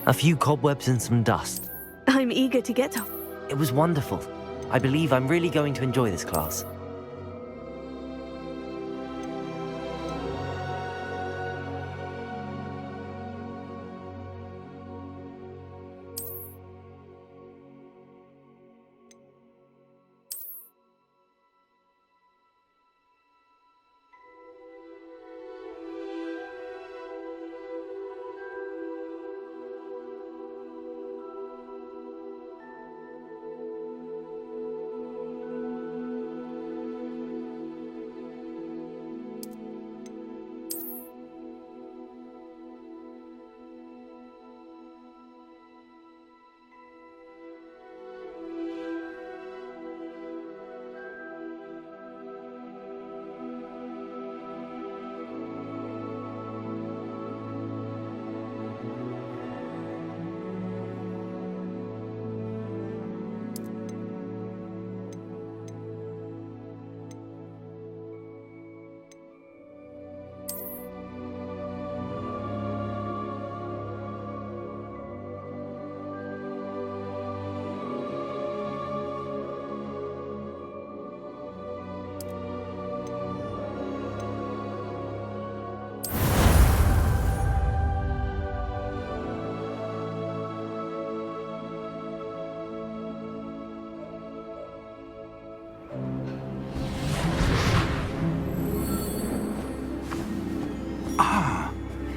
A few cobwebs and some dust. I'm eager to get off. It was wonderful. I believe I'm really going to enjoy this class.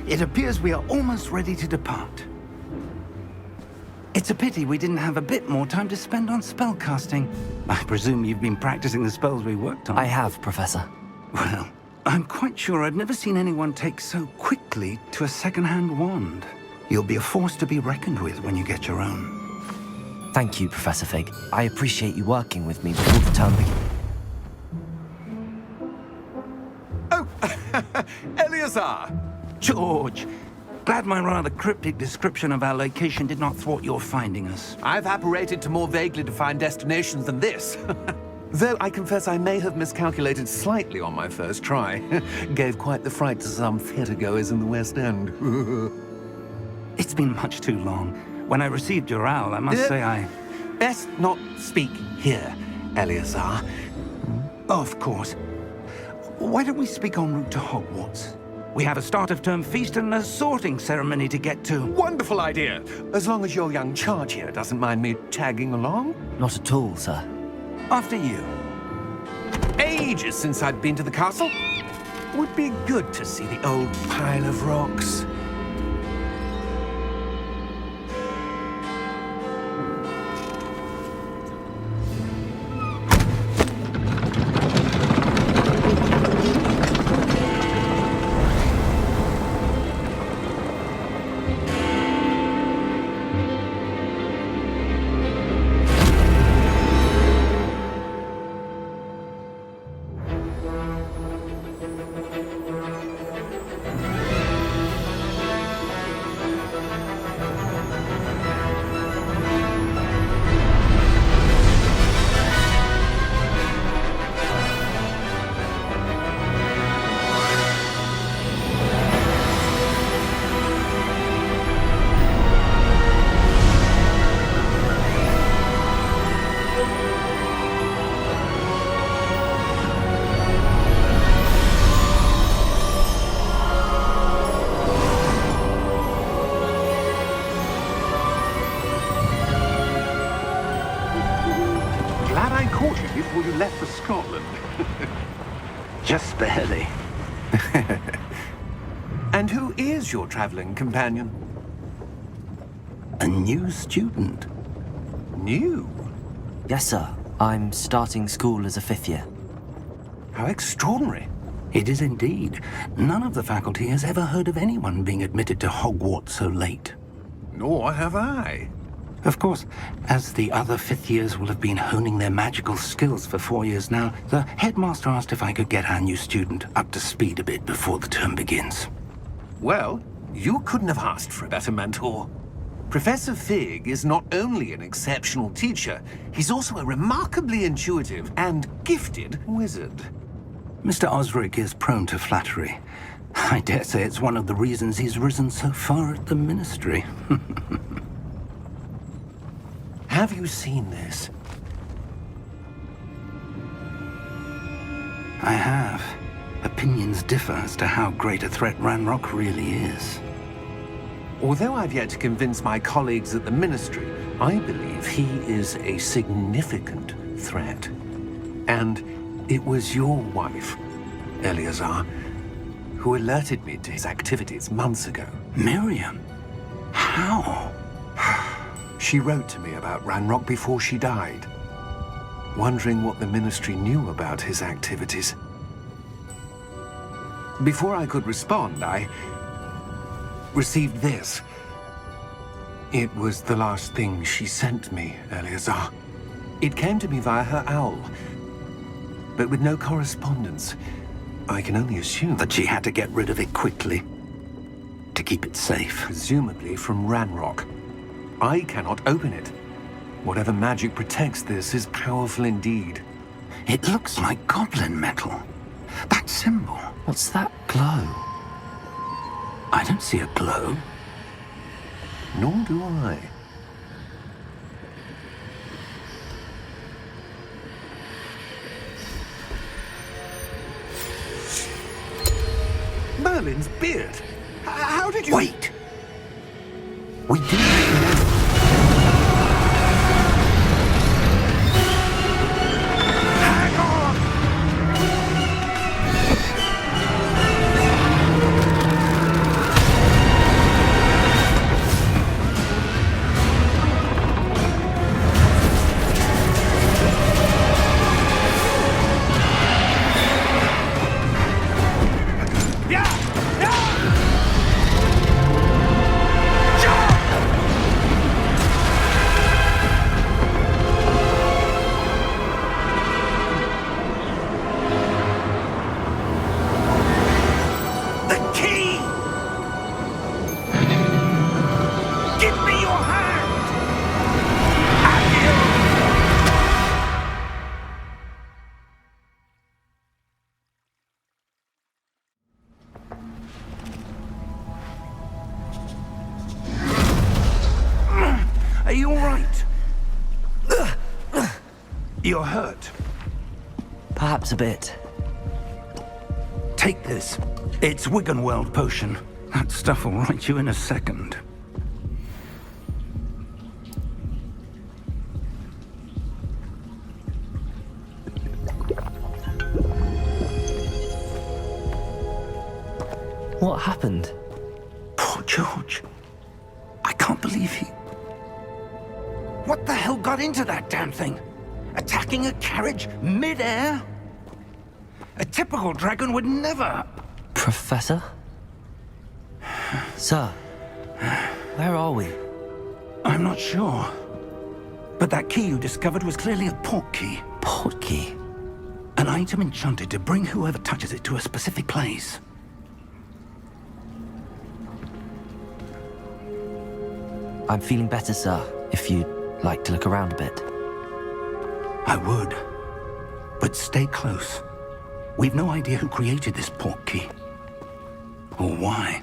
It appears we are almost ready to depart. It's a pity we didn't have a bit more time to spend on spellcasting. I presume you've been practicing the spells we worked on. I have, Professor. Well, I'm quite sure I've never seen anyone take so quickly to a second-hand wand. You'll be a force to be reckoned with when you get your own. Thank you, Professor Fig. I appreciate you working with me before the term begins. Oh, Eleazar! George, glad my rather cryptic description of our location did not thwart your finding us. I've apparated to more vaguely defined destinations than this. Though I confess I may have miscalculated slightly on my first try. Gave quite the fright to some theatre-goers in the West End. It's been much too long. When I received your owl, I must say I... Best not speak here, Eleazar. Of course. Why don't we speak en route to Hogwarts? We have a start-of-term feast and a sorting ceremony to get to. Wonderful idea! As long as your young charge here doesn't mind me tagging along. Not at all, sir. After you. Ages since I'd been to the castle. Would be good to see the old pile of rocks. Before you left for Scotland. Just barely. And who is your traveling companion? A new student. New? Yes, sir. I'm starting school as a 5th year. How extraordinary. It is indeed. None of the faculty has ever heard of anyone being admitted to Hogwarts so late. Nor have I. Of course, as the other 5th years will have been honing their magical skills for 4 years now, the headmaster asked if I could get our new student up to speed a bit before the term begins. Well, you couldn't have asked for a better mentor. Professor Fig is not only an exceptional teacher, he's also a remarkably intuitive and gifted wizard. Mr. Osric is prone to flattery, I dare say it's one of the reasons he's risen so far at the Ministry. Have you seen this? I have. Opinions differ as to how great a threat Ranrock really is. Although I've yet to convince my colleagues at the Ministry, I believe he is a significant threat. And it was your wife, Eleazar, who alerted me to his activities months ago. Miriam? How? She wrote to me about Ranrock before she died, wondering what the Ministry knew about his activities. Before I could respond, I received this. It was the last thing she sent me, Eleazar. It came to me via her owl, but with no correspondence. I can only assume That she had to get rid of it quickly, to keep it safe. presumably from Ranrock. I cannot open it. Whatever magic protects this is powerful indeed. It looks like goblin metal. That symbol. What's that glow? I don't see a glow. Nor do I. Merlin's beard. How did you... Wait! We didn't know. Hang on! The key! Give me your hand! Are you all right? You're hurt. Perhaps a bit. Take this. It's Wiggenweld potion. That stuff will right you in a second. What happened? Poor George. I can't believe he... What the hell got into that damn thing? Attacking a carriage mid-air? A typical dragon would never... Professor? Sir, where are we? I'm not sure. But that key you discovered was clearly a port key. Port key? An item enchanted to bring whoever touches it to a specific place. I'm feeling better, sir, if you'd like to look around a bit. I would. But stay close. We've no idea who created this port key. Or why.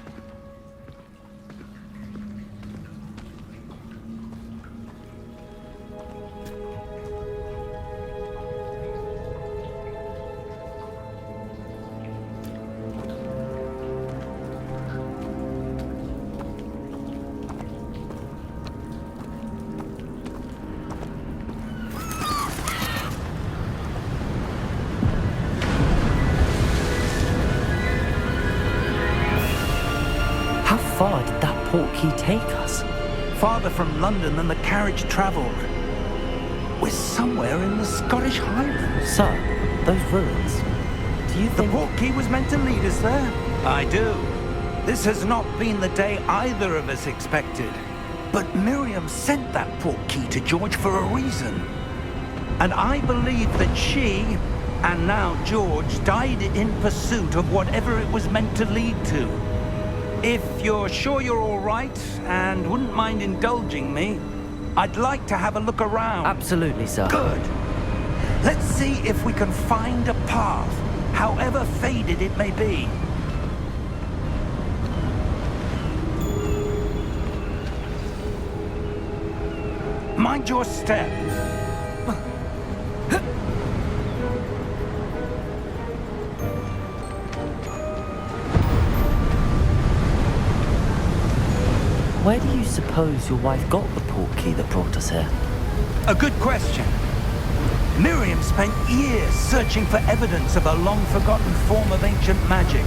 How far did that port key take us? Farther from London than the carriage travelled. We're somewhere in the Scottish Highlands. Sir, those ruins. Do you The think... port key was meant to lead us there? I do. This has not been the day either of us expected. But Miriam sent that port key to George for a reason. And I believe that she, and now George, died in pursuit of whatever it was meant to lead to. If you're sure you're all right and wouldn't mind indulging me, I'd like to have a look around. Absolutely, sir. Good. Let's see if we can find a path, however faded it may be. Mind your step. Where do you suppose your wife got the portkey that brought us here? A good question. Miriam spent years searching for evidence of a long-forgotten form of ancient magic.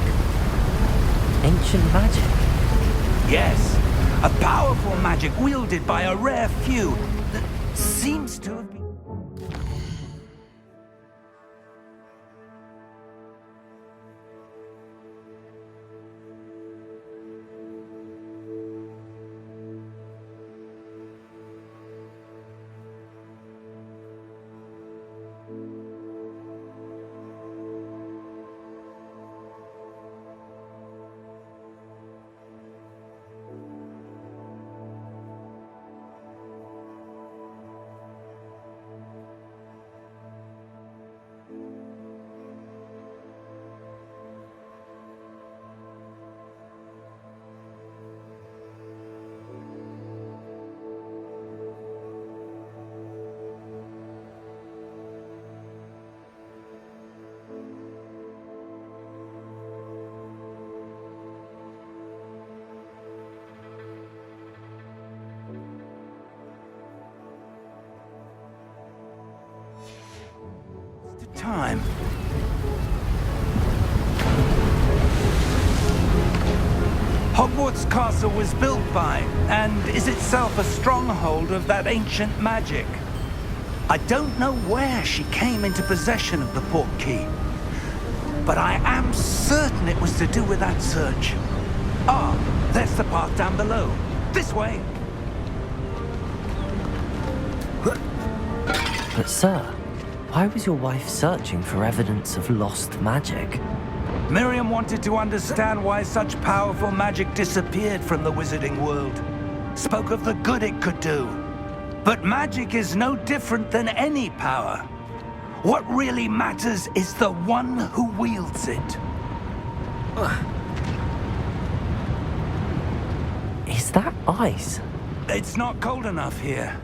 Ancient magic? Yes, a powerful magic wielded by a rare few that seems to have been... time. Hogwarts Castle was built by, and is itself a stronghold of that ancient magic. I don't know where she came into possession of the portkey, but I am certain it was to do with that search. Ah, there's the path down below. This way. But sir, why was your wife searching for evidence of lost magic? Miriam wanted to understand why such powerful magic disappeared from the wizarding world. Spoke of the good it could do. But magic is no different than any power. What really matters is the one who wields it. Is that ice? It's not cold enough here.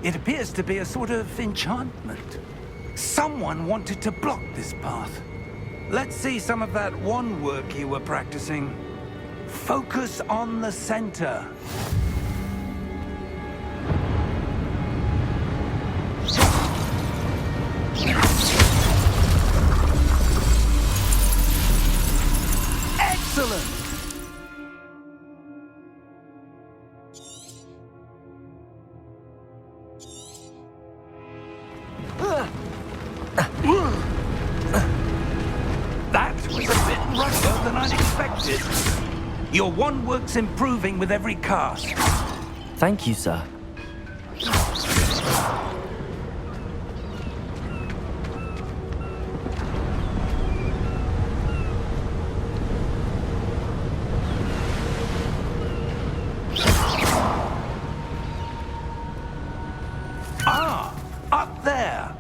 It appears to be a sort of enchantment. Someone wanted to block this path. Let's see some of that wand work you were practicing. Focus on the center. Excellent! That was a bit rougher than I'd expected. Your wand work's improving with every cast. Thank you, sir. Ah, up there.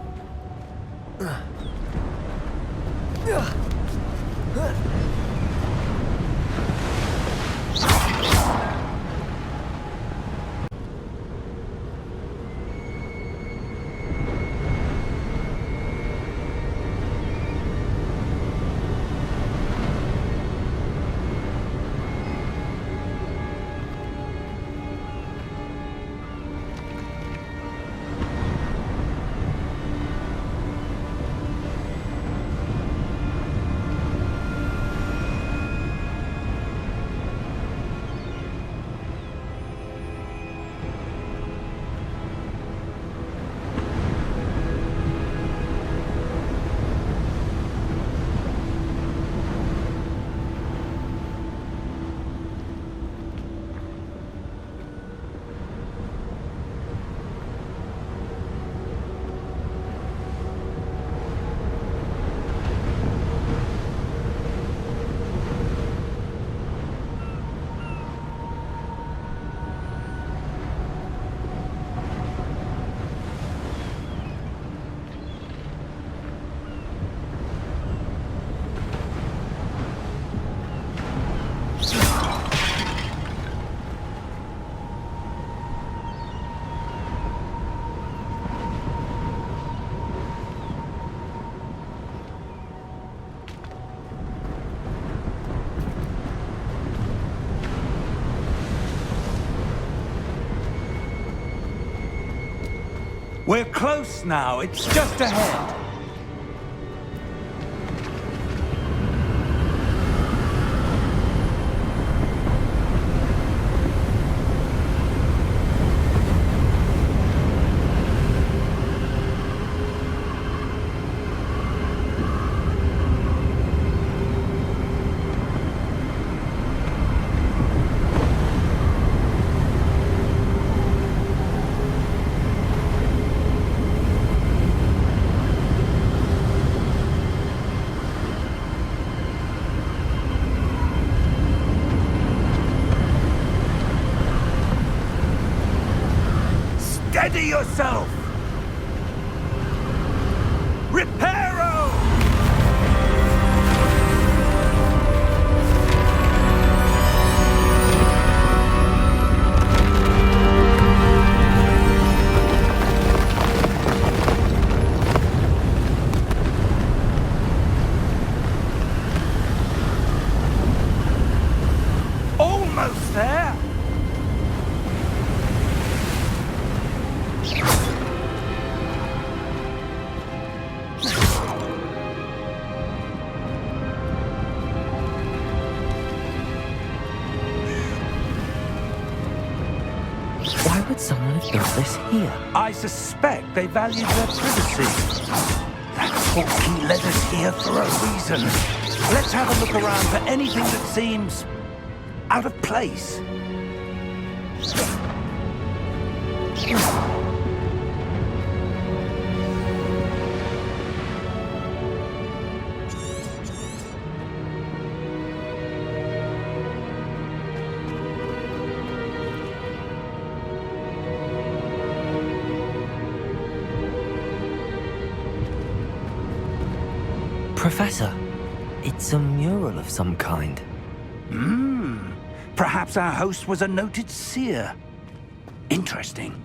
We're close now. It's just ahead. Steady yourself! Reparo! Almost there! Why would someone have built this here? I suspect they valued their privacy. That portkey led us here for a reason. Let's have a look around for anything that seems out of place. Professor, it's a mural of some kind. Perhaps our host was a noted seer. Interesting.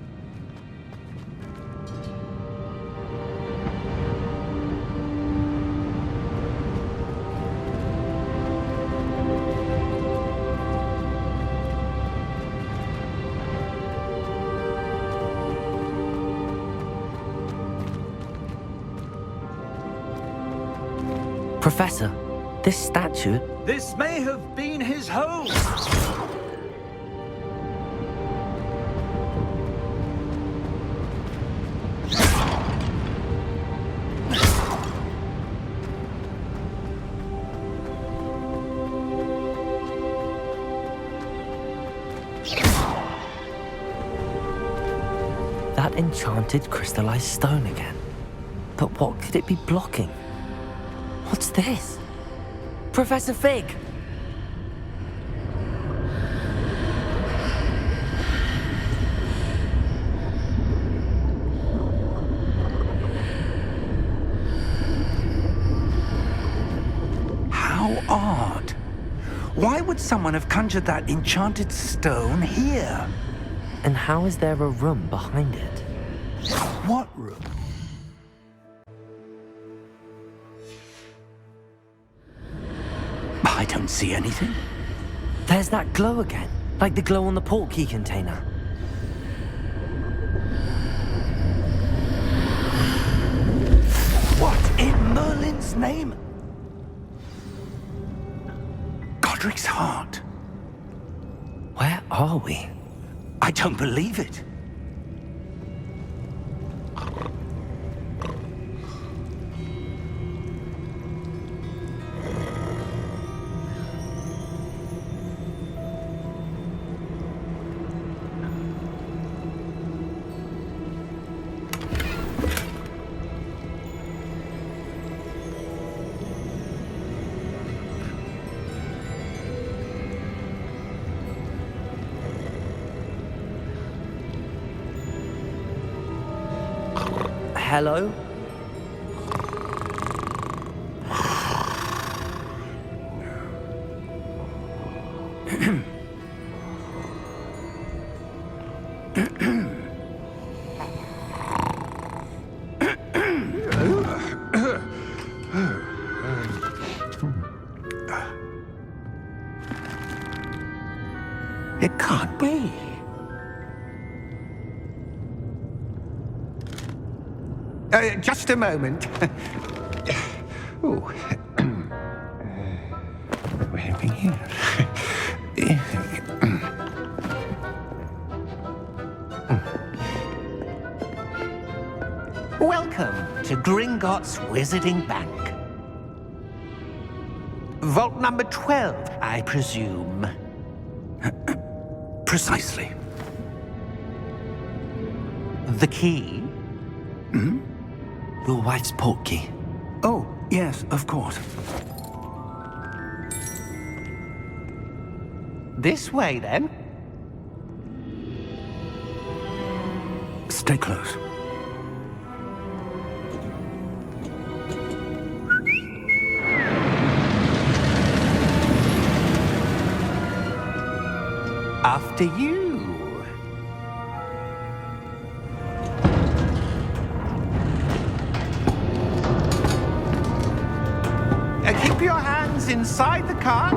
Professor, this statue... This may have been his home. That enchanted crystallized stone again. But what could it be blocking? What's this? Professor Fig! How odd. Why would someone have conjured that enchanted stone here? And how is there a room behind it? What room? I don't see anything. There's that glow again, like the glow on the portkey container. What in Merlin's name? Godric's heart. Where are we? I don't believe it. Hello? It can't be. Just a moment. Ooh. Where are we here? Welcome to Gringotts Wizarding Bank. Vault number 12, I presume. Precisely. The key? Your wife's portkey. Oh, yes, of course. This way, then. Stay close. After you. Keep your hands inside the cart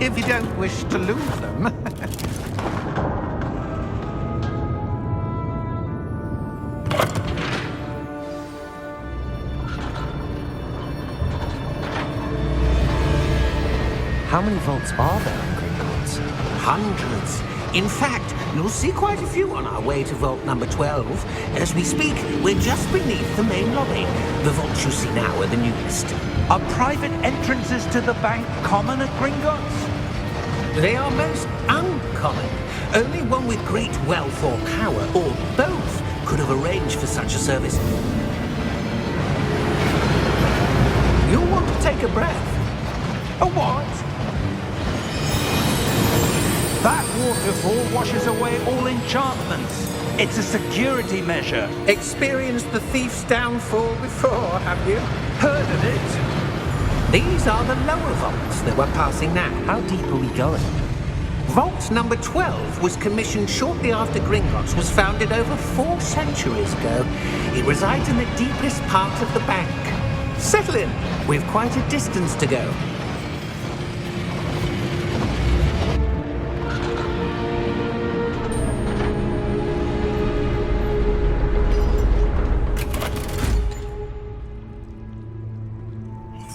if you don't wish to lose them. How many vaults are there in Gringotts? Hundreds. In fact, you'll see quite a few on our way to vault number 12. As we speak, we're just beneath the main lobby. The vaults you see now are the newest. Are private entrances to the bank common at Gringotts? They are most uncommon. Only one with great wealth or power, or both, could have arranged for such a service. You'll want to take a breath. A what? That waterfall washes away all enchantments. It's a security measure. Experienced the thief's downfall before, have you? Heard of it? These are the lower vaults that we're passing now. How deep are we going? Vault number 12 was commissioned shortly after Gringotts was founded over 4 centuries ago. It resides in the deepest part of the bank. Settle in. We've quite a distance to go.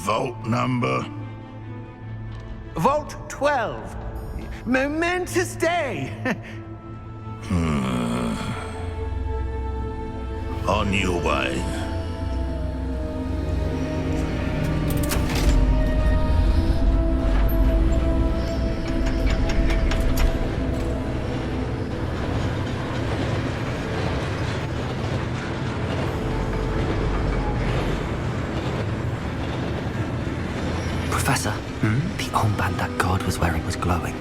Vault number? Vault 12. Momentous day. On your way. Professor, the armband that guard was wearing was glowing.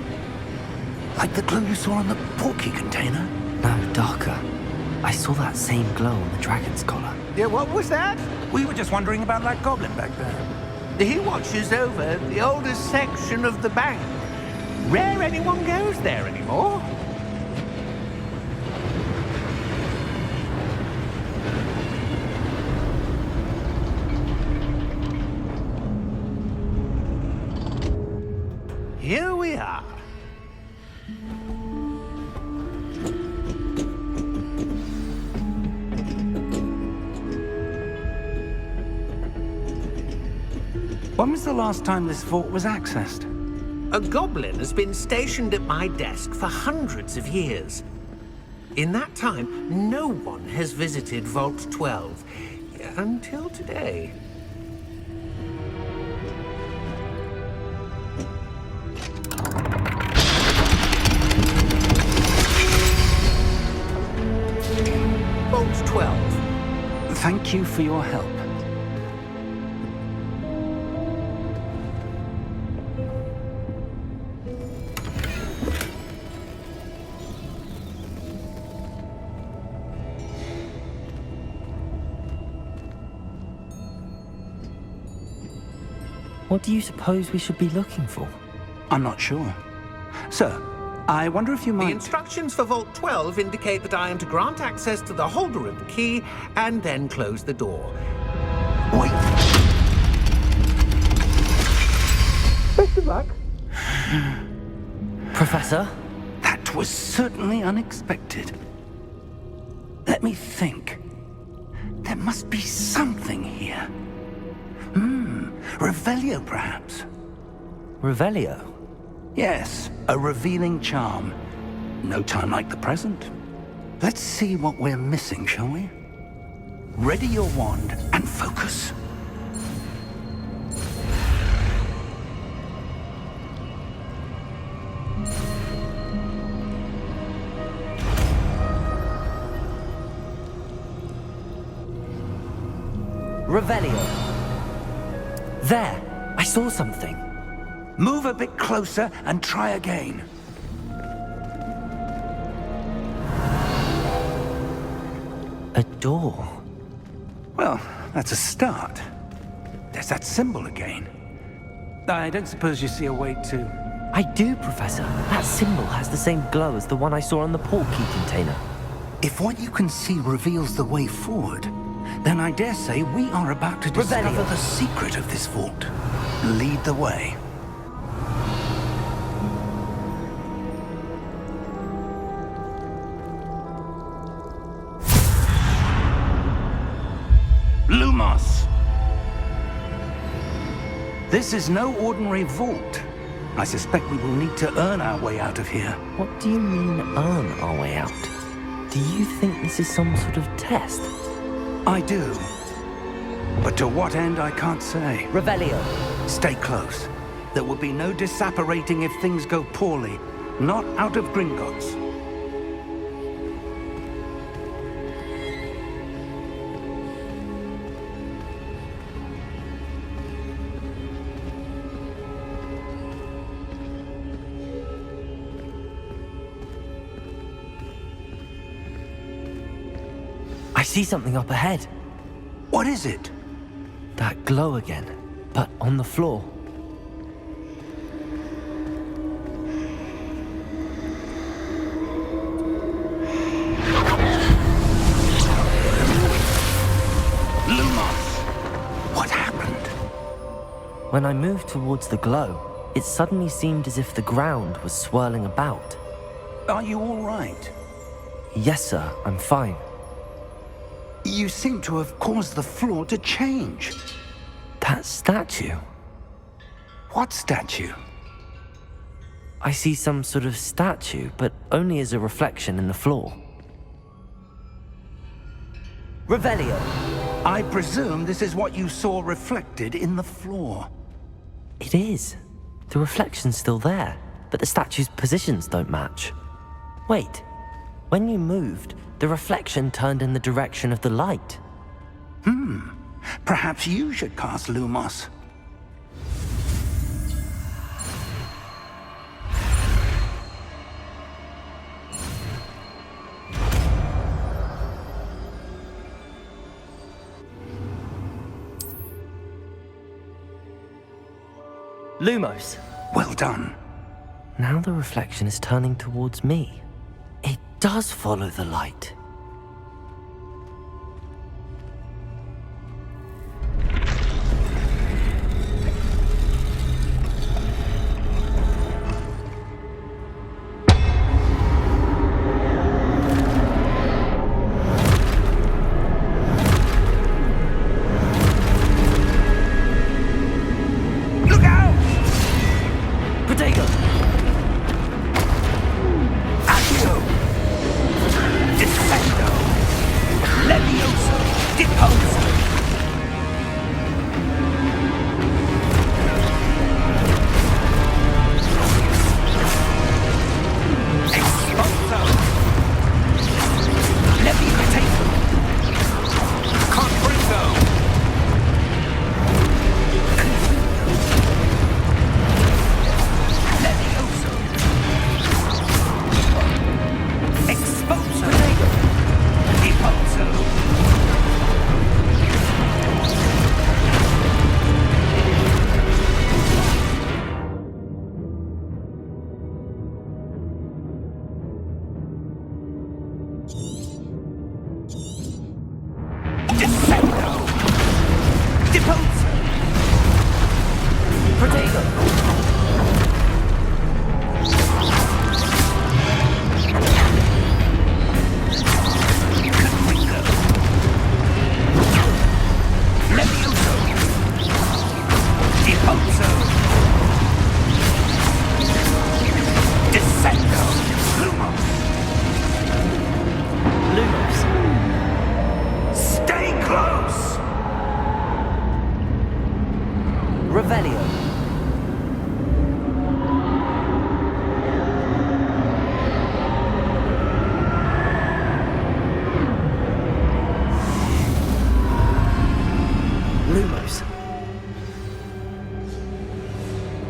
Like the glow you saw on the portkey container? No, darker. I saw that same glow on the dragon's collar. Yeah, what was that? We were just wondering about that goblin back there. He watches over the oldest section of the bank. Rare anyone goes there anymore. Here we are. When was the last time this vault was accessed? A goblin has been stationed at my desk for hundreds of years. In that time, no one has visited Vault 12 until today. Vault 12. Thank you for your help. What do you suppose we should be looking for? I'm not sure. Sir, I wonder if you The might... instructions for Vault 12 indicate that I am to grant access to the holder of the key and then close the door. Wait! Best of luck. Professor? That was certainly unexpected. Let me think. There must be something here. Revelio, perhaps? Revelio? Yes, a revealing charm. No time like the present. Let's see what we're missing, shall we? Ready your wand and focus. Revelio. There! I saw something. Move a bit closer and try again. A door. Well, that's a start. There's that symbol again. I don't suppose you see a way to... I do, Professor. That symbol has the same glow as the one I saw on the portkey container. If what you can see reveals the way forward, then I dare say we are about to discover Revelio. the secret of this vault. Lead the way. Lumos! This is no ordinary vault. I suspect we will need to earn our way out of here. What do you mean, earn our way out? Do you think this is some sort of test? I do. But to what end, I can't say. Revelio. Stay close. There will be no disapparating if things go poorly. Not out of Gringotts. I see something up ahead. What is it? That glow again, but on the floor. Lumos! What happened? When I moved towards the glow, it suddenly seemed as if the ground was swirling about. Are you all right? Yes, sir, I'm fine. You seem to have caused the floor to change. That statue. What statue? I see some sort of statue, but only as a reflection in the floor. Revelio. I presume this is what you saw reflected in the floor. It is. The reflection's still there, but the statue's positions don't match. Wait. When you moved, the reflection turned in the direction of the light. Perhaps you should cast Lumos. Lumos. Well done. Now the reflection is turning towards me. It does follow the light. Accio! Defend!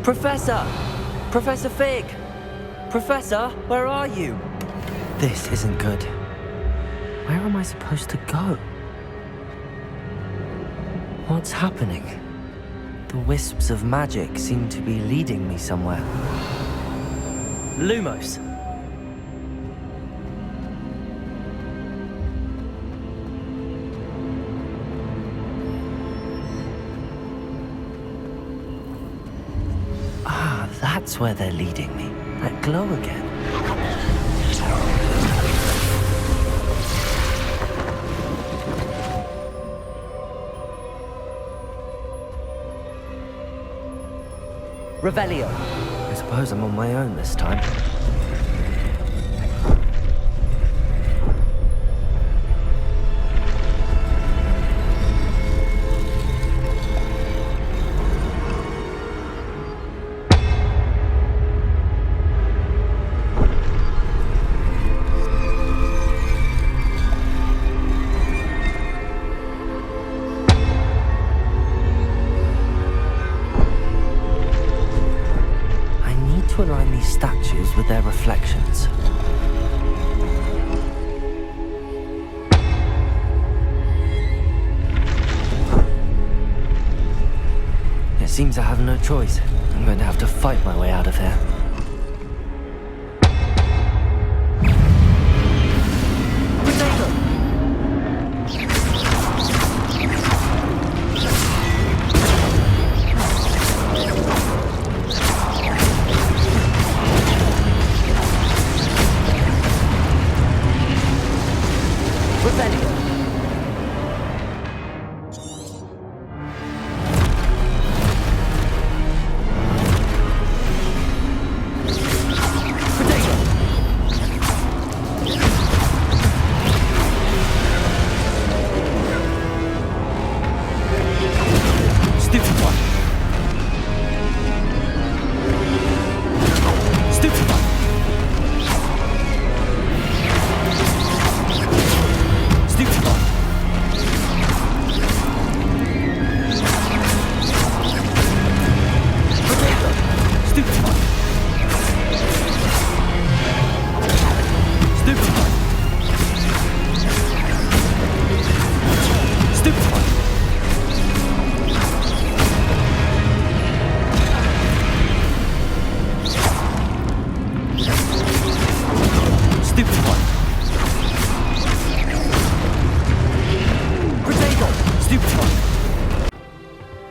Professor! Professor Fig! Professor, where are you? This isn't good. Where am I supposed to go? What's happening? The wisps of magic seem to be leading me somewhere. Lumos! Ah, that's where they're leading me. That glow again. Revelio. I suppose I'm on my own this time. To align these statues with their reflections. It seems I have no choice. I'm going to have to fight my way out of here.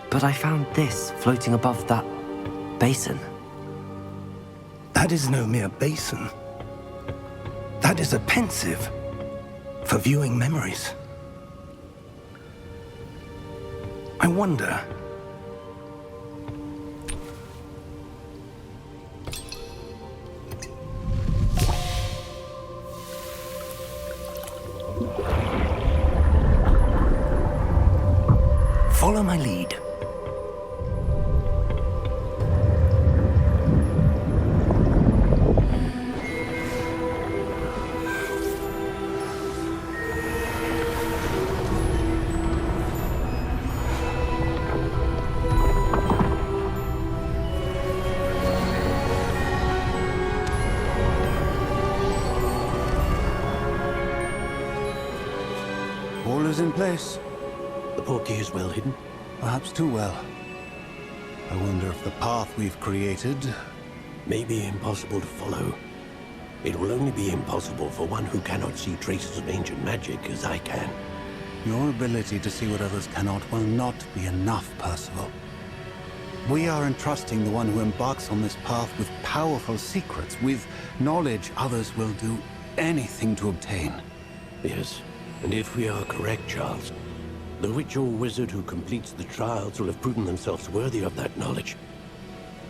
But I found this floating above that basin. That is no mere basin. That is a pensive for viewing memories. I wonder... Follow my lead. All is in place. The portkey is well hidden. Perhaps too well. I wonder if the path we've created... May be impossible to follow. It will only be impossible for one who cannot see traces of ancient magic as I can. Your ability to see what others cannot will not be enough, Percival. We are entrusting the one who embarks on this path with powerful secrets, with knowledge others will do anything to obtain. Yes, and if we are correct, Charles, the witch or wizard who completes the trials will have proven themselves worthy of that knowledge,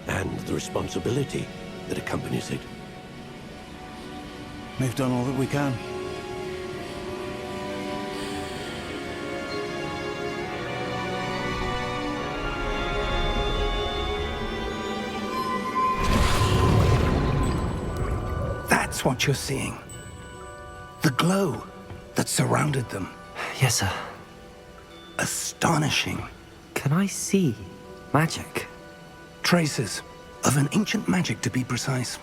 and the responsibility that accompanies it. We've done all that we can. That's what you're seeing. The glow that surrounded them. Yes, sir. Astonishing. Can I see magic? Traces Of an ancient magic, to be precise.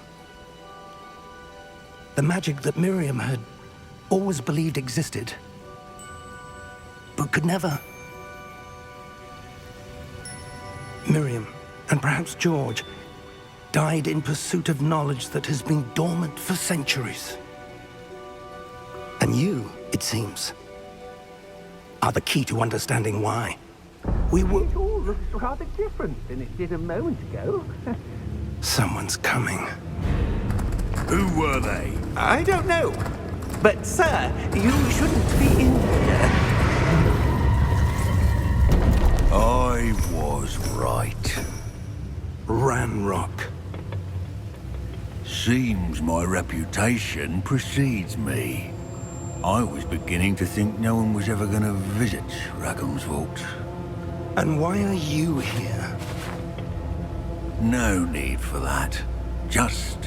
The magic that Miriam had always believed existed, but could never. Miriam, and perhaps George, died in pursuit of knowledge that has been dormant for centuries. And you, it seems, are the key to understanding why. We were... It all looks rather different than it did a moment ago. Someone's coming. Who were they? I don't know. But, sir, you shouldn't be in here. I was right. Ranrock. Seems my reputation precedes me. I was beginning to think no one was ever going to visit Rackham's vault. And why are you here? No need for that. Just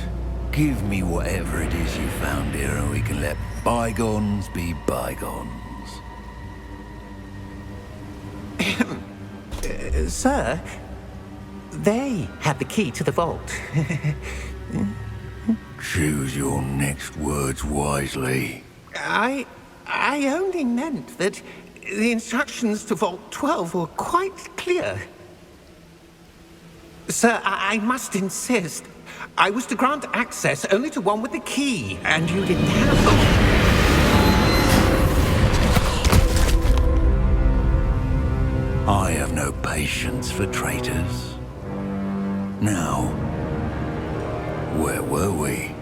give me whatever it is you found here and we can let bygones be bygones. Sir, they had the key to the vault. Choose your next words wisely. I only meant that the instructions to Vault 12 were quite clear. Sir, I must insist. I was to grant access only to one with the key, and you didn't have them. I have no patience for traitors. Now, where were we?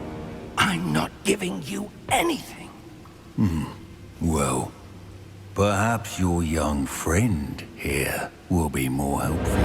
I'm not giving you anything. Well, perhaps your young friend here will be more helpful.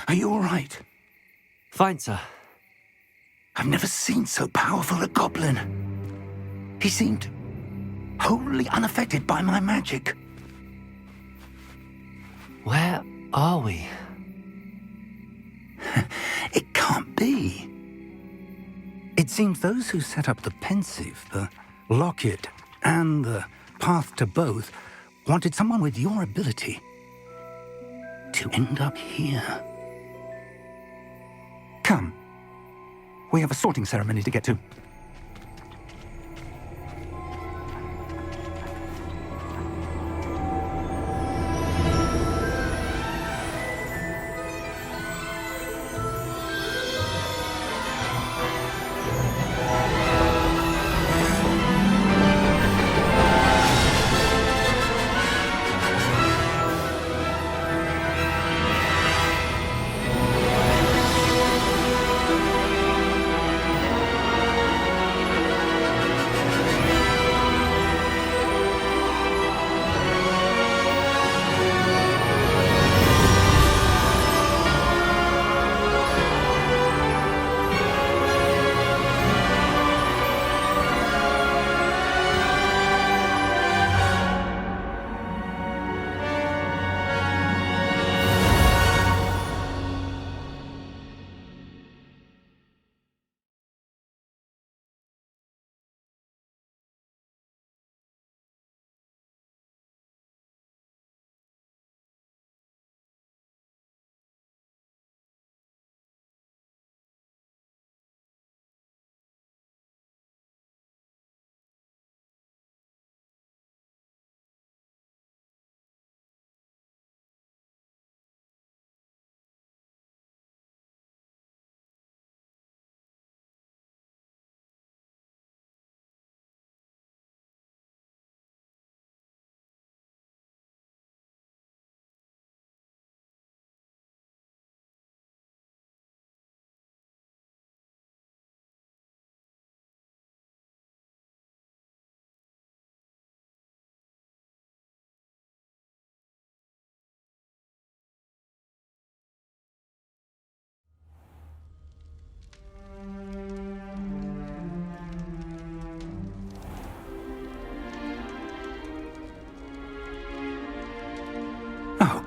Are you all right? Fine, sir. I've never seen so powerful a goblin. He seemed wholly unaffected by my magic. Where are we? It can't be. It seems those who set up the pensive, the locket, and the path to both wanted someone with your ability to end up here. Come. We have a sorting ceremony to get to.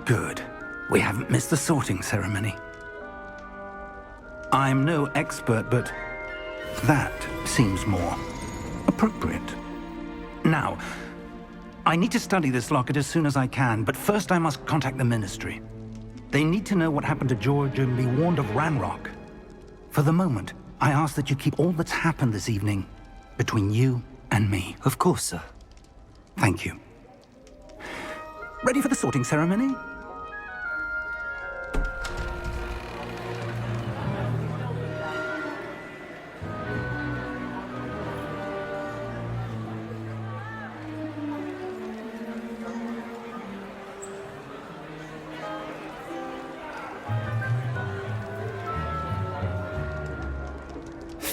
Good. We haven't missed the sorting ceremony. I'm no expert, but that seems more appropriate. Now, I need to study this locket as soon as I can, but first I must contact the Ministry. They need to know what happened to George and be warned of Ranrock. For the moment, I ask that you keep all that's happened this evening between you and me. Of course, sir. Thank you. Ready for the sorting ceremony?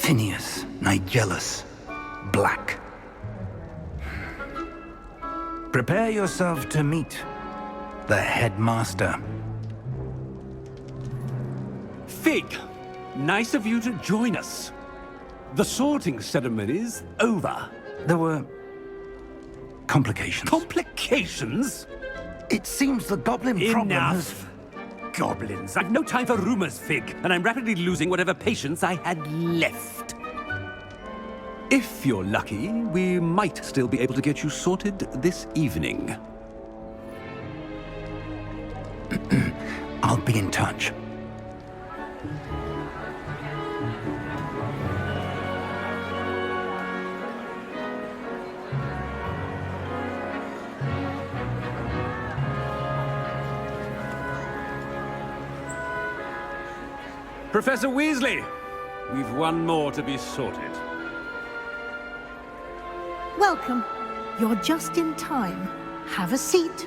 Phineas, Nigellus, Black. Prepare yourself to meet the headmaster. Fig, nice of you to join us. The sorting ceremony's over. There were complications. Complications? It seems the goblin problem has... Enough! Goblins. I've no time for rumors, Fig, and I'm rapidly losing whatever patience I had left. If you're lucky, we might still be able to get you sorted this evening. I'll be in touch. Professor Weasley, we've one more to be sorted. Welcome. You're just in time. Have a seat.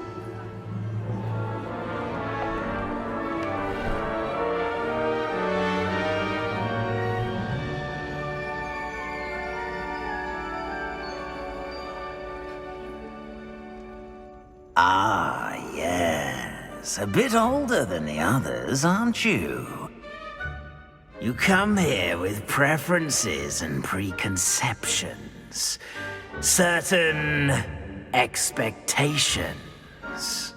Ah, yes. A bit older than the others, aren't you? You come here with preferences and preconceptions. Certain expectations.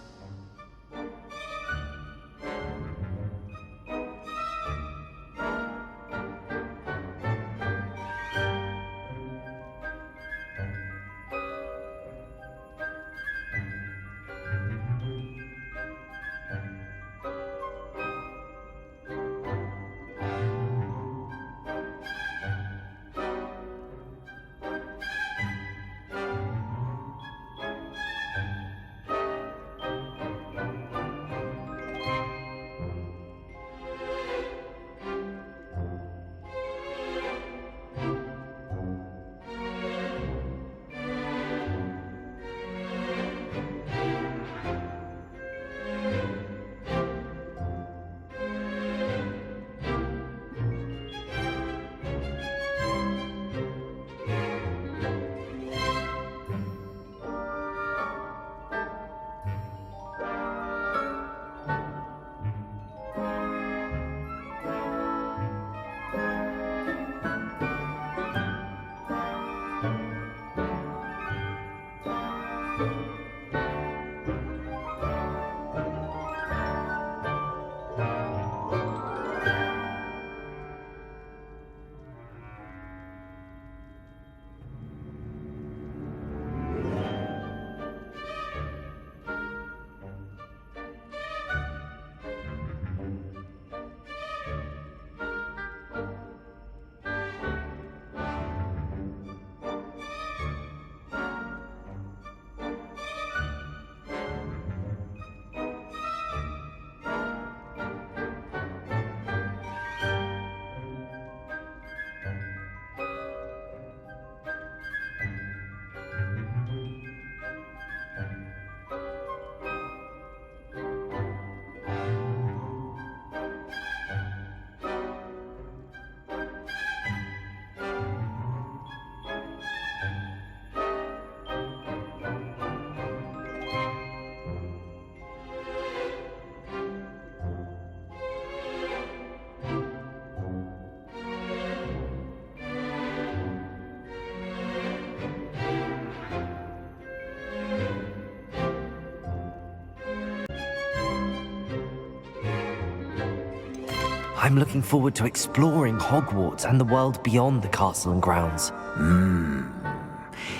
I'm looking forward to exploring Hogwarts and the world beyond the castle and grounds.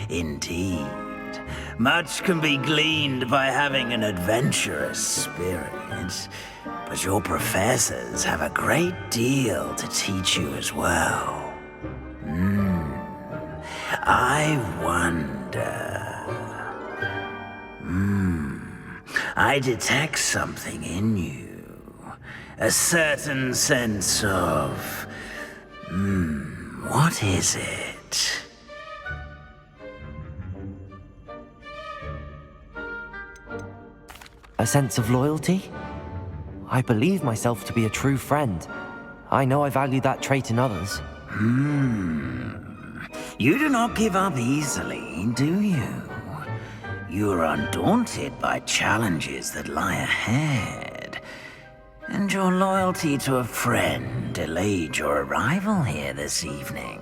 Indeed. Much can be gleaned by having an adventurous spirit, but your professors have a great deal to teach you as well. I wonder... I detect something in you. A certain sense of... what is it? A sense of loyalty? I believe myself to be a true friend. I know I value that trait in others. You do not give up easily, do you? You are undaunted by challenges that lie ahead. And your loyalty to a friend delayed your arrival here this evening.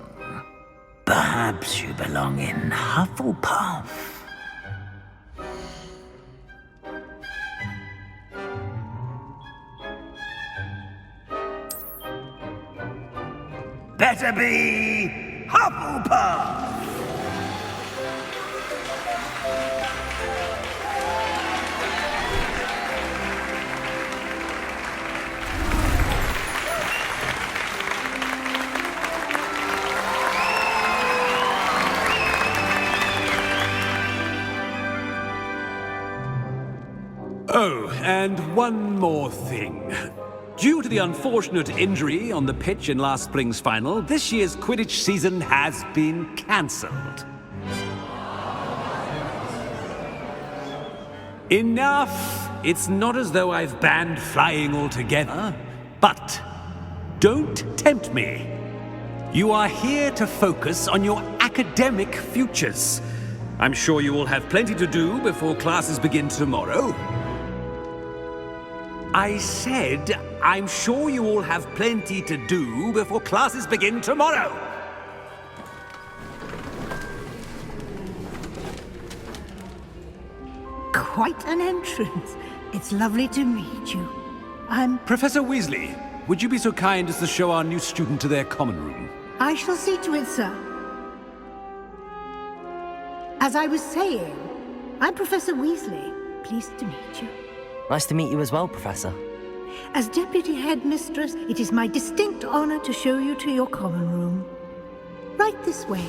Perhaps you belong in Hufflepuff. Better be Hufflepuff! Oh, and one more thing. Due to the unfortunate injury on the pitch in last spring's final, this year's Quidditch season has been cancelled. Enough! It's not as though I've banned flying altogether, but don't tempt me. You are here to focus on your academic futures. I'm sure you will have plenty to do before classes begin tomorrow. I said, I'm sure you all have plenty to do before classes begin tomorrow. Quite an entrance. It's lovely to meet you. Professor Weasley, would you be so kind as to show our new student to their common room? I shall see to it, sir. As I was saying, I'm Professor Weasley. Pleased to meet you. Nice to meet you as well, Professor. As Deputy Headmistress, it is my distinct honor to show you to your common room. Right this way.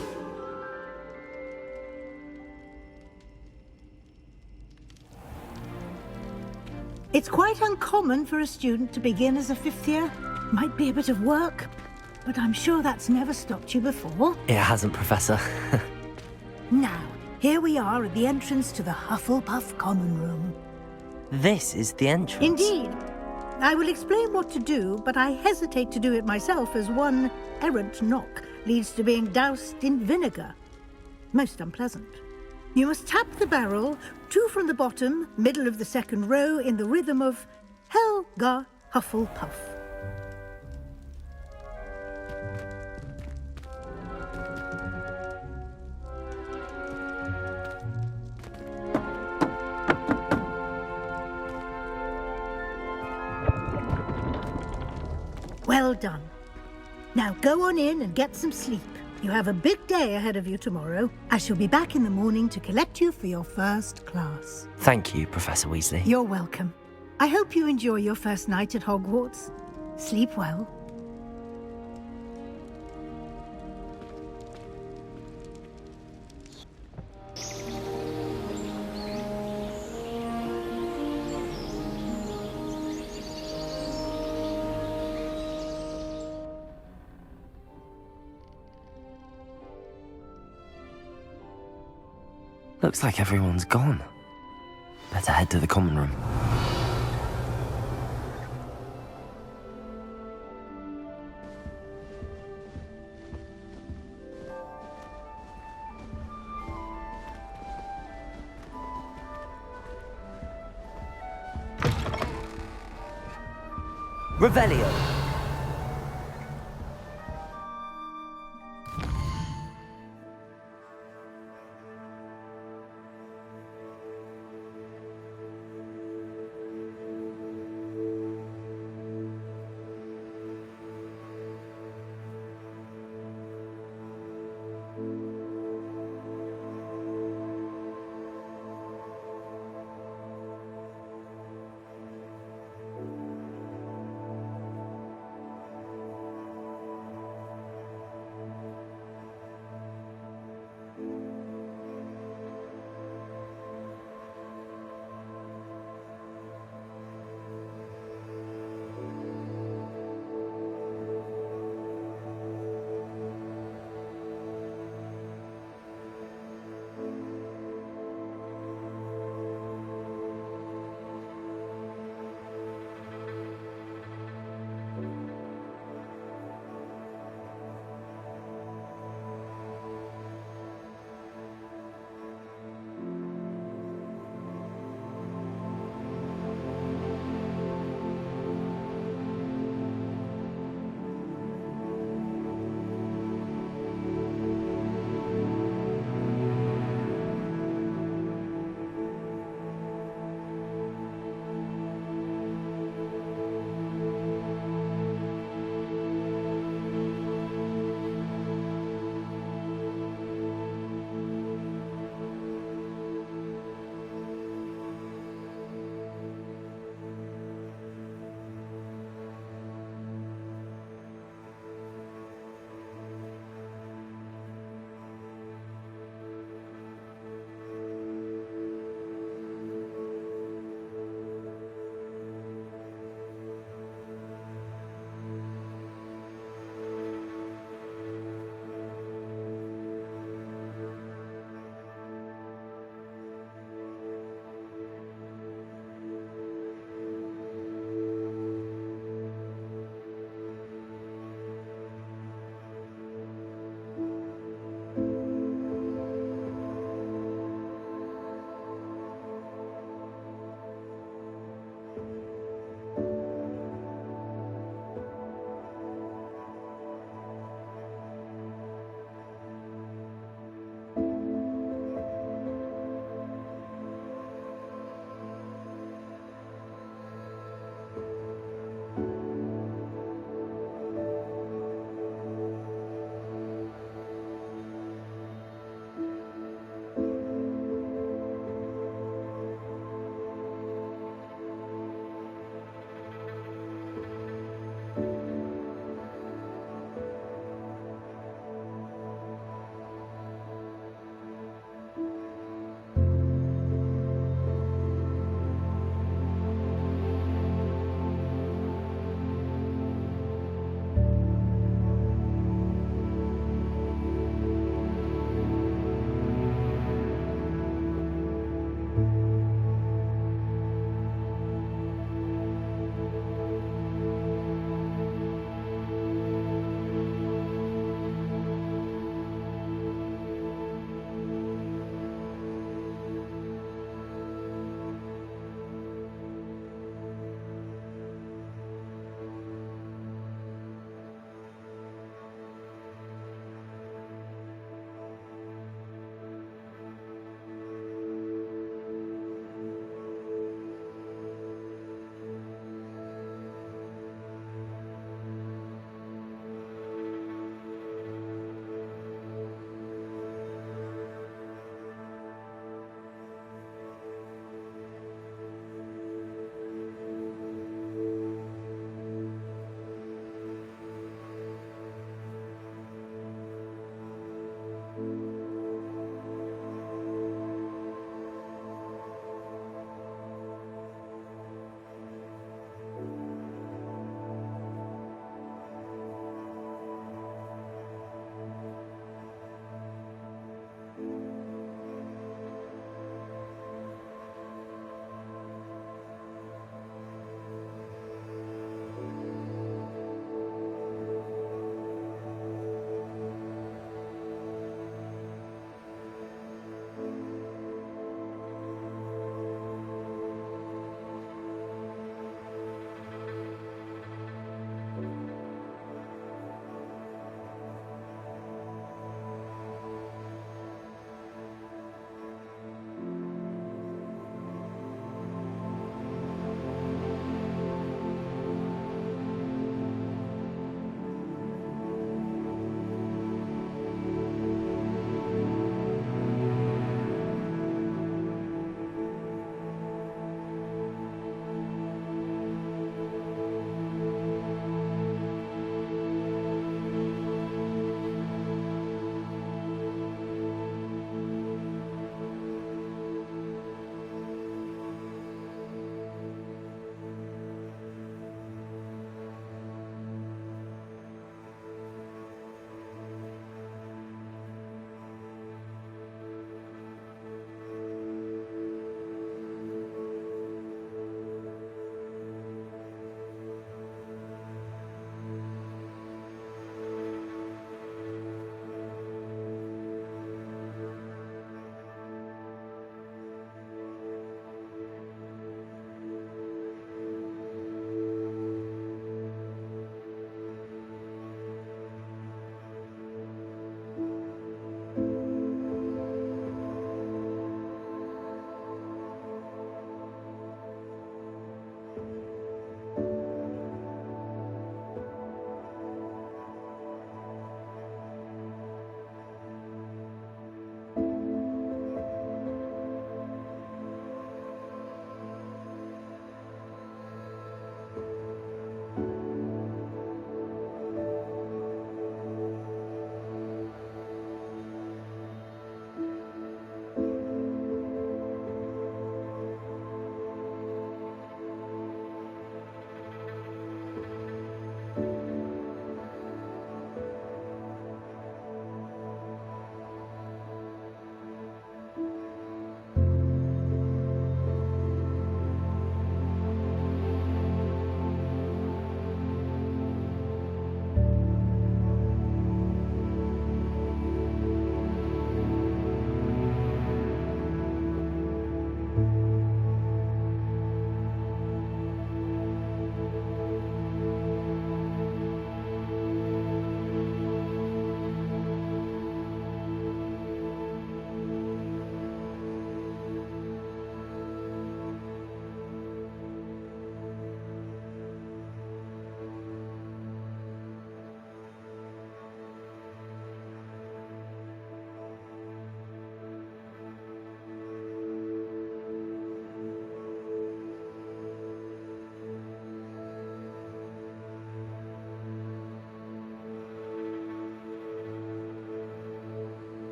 It's quite uncommon for a student to begin as a fifth year. Might be a bit of work, but I'm sure that's never stopped you before. It hasn't, Professor. Now, here we are at the entrance to the Hufflepuff common room. This is the entrance. Indeed. I will explain what to do, but I hesitate to do it myself as one errant knock leads to being doused in vinegar. Most unpleasant. You must tap the barrel, 2 from the bottom, middle of the second row, in the rhythm of Helga Hufflepuff. Well done. Now go on in and get some sleep. You have a big day ahead of you tomorrow. I shall be back in the morning to collect you for your first class. Thank you, Professor Weasley. You're welcome. I hope you enjoy your first night at Hogwarts. Sleep well. Looks like everyone's gone. Better head to the common room. Revelio.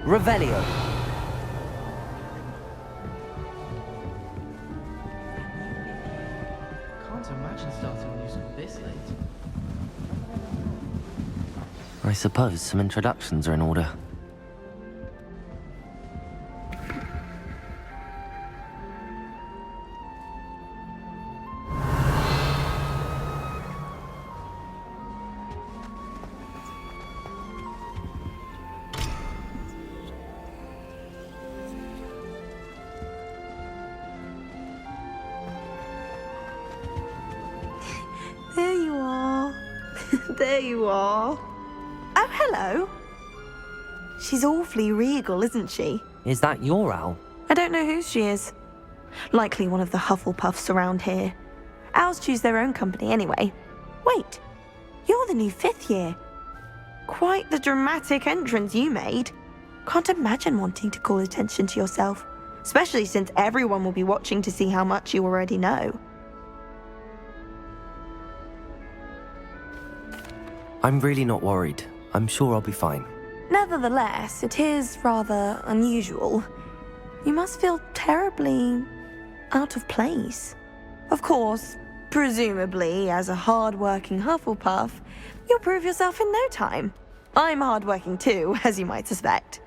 Revelio. Can't imagine starting a new school this late. I suppose some introductions are in order. There you are. There you are. Oh, hello. She's awfully regal, isn't she? Is that your owl? I don't know who she is. Likely one of the Hufflepuffs around here. Owls choose their own company anyway. Wait, you're the new 5th year. Quite the dramatic entrance you made. Can't imagine wanting to call attention to yourself, especially since everyone will be watching to see how much you already know. I'm really not worried. I'm sure I'll be fine. Nevertheless, it is rather unusual. You must feel terribly out of place. Of course, presumably, as a hard-working Hufflepuff, you'll prove yourself in no time. I'm hard-working too, as you might suspect.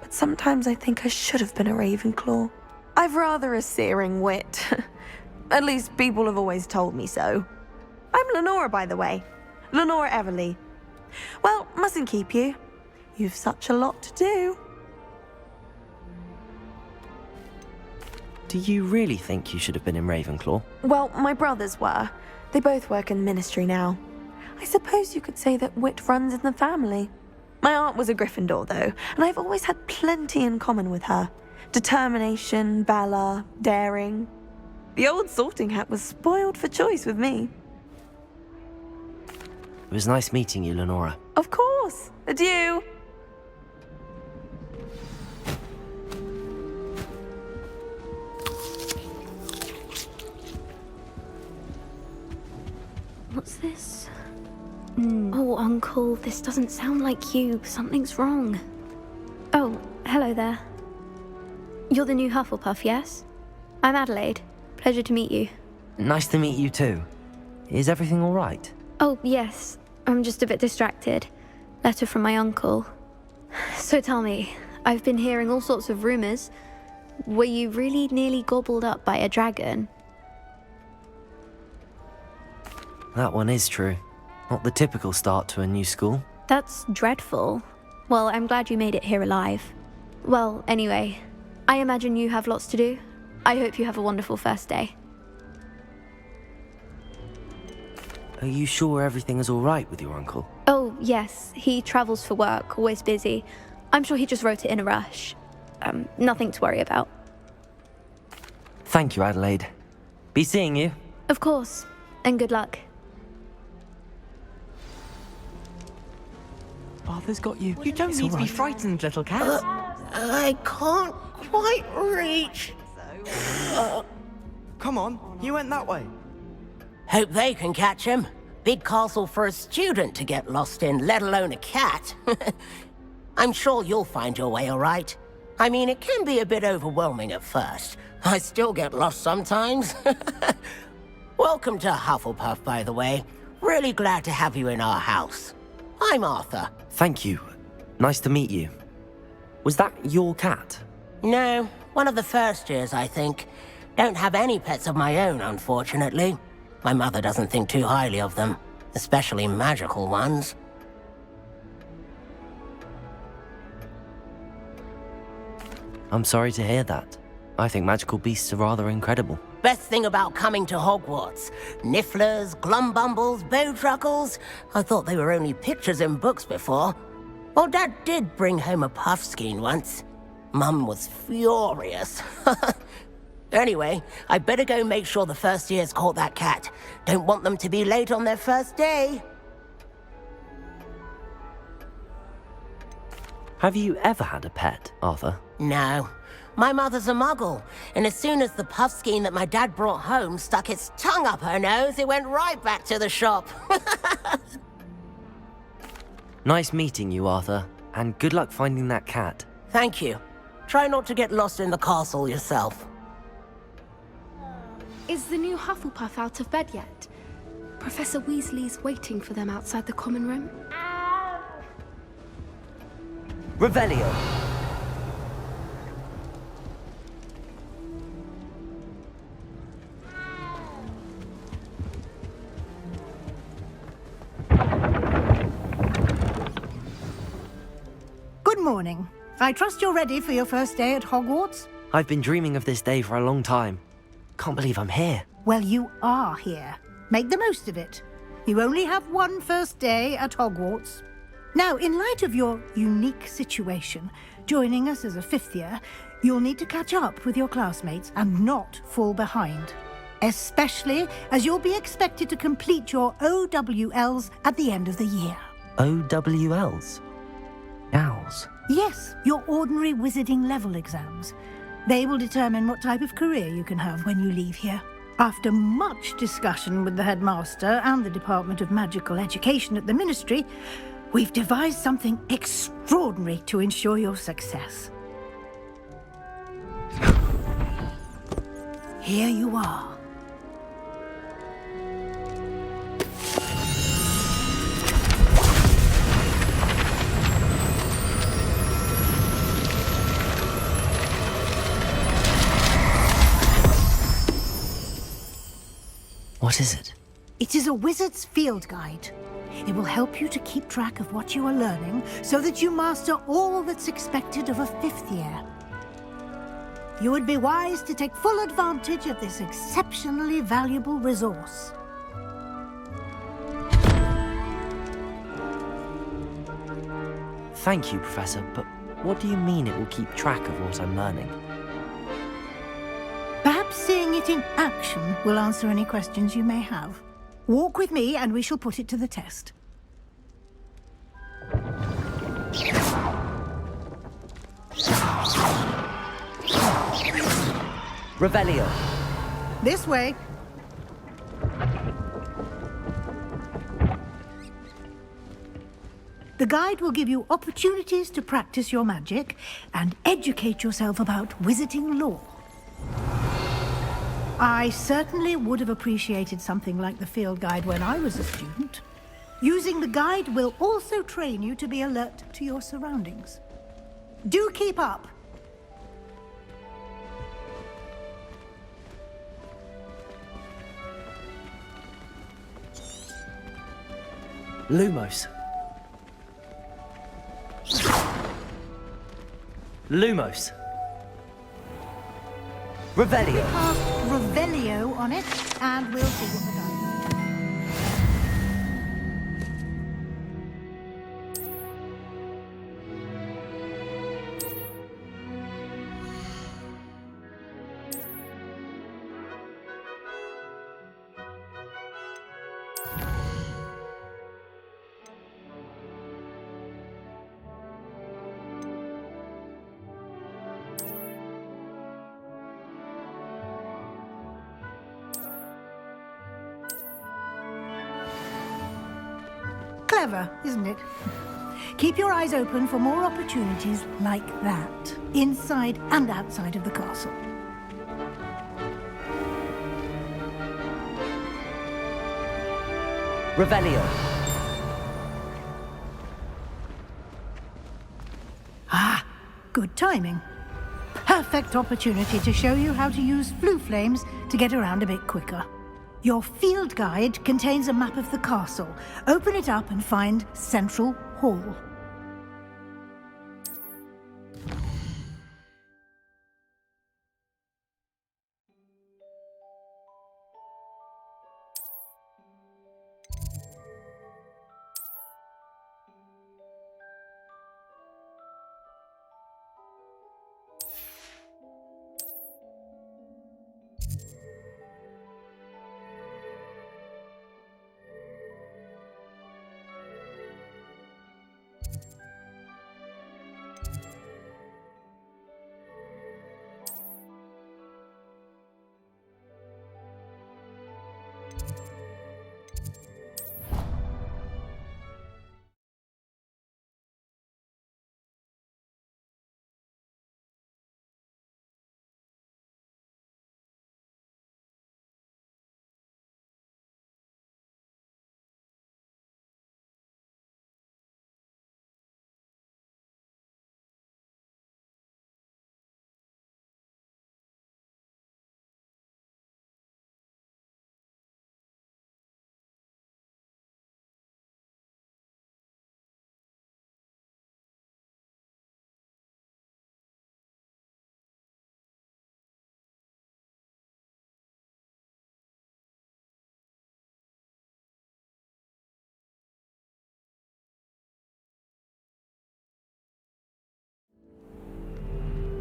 But sometimes I think I should have been a Ravenclaw. I've rather a searing wit. At least people have always told me so. I'm Lenora, by the way. Lenora Everly. Well, mustn't keep you. You've such a lot to do. Do you really think you should have been in Ravenclaw? Well, my brothers were. They both work in the ministry now. I suppose you could say that wit runs in the family. My aunt was a Gryffindor, though, and I've always had plenty in common with her. Determination, valor, daring. The old sorting hat was spoiled for choice with me. It was nice meeting you, Lenora. Of course. Adieu. What's this? Oh, Uncle, this doesn't sound like you. Something's wrong. Oh, hello there. You're the new Hufflepuff, yes? I'm Adelaide. Pleasure to meet you. Nice to meet you too. Is everything all right? Oh, yes. I'm just a bit distracted. Letter from my uncle. So tell me, I've been hearing all sorts of rumors. Were you really nearly gobbled up by a dragon? That one is true. Not the typical start to a new school. That's dreadful. Well, I'm glad you made it here alive. Well, anyway, I imagine you have lots to do. I hope you have a wonderful first day. Are you sure everything is all right with your uncle? Oh, yes. He travels for work, always busy. I'm sure he just wrote it in a rush. Nothing to worry about. Thank you, Adelaide. Be seeing you. Of course. And good luck. Arthur's got you. You don't need to be frightened, little cat. I can't quite reach. Come on, you went that way. Hope they can catch him. Big castle for a student to get lost in, let alone a cat. I'm sure you'll find your way all right. I mean, it can be a bit overwhelming at first. I still get lost sometimes. Welcome to Hufflepuff, by the way. Really glad to have you in our house. I'm Arthur. Thank you. Nice to meet you. Was that your cat? No, one of the first years, I think. Don't have any pets of my own, unfortunately. My mother doesn't think too highly of them, especially magical ones. I'm sorry to hear that. I think magical beasts are rather incredible. Best thing about coming to Hogwarts. Nifflers, glumbumbles, bowtruckles. I thought they were only pictures in books before. Well, Dad did bring home a puffskein once. Mum was furious. Anyway, I better go make sure the first years caught that cat. Don't want them to be late on their first day. Have you ever had a pet, Arthur? No. My mother's a muggle, and as soon as the puffskein that my dad brought home stuck its tongue up her nose, it went right back to the shop. Nice meeting you, Arthur, and good luck finding that cat. Thank you. Try not to get lost in the castle yourself. Is the new Hufflepuff out of bed yet? Professor Weasley's waiting for them outside the common room. Revelio. Good morning. I trust you're ready for your first day at Hogwarts? I've been dreaming of this day for a long time. Can't believe I'm here. Well, you are here. Make the most of it. You only have one first day at Hogwarts. Now, in light of your unique situation, joining us as a fifth year, you'll need to catch up with your classmates and not fall behind. Especially as you'll be expected to complete your OWLs at the end of the year. OWLs? Owls? Yes, your ordinary wizarding level exams. They will determine what type of career you can have when you leave here. After much discussion with the headmaster and the Department of Magical Education at the Ministry, we've devised something extraordinary to ensure your success. Here you are. What is it? It is a wizard's field guide. It will help you to keep track of what you are learning so that you master all that's expected of a fifth year. You would be wise to take full advantage of this exceptionally valuable resource. Thank you, Professor, but what do you mean it will keep track of what I'm learning? Perhaps seeing it in action will answer any questions you may have. Walk with me and we shall put it to the test. Revelio. This way. The guide will give you opportunities to practice your magic and educate yourself about wizarding lore. I certainly would have appreciated something like the field guide when I was a student. Using the guide will also train you to be alert to your surroundings. Do keep up. Lumos. Lumos. Revelio. Cast Revelio on it, and we'll see what the guide Clever, isn't it? Keep your eyes open for more opportunities like that, inside and outside of the castle. Revelio. Ah, good timing. Perfect opportunity to show you how to use flue flames to get around a bit quicker. Your field guide contains a map of the castle. Open it up and find Central Hall.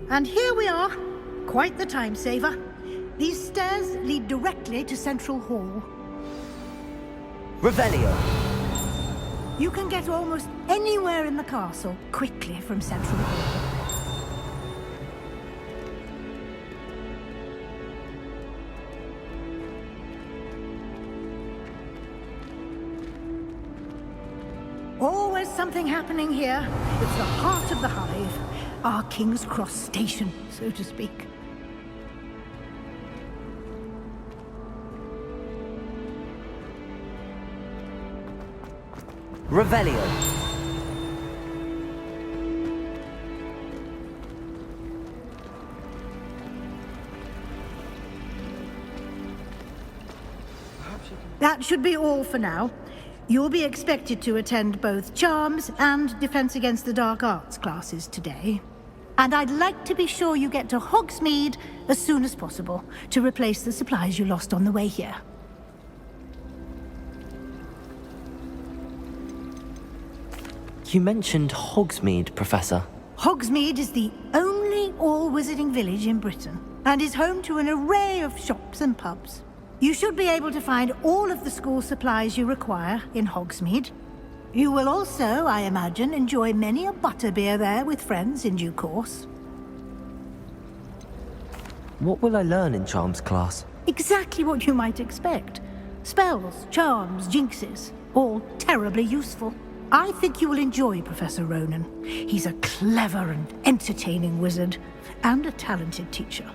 And here we are. Quite the time saver. These stairs lead directly to Central Hall. Revelio. You can get almost anywhere in the castle quickly from Central Hall. Always something happening here. It's the heart of the hive. Our King's Cross station, so to speak. Revelio. That should be all for now. You'll be expected to attend both Charms and Defense Against the Dark Arts classes today. And I'd like to be sure you get to Hogsmeade as soon as possible to replace the supplies you lost on the way here. You mentioned Hogsmeade, Professor. Hogsmeade is the only all-wizarding village in Britain and is home to an array of shops and pubs. You should be able to find all of the school supplies you require in Hogsmeade. You will also, I imagine, enjoy many a butterbeer there with friends in due course. What will I learn in Charms class? Exactly what you might expect. Spells, charms, jinxes, all terribly useful. I think you will enjoy Professor Ronan. He's a clever and entertaining wizard, and a talented teacher.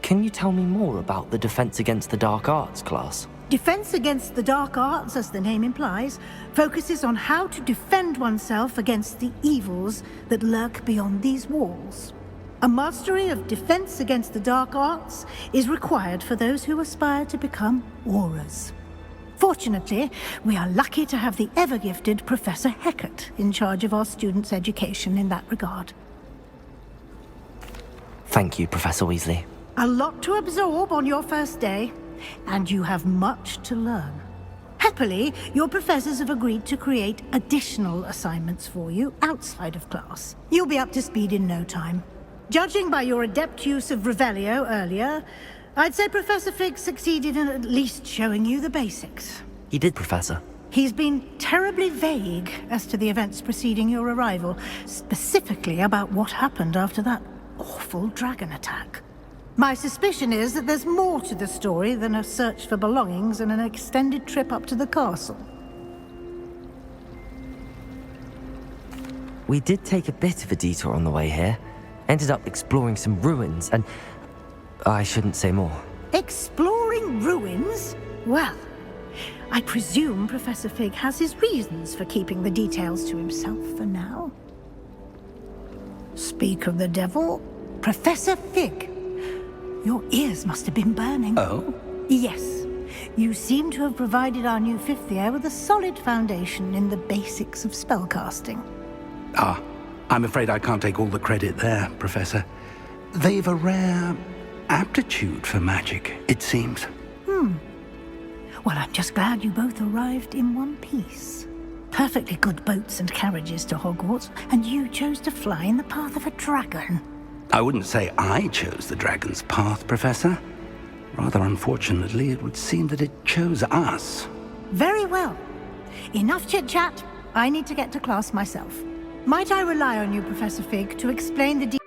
Can you tell me more about the Defense Against the Dark Arts class? Defense Against the Dark Arts, as the name implies, focuses on how to defend oneself against the evils that lurk beyond these walls. A mastery of Defense Against the Dark Arts is required for those who aspire to become Aurors. Fortunately, we are lucky to have the ever-gifted Professor Hecat in charge of our students' education in that regard. Thank you, Professor Weasley. A lot to absorb on your first day, and you have much to learn. Happily, your professors have agreed to create additional assignments for you outside of class. You'll be up to speed in no time. Judging by your adept use of Revelio earlier, I'd say Professor Fig succeeded in at least showing you the basics. He did, Professor. He's been terribly vague as to the events preceding your arrival, specifically about what happened after that awful dragon attack. My suspicion is that there's more to the story than a search for belongings and an extended trip up to the castle. We did take a bit of a detour on the way here. Ended up exploring some ruins and... I shouldn't say more. Exploring ruins? Well, I presume Professor Fig has his reasons for keeping the details to himself for now. Speak of the devil, Professor Fig. Your ears must have been burning. Oh? Yes. You seem to have provided our new fifth year with a solid foundation in the basics of spellcasting. Ah, I'm afraid I can't take all the credit there, Professor. They've a rare aptitude for magic, it seems. Well, I'm just glad you both arrived in one piece. Perfectly good boats and carriages to Hogwarts, and you chose to fly in the path of a dragon. I wouldn't say I chose the dragon's path, Professor. Rather unfortunately, it would seem that it chose us. Very well. Enough chit-chat. I need to get to class myself. Might I rely on you, Professor Fig, to explain the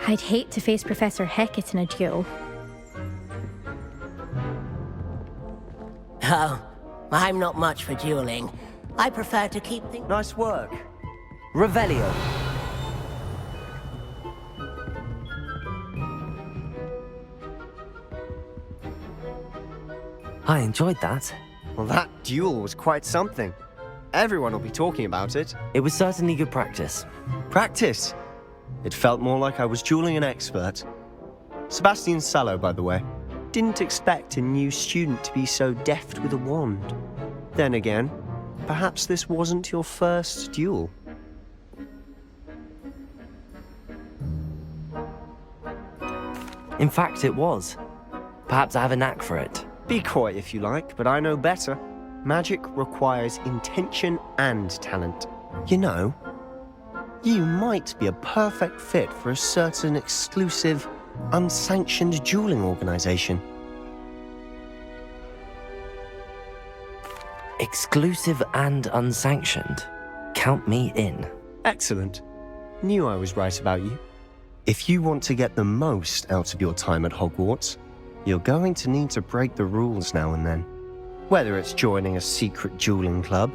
I'd hate to face Professor Hecat in a duel. Oh, I'm not much for dueling. I prefer to keep things... Nice work. Revelio. I enjoyed that. Well, that duel was quite something. Everyone will be talking about it. It was certainly good practice. Practice? It felt more like I was dueling an expert. Sebastian Sallow, by the way. Didn't expect a new student to be so deft with a wand. Then again, perhaps this wasn't your first duel. In fact, it was. Perhaps I have a knack for it. Be coy if you like, but I know better. Magic requires intention and talent. You know, you might be a perfect fit for a certain exclusive, unsanctioned dueling organization. Exclusive and unsanctioned. Count me in. Excellent. Knew I was right about you. If you want to get the most out of your time at Hogwarts, you're going to need to break the rules now and then. Whether it's joining a secret dueling club,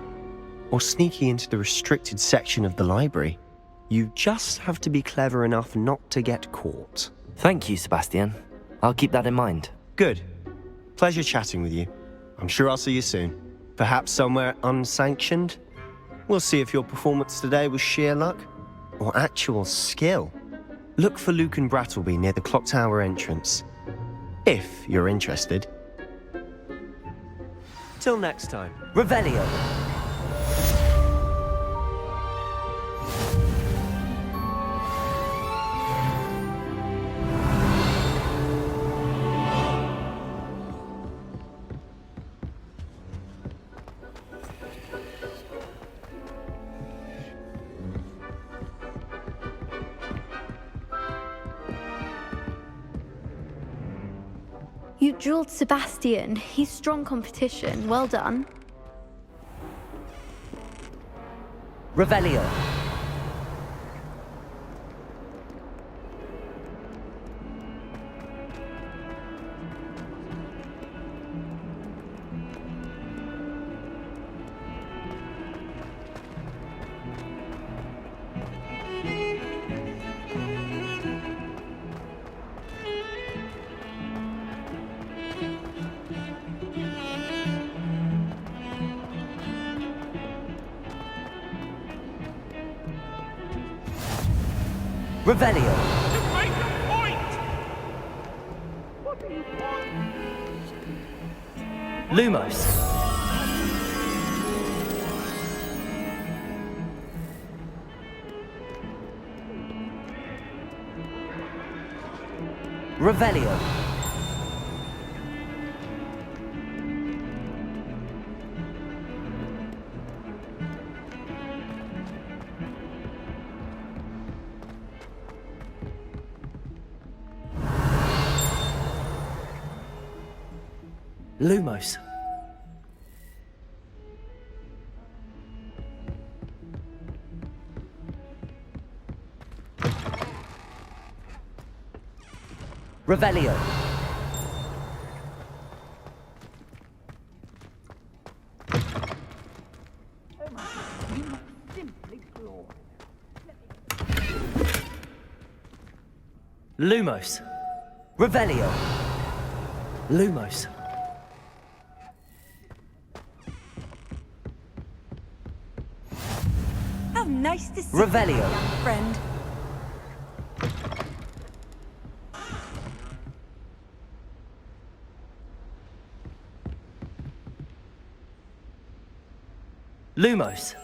or sneaking into the restricted section of the library, you just have to be clever enough not to get caught. Thank you, Sebastian. I'll keep that in mind. Good. Pleasure chatting with you. I'm sure I'll see you soon. Perhaps somewhere unsanctioned? We'll see if your performance today was sheer luck, or actual skill. Look for Lucan Brattleby near the clock tower entrance. If you're interested. Till next time. Revelio. You dueled Sebastian. He's strong competition. Well done. Revelio. Revelio. To make a point! What do you want? Lumos. Revelio. Lumos. Revelio. Lumos. Revelio. Lumos. How nice to see Revelio. you, young friend. Lumos.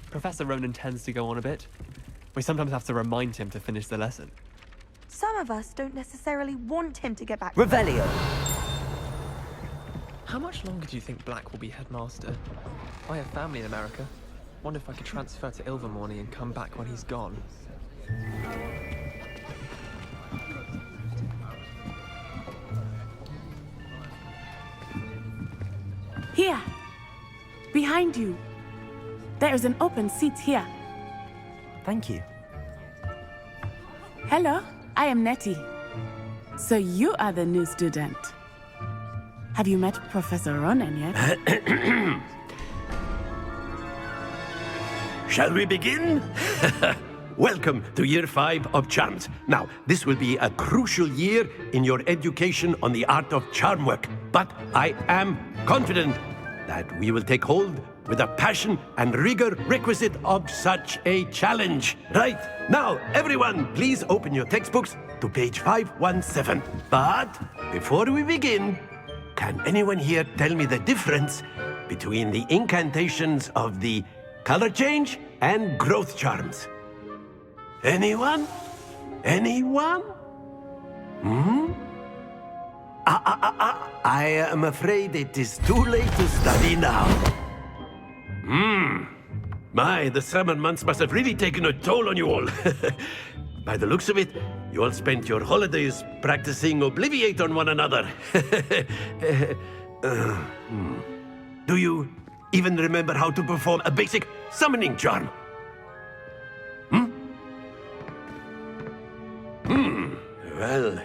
Professor Ronan tends to go on a bit. We sometimes have to remind him to finish the lesson. Some of us don't necessarily want him to get back. Revelio. How much longer do you think Black will be headmaster? I have family in America. Wonder if I could transfer to Ilvermorny and come back when he's gone. Here. Behind you. There is an open seat here. Thank you. Hello, I am Nettie. So you are the new student. Have you met Professor Ronan yet? Shall we begin? Welcome to Year 5 of Charms. Now, this will be a crucial year in your education on the art of charm work. But I am confident that we will take hold with the passion and rigor requisite of such a challenge. Right, now, everyone, please open your textbooks to page 517. But before we begin, can anyone here tell me the difference between the incantations of the color change and growth charms? Anyone? Anyone? I am afraid it is too late to study now. My, the summer months must have really taken a toll on you all. By the looks of it, you all spent your holidays practicing Obliviate on one another. Do you even remember how to perform a basic summoning charm? Well,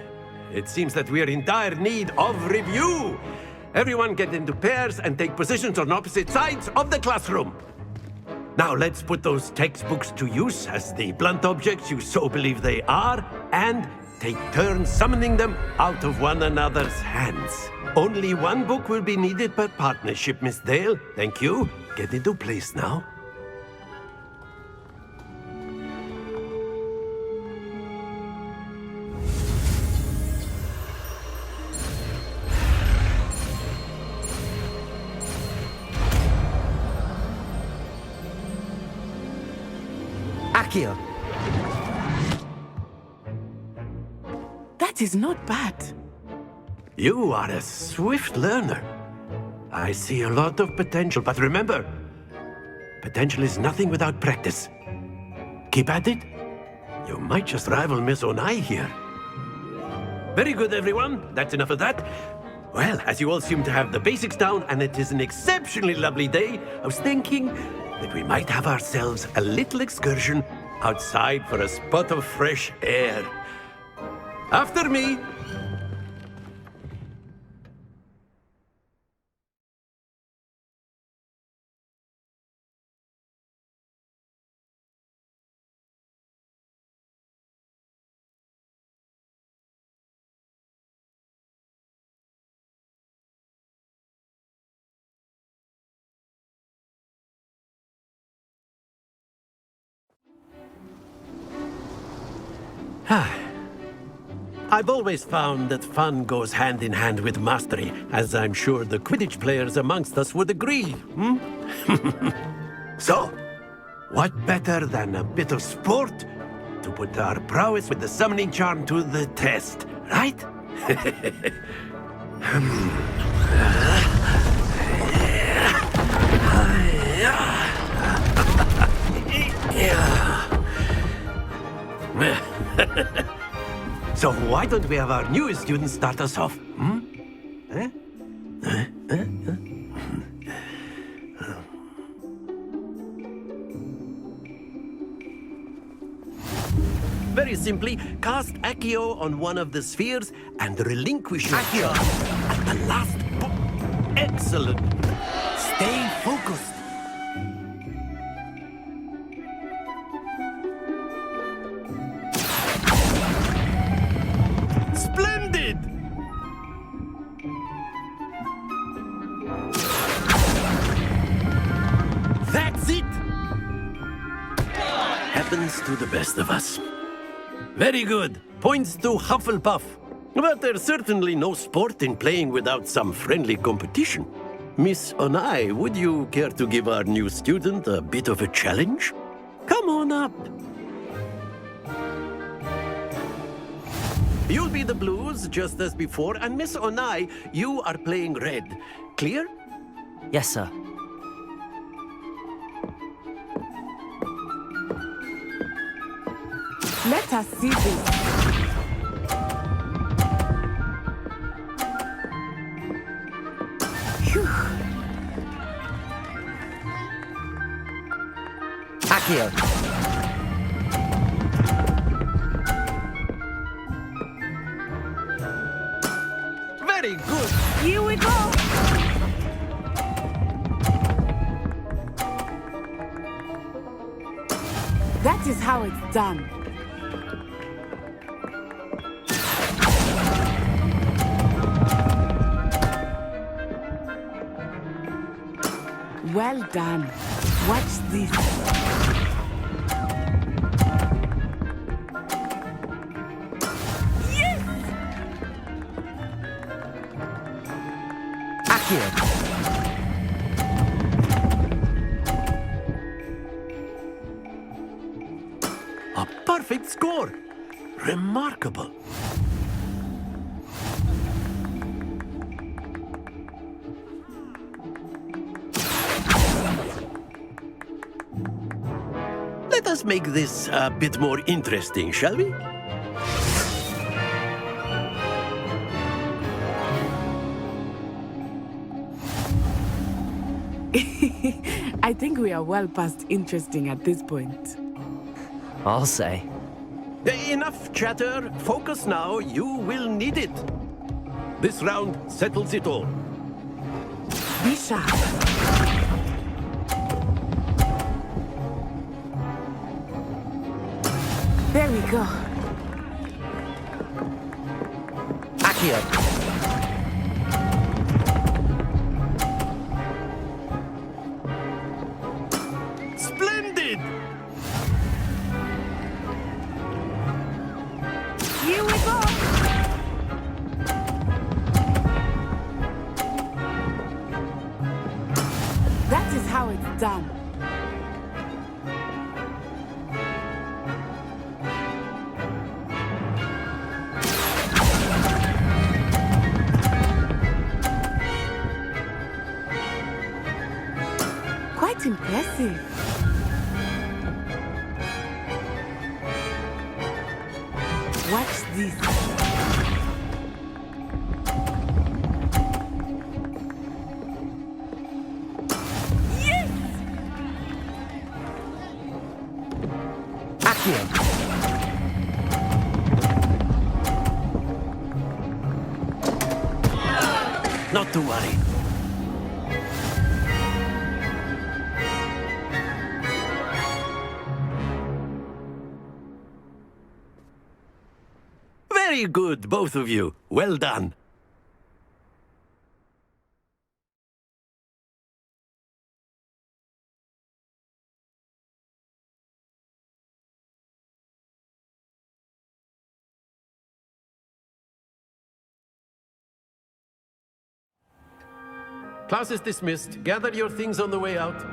it seems that we are in dire need of review. Everyone get into pairs and take positions on opposite sides of the classroom. Now let's put those textbooks to use as the blunt objects you so believe they are, and take turns summoning them out of one another's hands. Only one book will be needed per partnership, Miss Dale. Thank you. Get into place now. Akio. That is not bad. You are a swift learner. I see a lot of potential, but remember, potential is nothing without practice. Keep at it. You might just rival Miss Onai here. Very good, everyone. That's enough of that. Well, as you all seem to have the basics down, and it is an exceptionally lovely day, I was thinking that we might have ourselves a little excursion outside for a spot of fresh air. After me. I've always found that fun goes hand in hand with mastery, as I'm sure the Quidditch players amongst us would agree. So, what better than a bit of sport to put our prowess with the summoning charm to the test, right? So why don't we have our newest student start us off? Very simply, cast Accio on one of the spheres and relinquish your Accio at the last. Excellent. Stay focused. Splendid! That's it! Happens to the best of us. Very good. Points to Hufflepuff. But there's certainly no sport in playing without some friendly competition. Miss Onai, would you care to give our new student a bit of a challenge? Come on up. You'll be the blues, just as before, and Miss Onai, you are playing red. Clear? Yes, sir. Let us see this. Phew. Accio. Very good. Here we go. That is how it's done. Well done. Watch this. Yes! Accio. A perfect score. Remarkable. Let us make this a bit more interesting, shall we? I think we are well past interesting at this point. I'll say. Enough chatter. Focus now. You will need it. This round settles it all. Be sharp. There we go. Accio. Splendid! Here we go. That is how it's done. Quite impressive. Watch this. Yes! Accio. Not to worry. Very good, both of you. Well done. Class is dismissed. Gather your things on the way out.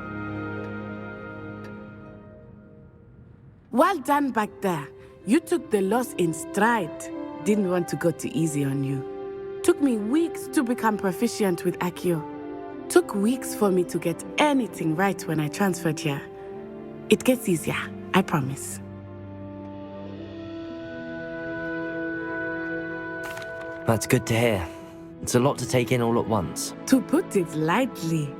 Well done back there. You took the loss in stride. Didn't want to go too easy on you. Took me weeks to become proficient with Accio. Took weeks for me to get anything right when I transferred here. It gets easier, I promise. That's good to hear. It's a lot to take in all at once. To put it lightly,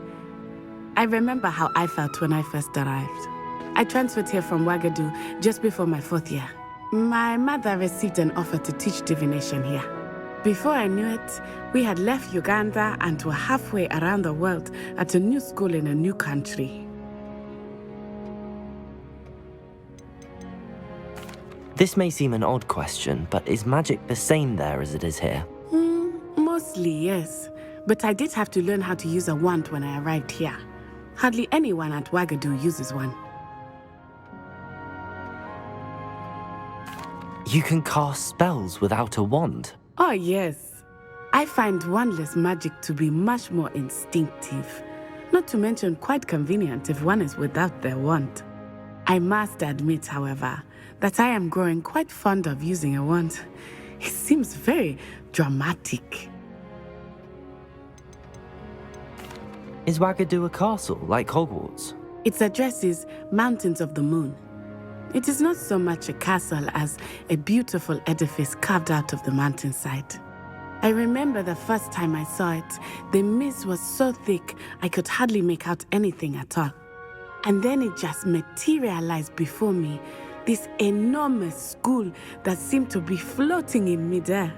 I remember how I felt when I first arrived. I transferred here from Ouagadougou just before my 4th year. My mother received an offer to teach divination here. Before I knew it, we had left Uganda and were halfway around the world at a new school in a new country. This may seem an odd question, but is magic the same there as it is here? Mostly, yes. But I did have to learn how to use a wand when I arrived here. Hardly anyone at Ouagadougou uses one. You can cast spells without a wand? Oh, yes. I find wandless magic to be much more instinctive. Not to mention quite convenient if one is without their wand. I must admit, however, that I am growing quite fond of using a wand. It seems very dramatic. Is Ouagadougou a castle, like Hogwarts? Its address is Mountains of the Moon. It is not so much a castle as a beautiful edifice carved out of the mountainside. I remember the first time I saw it, the mist was so thick I could hardly make out anything at all. And then it just materialized before me. This enormous school that seemed to be floating in midair.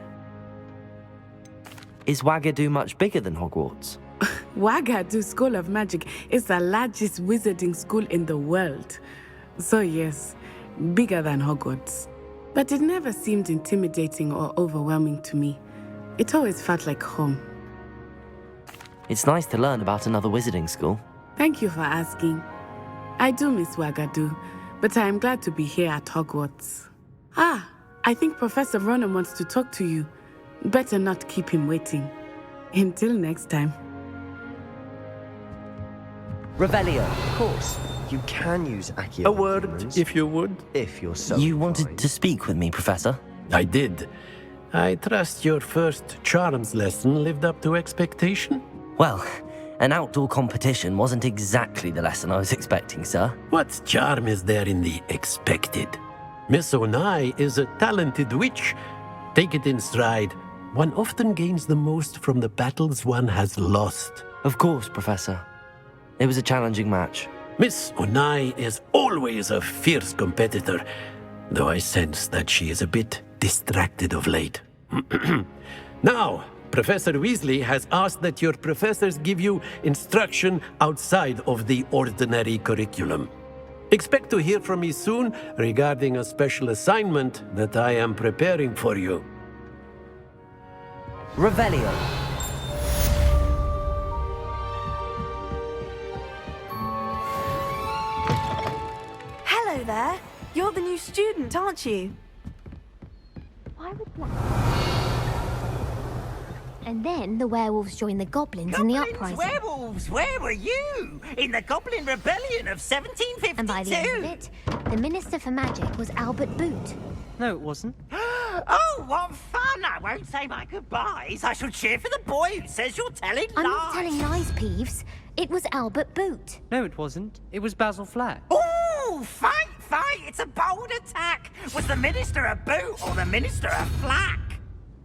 Is Wagadu much bigger than Hogwarts? Wagadu School of Magic is the largest wizarding school in the world. So yes, bigger than Hogwarts. But it never seemed intimidating or overwhelming to me. It always felt like home. It's nice to learn about another wizarding school. Thank you for asking. I do miss Wagadu, but I am glad to be here at Hogwarts. Ah, I think Professor Ronan wants to talk to you. Better not keep him waiting. Until next time. Revelio. Of course. You can use Accio. A word, if you would. If you're so You wanted to speak with me, Professor? I did. I trust your first charms lesson lived up to expectation? Well, an outdoor competition wasn't exactly the lesson I was expecting, sir. What charm is there in the expected? Miss Onai is a talented witch. Take it in stride. One often gains the most from the battles one has lost. Of course, Professor. It was a challenging match. Miss Onai is always a fierce competitor, though I sense that she is a bit distracted of late. Now, Professor Weasley has asked that your professors give you instruction outside of the ordinary curriculum. Expect to hear from me soon regarding a special assignment that I am preparing for you. Revelio. Hello there. You're the new student, aren't you? Why would And then the werewolves joined the goblins in the uprising. Werewolves, where were you? In the Goblin Rebellion of 1752? And by the end of it, the Minister for Magic was Albert Boot. No, it wasn't. Oh, what fun! I won't say my goodbyes. I shall cheer for the boy who says you're telling I'm lies. not telling lies, Peeves. It was Albert Boot. No, it wasn't. It was Basil Flack. Ooh, fight, fight! It's a bold attack. Was the Minister a boot or the Minister a flack?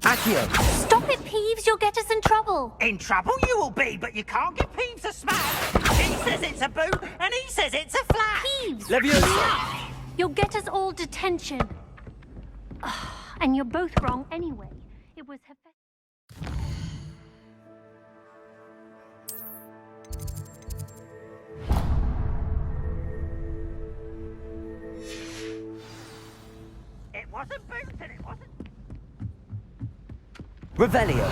Accio. Stop it, Peeves. You'll get us in trouble. In trouble you will be, but you can't give Peeves a smack. She says it's a boot, and he says it's a flack. Peeves! Leviosa! You'll get us all detention. And you're both wrong anyway. It was her... It wasn't boot, and it wasn't... Revelio.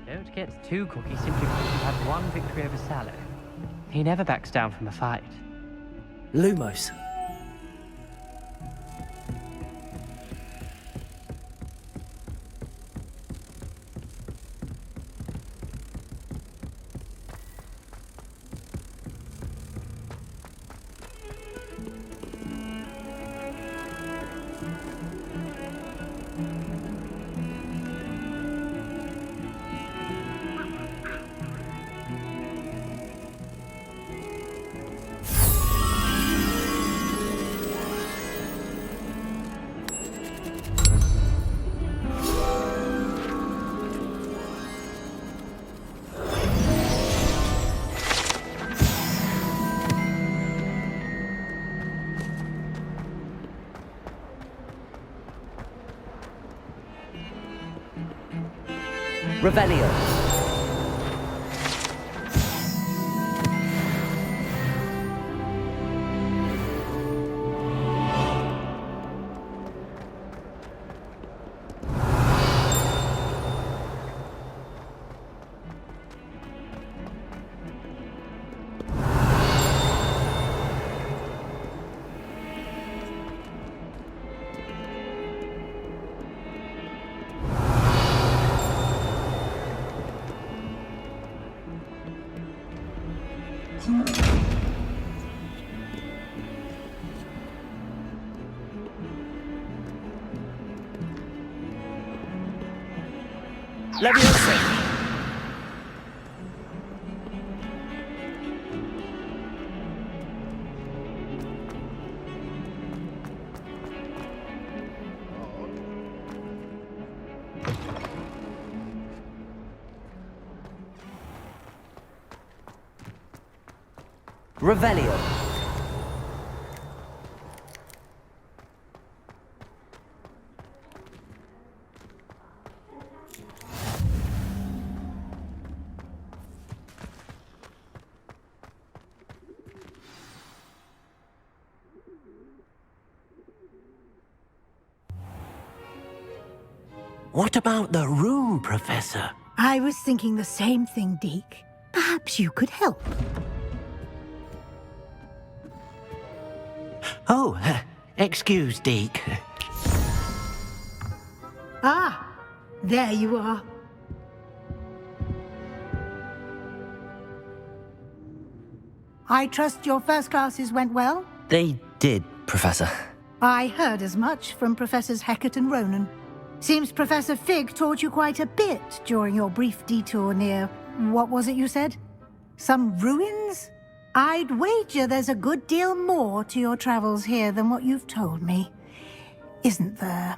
Don't get too cocky simply because you've had one victory over Sallow. He never backs down from a fight. Lumos. Revelio. Leviosa! Revelio. What about the room, Professor? I was thinking the same thing, Deke. Perhaps you could help. Oh, excuse, Deke. Ah, there you are. I trust your first classes went well? They did, Professor. I heard as much from Professors Hecat and Ronan. Seems Professor Fig taught you quite a bit during your brief detour near... what was it you said? Some ruins? I'd wager there's a good deal more to your travels here than what you've told me. Isn't there?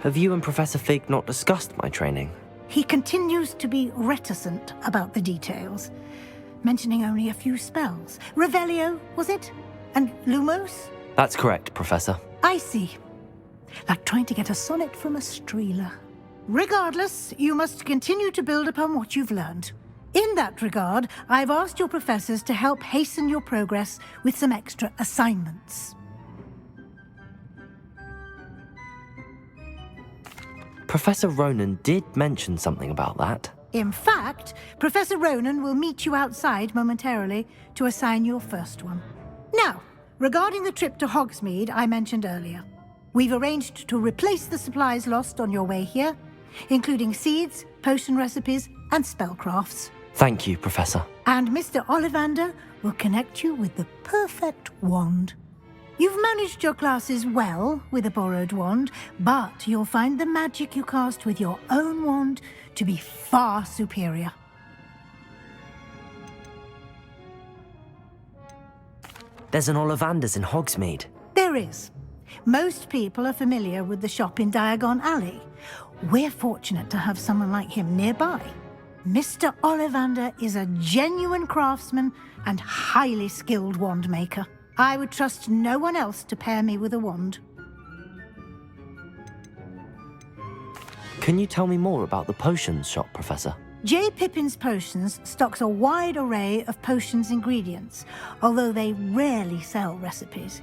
Have you and Professor Fig not discussed my training? He continues to be reticent about the details, mentioning only a few spells. Revelio, was it? And Lumos? That's correct, Professor. I see. Like trying to get a sonnet from a streeler. Regardless, you must continue to build upon what you've learned. In that regard, I've asked your professors to help hasten your progress with some extra assignments. Professor Ronan did mention something about that. In fact, Professor Ronan will meet you outside momentarily to assign your first one. Now, regarding the trip to Hogsmeade I mentioned earlier, we've arranged to replace the supplies lost on your way here, including seeds, potion recipes, and spellcrafts. Thank you, Professor. And Mr. Ollivander will connect you with the perfect wand. You've managed your classes well with a borrowed wand, but you'll find the magic you cast with your own wand to be far superior. There's an Ollivander's in Hogsmeade. There is. Most people are familiar with the shop in Diagon Alley. We're fortunate to have someone like him nearby. Mr. Ollivander is a genuine craftsman and highly skilled wand maker. I would trust no one else to pair me with a wand. Can you tell me more about the potions shop, Professor? J. Pippin's Potions stocks a wide array of potions ingredients, although they rarely sell recipes.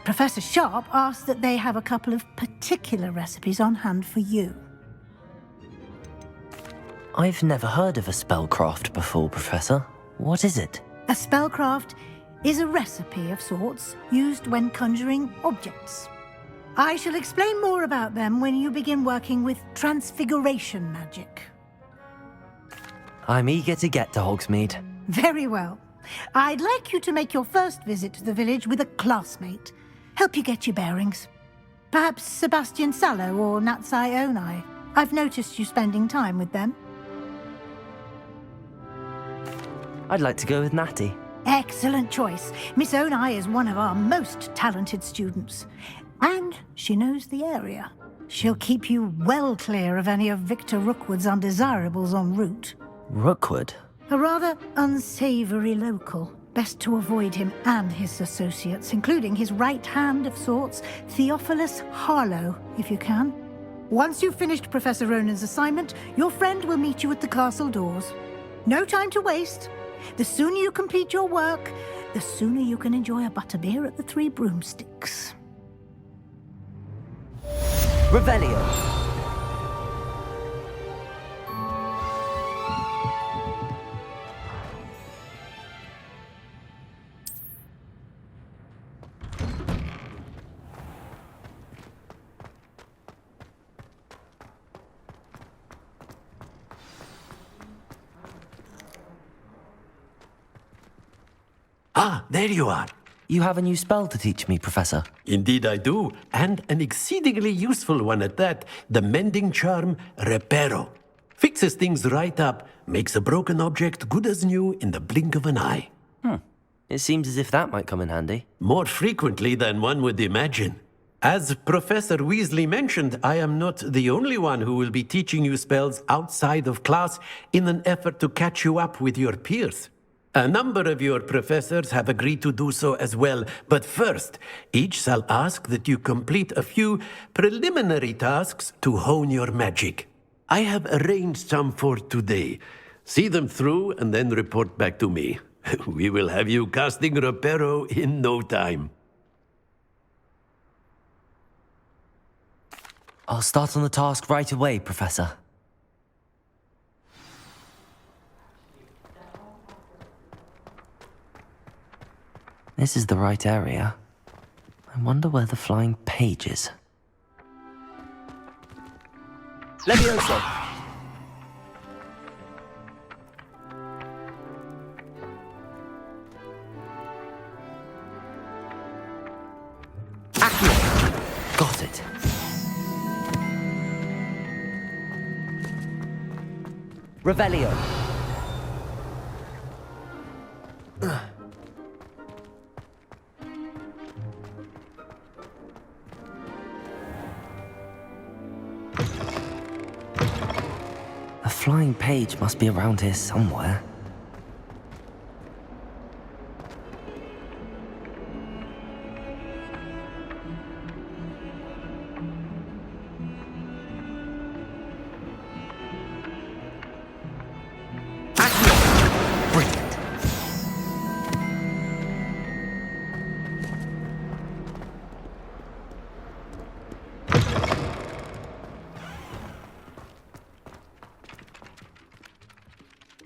Professor Sharp asked that they have a couple of particular recipes on hand for you. I've never heard of a spellcraft before, Professor. What is it? A spellcraft is a recipe of sorts used when conjuring objects. I shall explain more about them when you begin working with transfiguration magic. I'm eager to get to Hogsmeade. Very well. I'd like you to make your first visit to the village with a classmate. Help you get your bearings. Perhaps Sebastian Sallow or Natsai Onai. I've noticed you spending time with them. I'd like to go with Natty. Excellent choice. Miss Onai is one of our most talented students. And she knows the area. She'll keep you well clear of any of Victor Rookwood's undesirables en route. Rookwood? A rather unsavory local. Best to avoid him and his associates, including his right hand of sorts, Theophilus Harlow, if you can. Once you've finished Professor Ronan's assignment, your friend will meet you at the castle doors. No time to waste. The sooner you complete your work, the sooner you can enjoy a butterbeer at the Three Broomsticks. Revelio. Ah, there you are. You have a new spell to teach me, Professor. Indeed I do, and an exceedingly useful one at that. The mending charm, Reparo. Fixes things right up, makes a broken object good as new in the blink of an eye. It seems as if that might come in handy. More frequently than one would imagine. As Professor Weasley mentioned, I am not the only one who will be teaching you spells outside of class in an effort to catch you up with your peers. A number of your professors have agreed to do so as well, but first, each shall ask that you complete a few preliminary tasks to hone your magic. I have arranged some for today. See them through and then report back to me. We will have you casting Reparo in no time. I'll start on the task right away, Professor. This is the right area. I wonder where the flying page is. Levioso! Accio! Got it. Revelio. A flying page must be around here somewhere.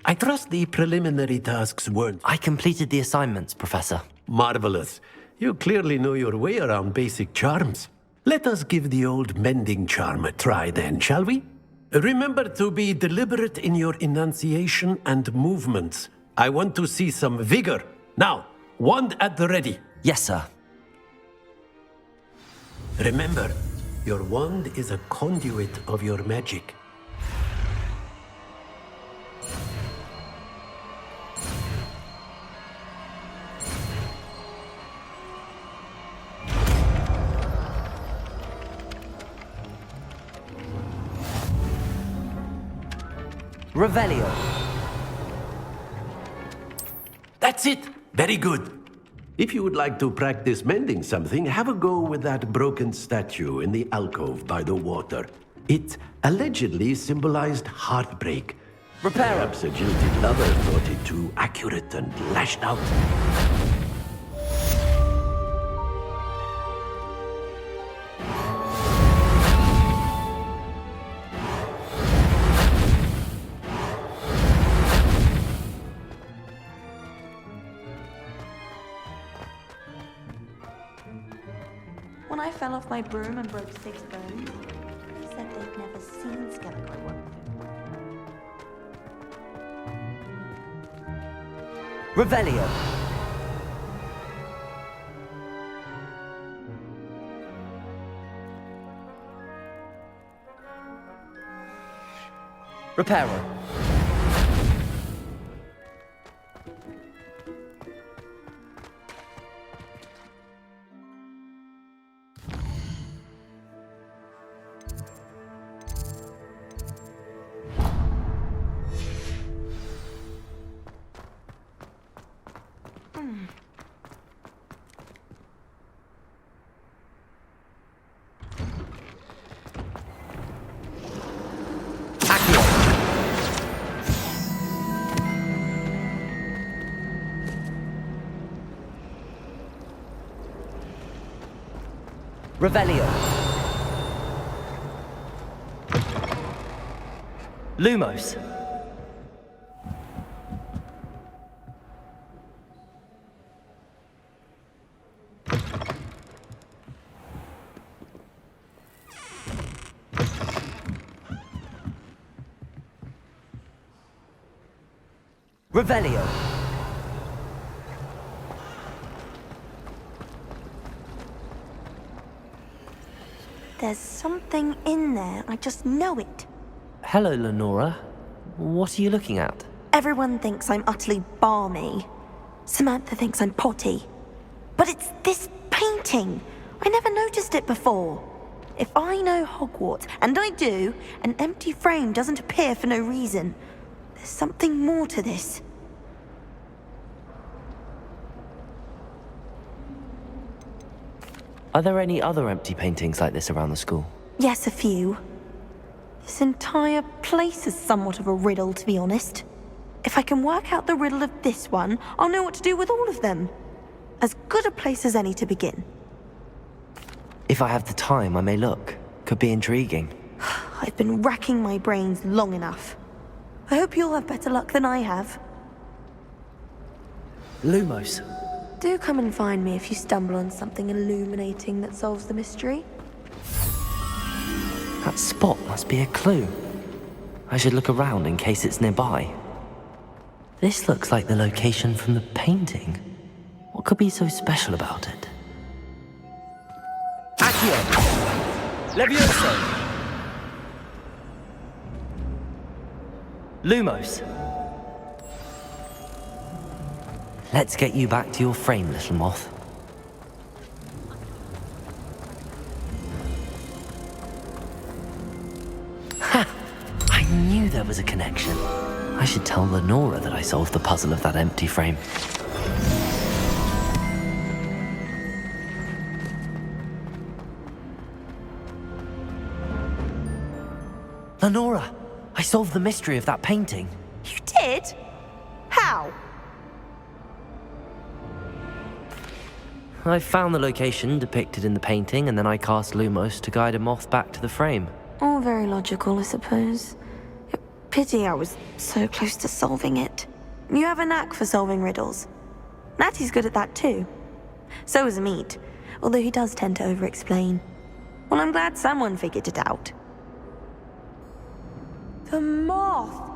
I trust the preliminary tasks weren't... I completed the assignments, Professor. Marvelous. You clearly know your way around basic charms. Let us give the old mending charm a try then, shall we? Remember to be deliberate in your enunciation and movements. I want to see some vigor. Now, wand at the ready. Yes, sir. Remember, your wand is a conduit of your magic. Revelio. That's it! Very good. If you would like to practice mending something, have a go with that broken statue in the alcove by the water. It allegedly symbolized heartbreak. Repair. Perhaps a jilted lover thought it too accurate and lashed out. When I fell off my broom and broke 6 bones, they said they'd never seen Skeletor. Revelio. Reparo. Revelio. Lumos. Revelio. There's something in there. I just know it. Hello, Lenora. What are you looking at? Everyone thinks I'm utterly balmy. Samantha thinks I'm potty. But it's this painting. I never noticed it before. If I know Hogwarts, and I do, an empty frame doesn't appear for no reason. There's something more to this. Are there any other empty paintings like this around the school? Yes, a few. This entire place is somewhat of a riddle, to be honest. If I can work out the riddle of this one, I'll know what to do with all of them. As good a place as any to begin. If I have the time, I may look. Could be intriguing. I've been racking my brains long enough. I hope you'll have better luck than I have. Lumos. Do come and find me if you stumble on something illuminating that solves the mystery. That spot must be a clue. I should look around in case it's nearby. This looks like the location from the painting. What could be so special about it? Accio! Levioso! Lumos! Let's get you back to your frame, little moth. Ha! I knew there was a connection. I should tell Lenora that I solved the puzzle of that empty frame. Lenora! I solved the mystery of that painting. You did? How? I found the location depicted in the painting, and then I cast Lumos to guide a moth back to the frame. All very logical, I suppose. Pity I was so close to solving it. You have a knack for solving riddles. Natty's good at that too. So is Amit, although he does tend to over-explain. Well, I'm glad someone figured it out. The moth!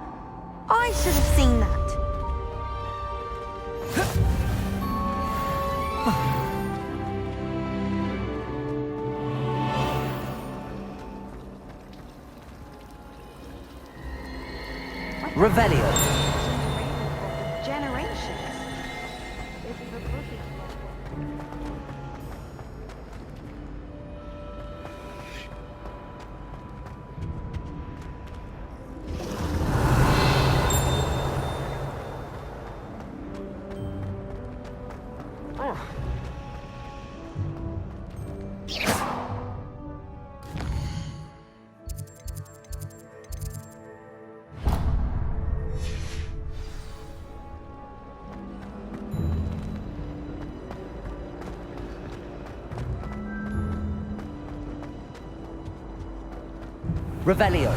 I should have seen that. Revelio. Generations. Revelio.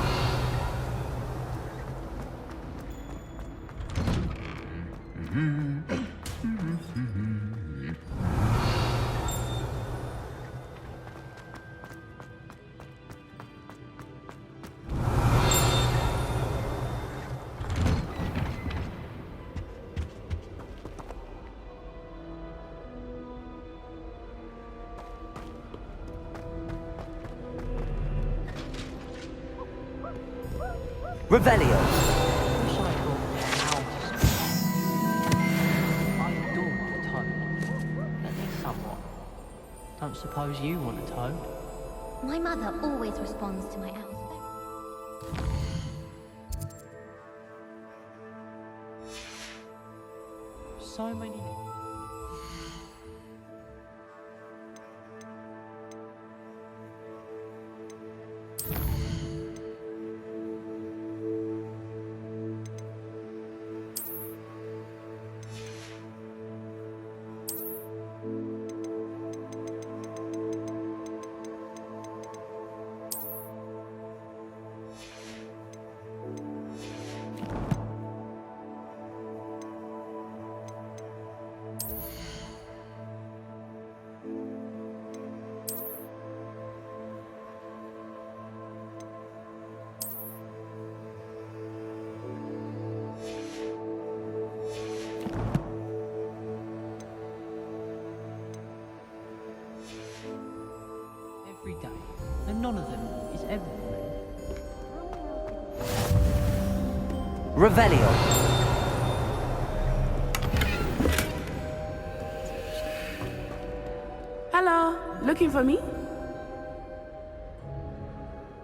Revelio. Don't suppose you want a toad? My mother always responds to my owls. So many. Revelio. Hello, looking for me?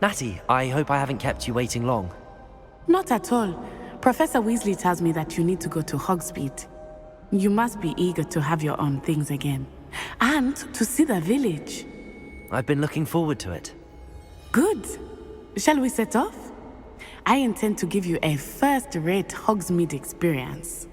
Natty, I hope I haven't kept you waiting long. Not at all. Professor Weasley tells me that you need to go to Hogsmeade. You must be eager to have your own things again. And to see the village. I've been looking forward to it. Good. Shall we set off? I intend to give you a first-rate Hogsmeade experience.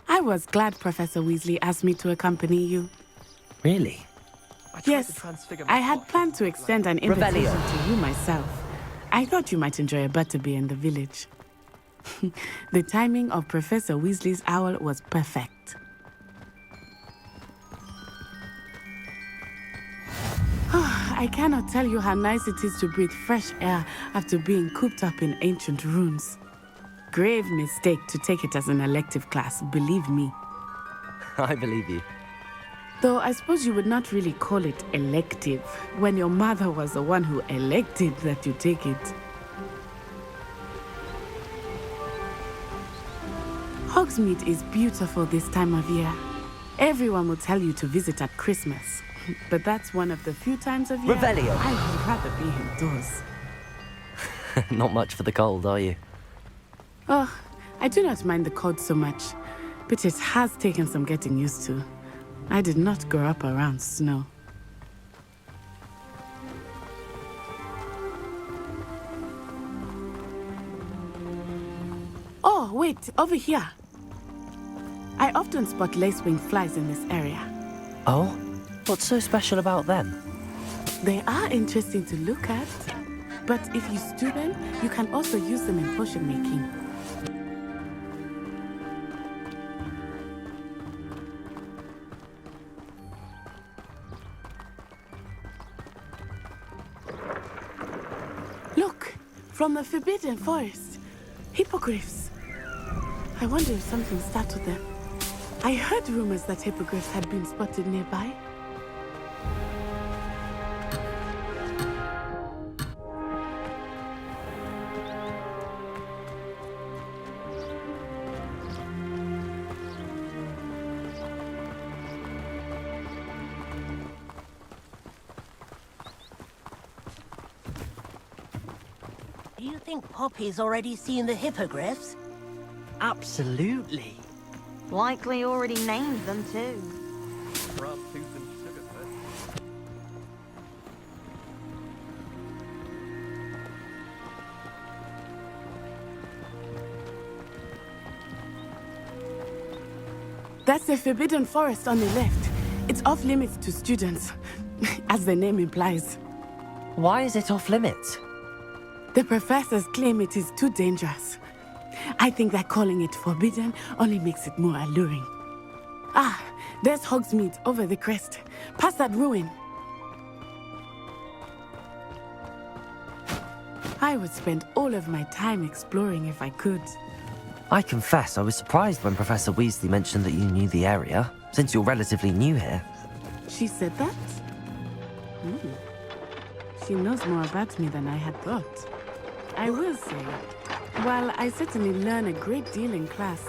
I was glad Professor Weasley asked me to accompany you. Really? Yes, I had planned to extend an invitation Revelio. to you myself. I thought you might enjoy a butterbeer in the village. The timing of Professor Weasley's owl was perfect. I cannot tell you how nice it is to breathe fresh air after being cooped up in ancient ruins. Grave mistake to take it as an elective class, believe me. I believe you. Though I suppose you would not really call it elective when your mother was the one who elected that you take it. Hogsmeade is beautiful this time of year. Everyone will tell you to visit at Christmas, but that's one of the few times of year Revelio. I would rather be indoors. Not much for the cold, are you? Oh, I do not mind the cold so much, but it has taken some getting used to. I did not grow up around snow. Oh, wait, over here. I often spot lacewing flies in this area. Oh? What's so special about them? They are interesting to look at, but if you stew them, you can also use them in potion making. Look, from the Forbidden Forest. Hippogriffs. I wonder if something startled them. I heard rumors that hippogriffs had been spotted nearby. Do you think Poppy's already seen the hippogriffs? Absolutely. Likely already named them too. Brass tooth and sugarfoot. That's the Forbidden Forest on the left. It's off limits to students, as the name implies. Why is it off limits? The professors claim it is too dangerous. I think that calling it forbidden only makes it more alluring. Ah, there's Hogsmeade over the crest. Past that ruin. I would spend all of my time exploring if I could. I confess I was surprised when Professor Weasley mentioned that you knew the area, since you're relatively new here. She said that? She knows more about me than I had thought. I will say, while I certainly learn a great deal in class,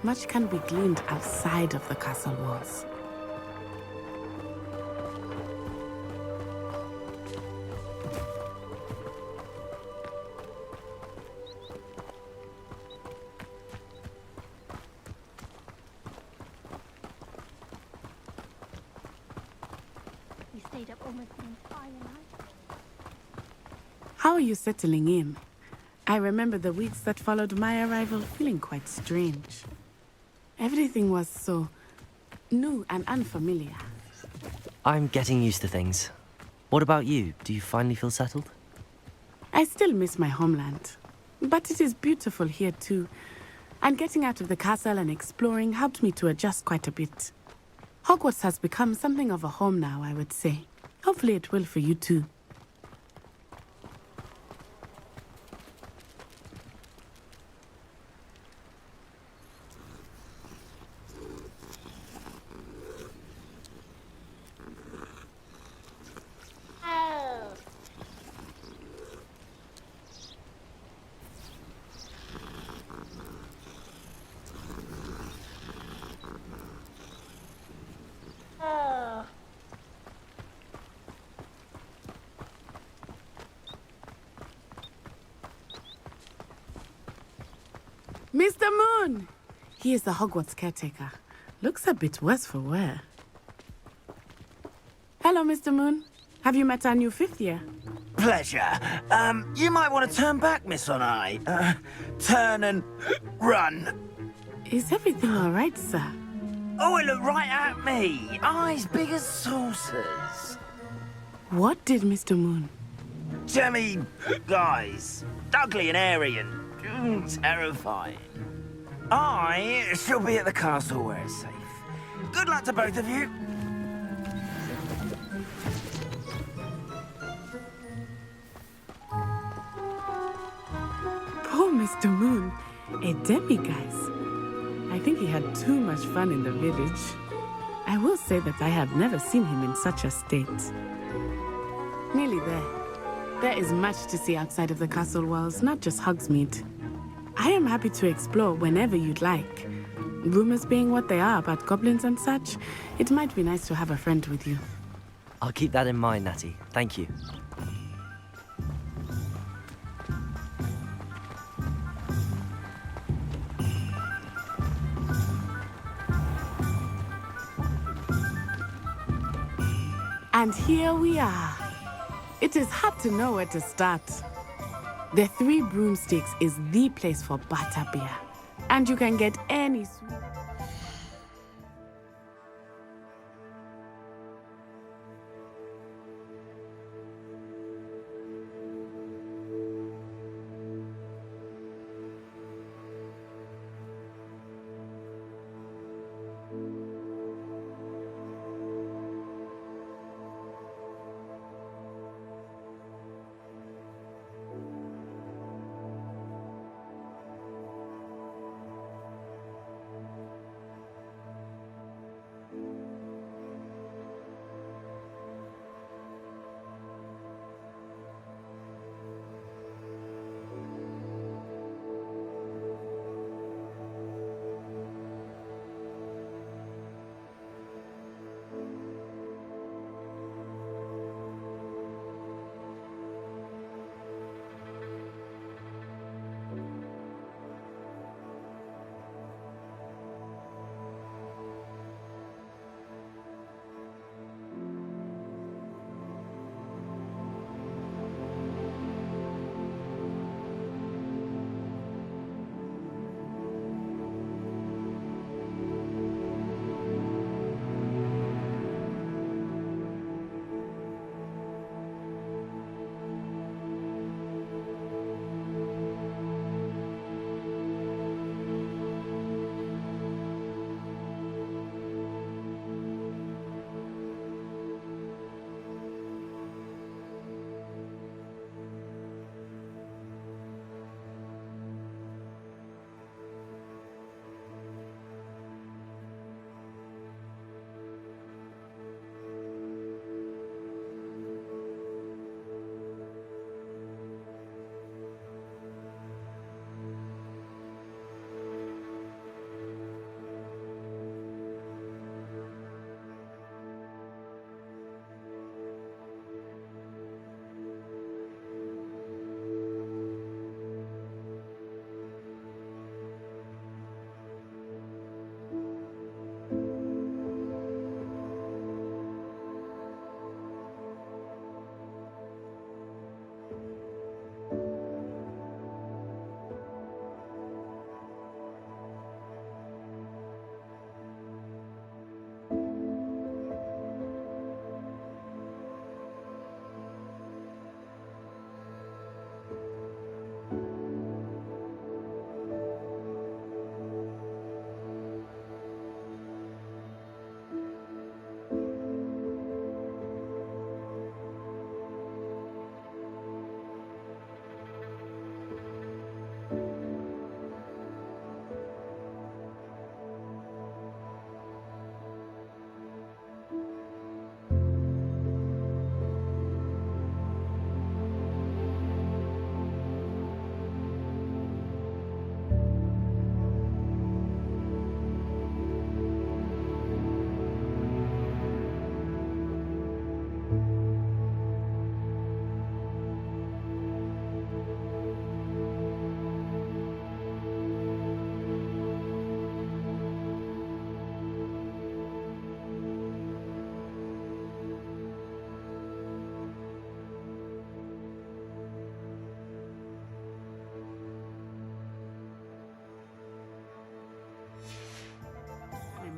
much can be gleaned outside of the castle walls. You stayed up almost the entire night. How are you settling in? I remember the weeks that followed my arrival feeling quite strange. Everything was so new and unfamiliar. I'm getting used to things. What about you? Do you finally feel settled? I still miss my homeland, but it is beautiful here too. And getting out of the castle and exploring helped me to adjust quite a bit. Hogwarts has become something of a home now, I would say. Hopefully it will for you too. Mr. Moon! He is the Hogwarts caretaker. Looks a bit worse for wear. Hello, Mr. Moon. Have you met our new fifth year? Pleasure. You might want to turn back, Miss Onai. Turn and run. Is everything all right, sir? Oh, it looked right at me. Eyes big as saucers. What did Mr. Moon? Jemmy guys. Ugly and airy and terrifying. I shall be at the castle where it's safe. Good luck to both of you. Poor Mr. Moon. A demiguise. I think he had too much fun in the village. I will say that I have never seen him in such a state. Nearly there. There is much to see outside of the castle walls, not just Hogsmeade. I am happy to explore whenever you'd like. Rumors being what they are about goblins and such, it might be nice to have a friend with you. I'll keep that in mind, Natty. Thank you. And here we are. It is hard to know where to start. The Three Broomsticks is the place for butterbeer. And you can get any sweet...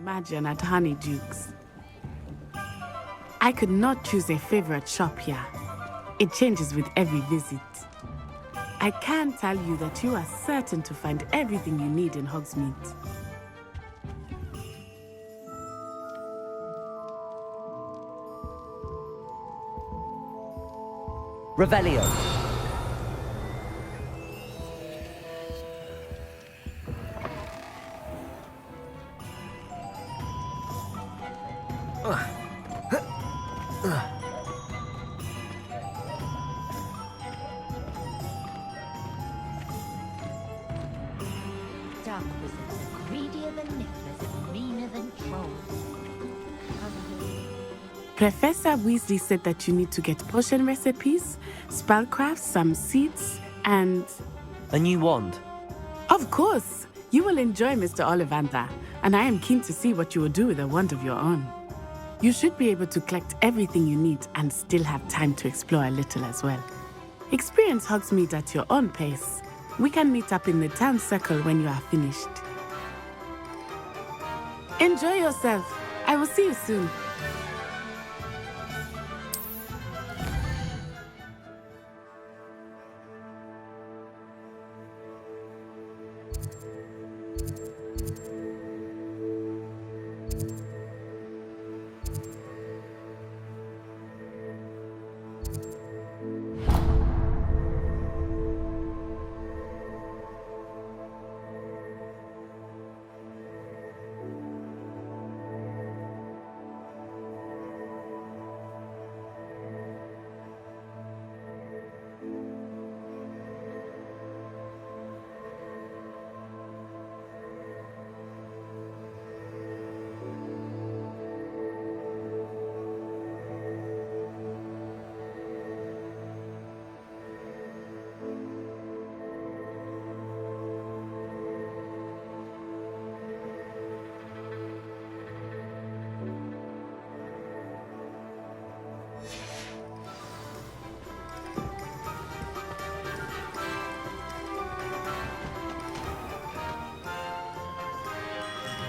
imagine at Honeyduke's. I could not choose a favorite shop here. It changes with every visit. I can tell you that you are certain to find everything you need in Hogsmeade. Revelio. Dark wizards are greedier than nibblers and meaner than trolls. Professor Weasley said that you need to get potion recipes, spellcrafts, some seeds, and... A new wand. Of course! You will enjoy Mr. Ollivander, and I am keen to see what you will do with a wand of your own. You should be able to collect everything you need and still have time to explore a little as well. Experience Hogsmeade at your own pace. We can meet up in the town circle when you are finished. Enjoy yourself. I will see you soon.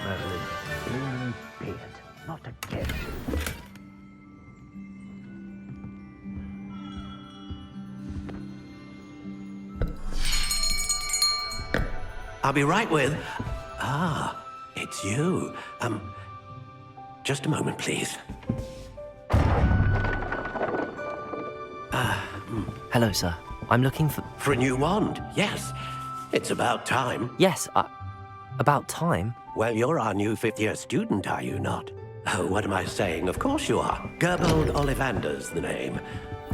Merlin's beard, not again. I'll be right with... Ah, it's you. Just a moment, please. Hello, sir. I'm looking for... For a new wand, yes. It's about time. Yes, about time? Well, you're our new fifth-year student, are you not? Oh, what am I saying? Of course you are. Gerbold Ollivander's the name.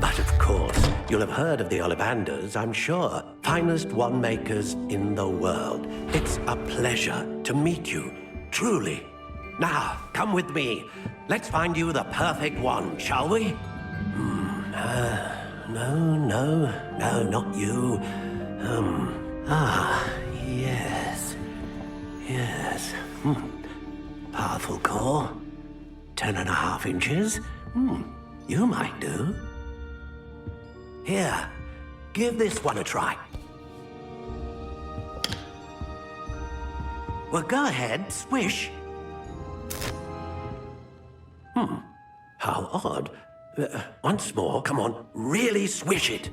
But of course, you'll have heard of the Ollivanders, I'm sure. Finest wand makers in the world. It's a pleasure to meet you, truly. Now, come with me. Let's find you the perfect wand, shall we? No, not you. Yes. Powerful core. 10.5 inches. You might do. Here, give this one a try. Well, go ahead, swish. How odd. Once more, come on, really swish it.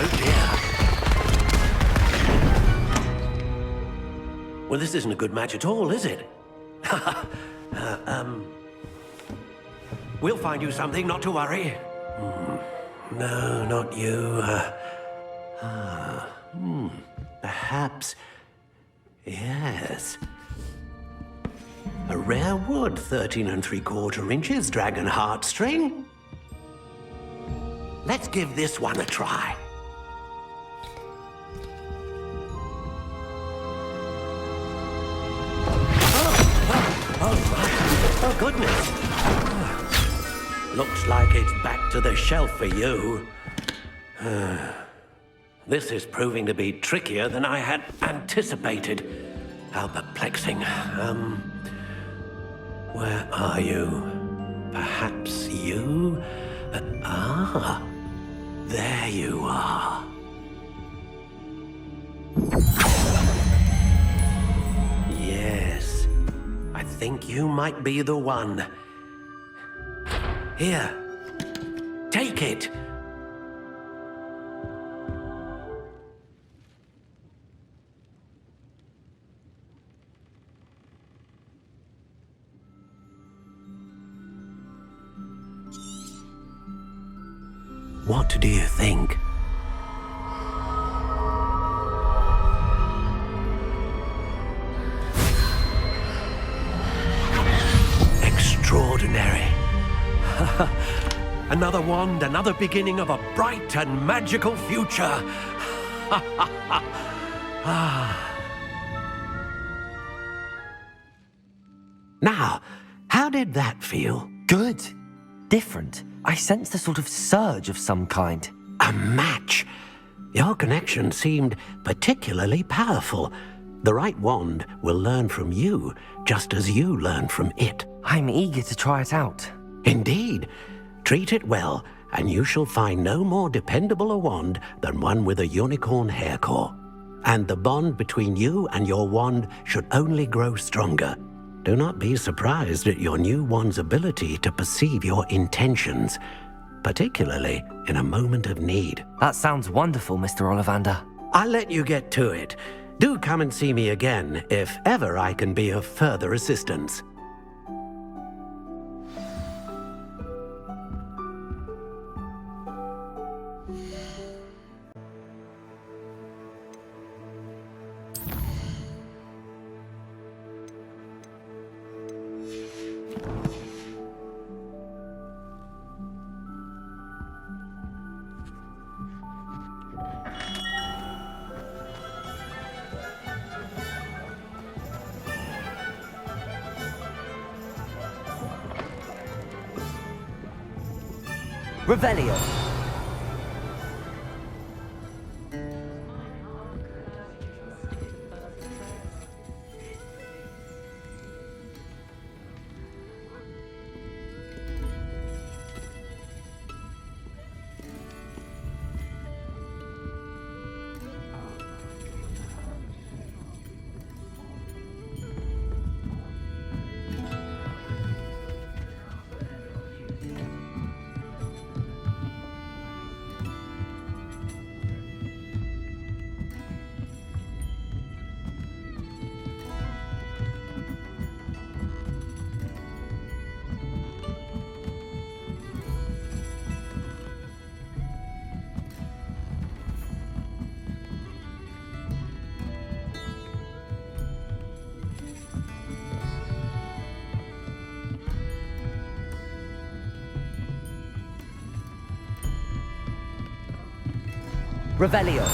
Oh dear. Well, this isn't a good match at all, is it? We'll find you something, not to worry. No, not you. Perhaps... Yes. A rare wood, 13 3/4 inches, dragon heartstring. Let's give this one a try. Oh, goodness. Looks like it's back to the shelf for you. This is proving to be trickier than I had anticipated. How perplexing. Where are you? Perhaps you? There you are. think you might be the one. Here, take it. What do you think? Extraordinary. Another wand, another beginning of a bright and magical future. Now, how did that feel? Good. Different. I sensed a sort of surge of some kind. A match. Your connection seemed particularly powerful. The right wand will learn from you, just as you learn from it. I'm eager to try it out. Indeed. Treat it well, and you shall find no more dependable a wand than one with a unicorn hair core. And the bond between you and your wand should only grow stronger. Do not be surprised at your new wand's ability to perceive your intentions, particularly in a moment of need. That sounds wonderful, Mr. Ollivander. I'll let you get to it. Do come and see me again if ever I can be of further assistance. Revelio. Revelio.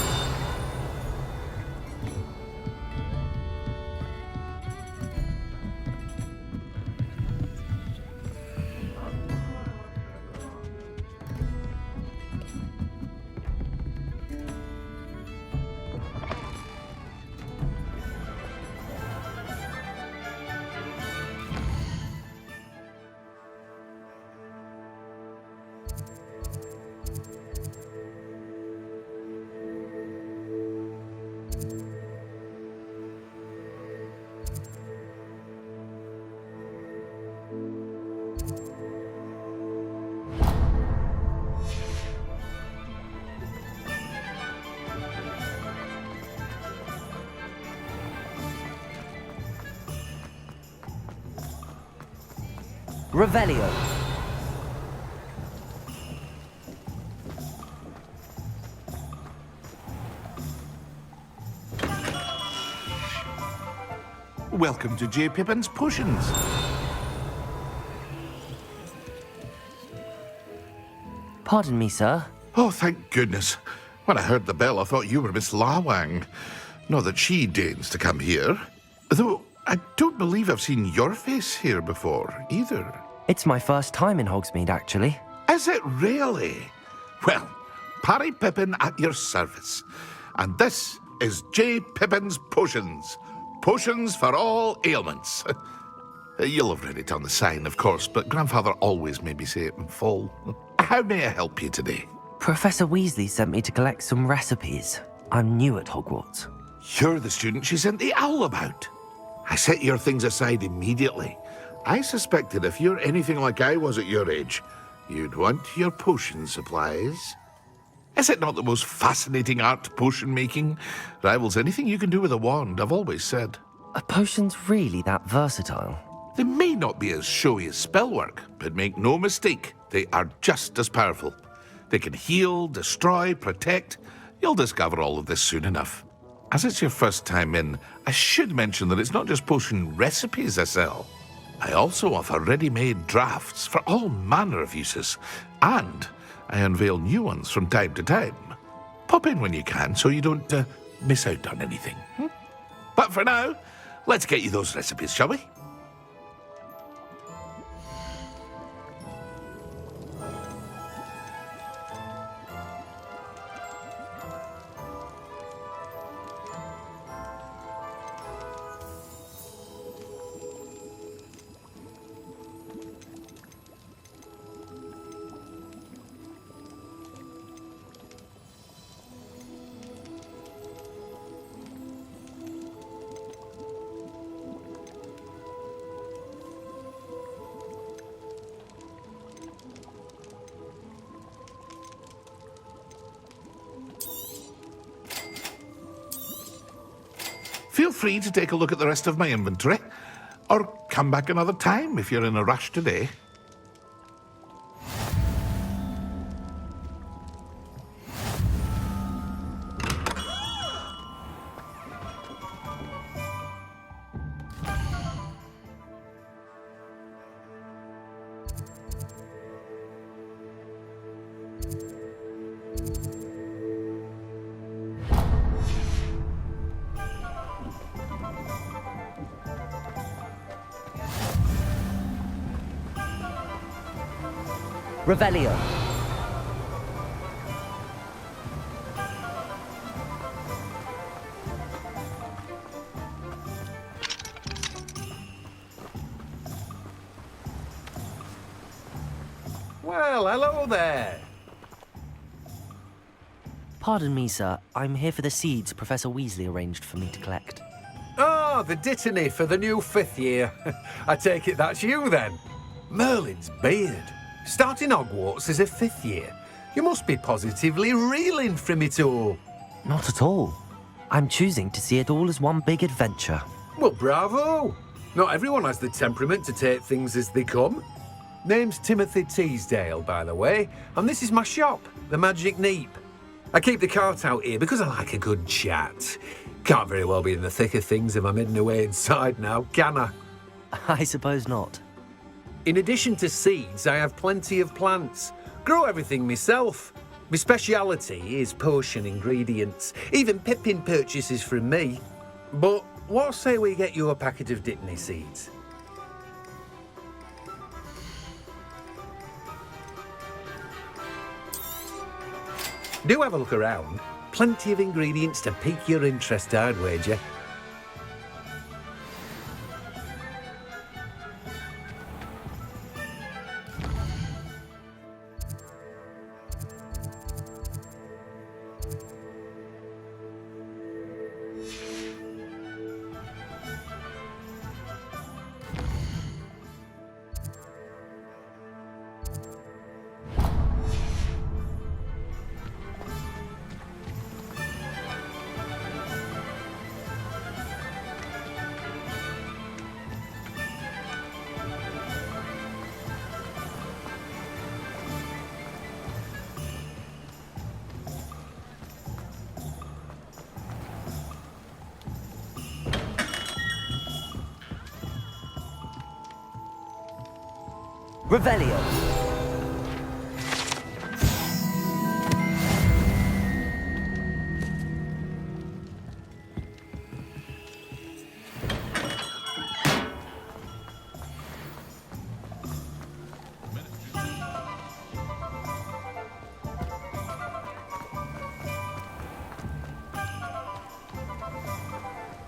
Revelio. Welcome to J. Pippin's Potions. Pardon me, sir. Oh, thank goodness. When I heard the bell, I thought you were Miss Lawang. Not that she deigns to come here. Though I don't believe I've seen your face here before, either. It's my first time in Hogsmeade, actually. Is it really? Well, Parry Pippin at your service. And this is J. Pippin's Potions. Potions for all ailments. You'll have read it on the sign, of course, but Grandfather always made me say it in full. How may I help you today? Professor Weasley sent me to collect some recipes. I'm new at Hogwarts. You're the student she sent the owl about. I set your things aside immediately. I suspected if you're anything like I was at your age, you'd want your potion supplies. Is it not the most fascinating art, potion making? Rivals anything you can do with a wand, I've always said. Are potions really that versatile? They may not be as showy as spellwork, but make no mistake, they are just as powerful. They can heal, destroy, protect. You'll discover all of this soon enough. As it's your first time in, I should mention that it's not just potion recipes I sell. I also offer ready-made drafts for all manner of uses, and I unveil new ones from time to time. Pop in when you can so you don't miss out on anything. But for now, let's get you those recipes, shall we? Feel free to take a look at the rest of my inventory, or come back another time if you're in a rush today. Revelio. Well, hello there. Pardon me, sir. I'm here for the seeds Professor Weasley arranged for me to collect. Oh, the dittany for the new 5th year. I take it that's you, then. Merlin's beard. Starting Hogwarts as a 5th year. You must be positively reeling from it all. Not at all. I'm choosing to see it all as one big adventure. Well, bravo. Not everyone has the temperament to take things as they come. Name's Timothy Teasdale, by the way, and this is my shop, the Magic Neep. I keep the cart out here because I like a good chat. Can't very well be in the thick of things if I'm hidden away inside now, can I? I suppose not. In addition to seeds, I have plenty of plants. Grow everything myself. My speciality is potion ingredients. Even Pippin purchases from me. But what say we get you a packet of Dittany seeds? Do have a look around. Plenty of ingredients to pique your interest, I'd wager. Revelio.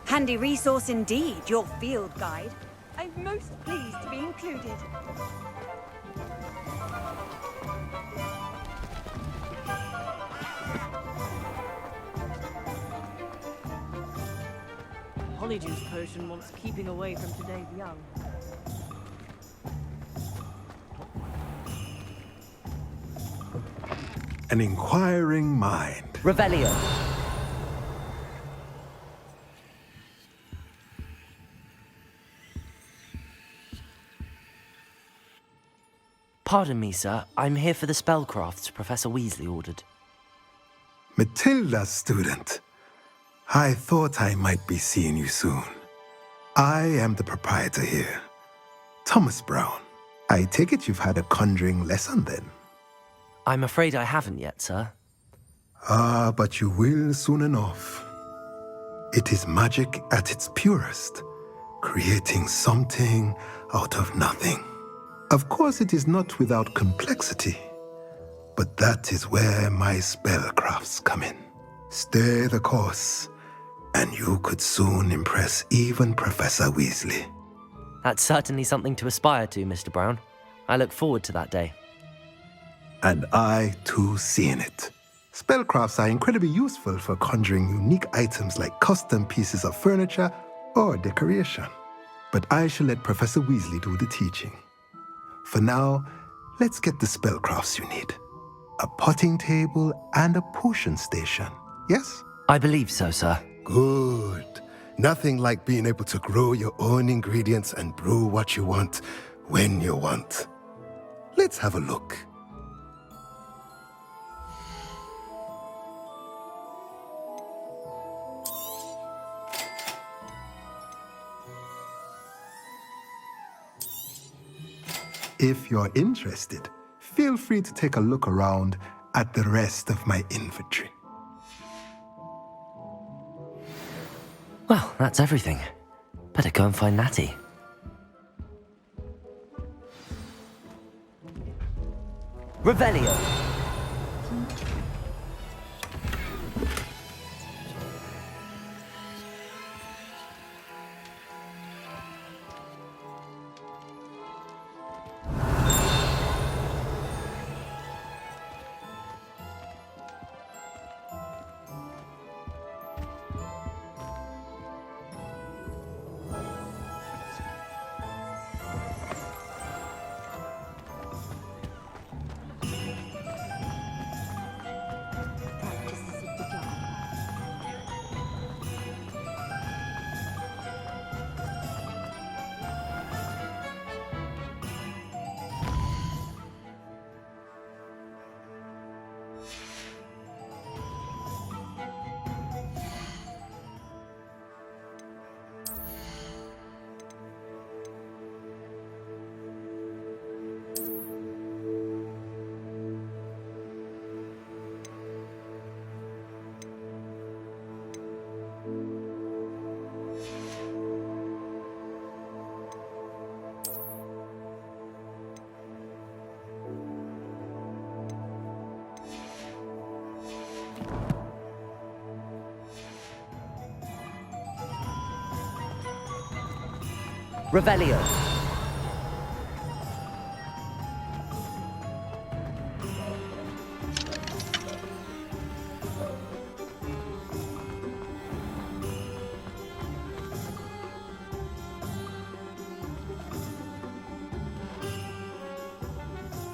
Handy resource indeed, your field guide. I'm most pleased to be included. polyjuice potion wants keeping away from today's young. An inquiring mind. Revelio. Pardon me, sir. I'm here for the spellcrafts Professor Weasley ordered. Matilda's student. I thought I might be seeing you soon. I am the proprietor here, Thomas Brown. I take it you've had a conjuring lesson then? I'm afraid I haven't yet, sir. Ah, but you will soon enough. It is magic at its purest, creating something out of nothing. Of course, it is not without complexity, but that is where my spellcrafts come in. Stay the course, and you could soon impress even Professor Weasley. That's certainly something to aspire to, Mr. Brown. I look forward to that day. And I, too, seeing it. Spellcrafts are incredibly useful for conjuring unique items like custom pieces of furniture or decoration. But I shall let Professor Weasley do the teaching. For now, let's get the spellcrafts you need. A potting table and a potion station, yes? I believe so, sir. Good. Nothing like being able to grow your own ingredients and brew what you want when you want. Let's have a look. If you're interested, feel free to take a look around at the rest of my inventory. Well, that's everything. Better go and find Natty. Revelio. Revelio.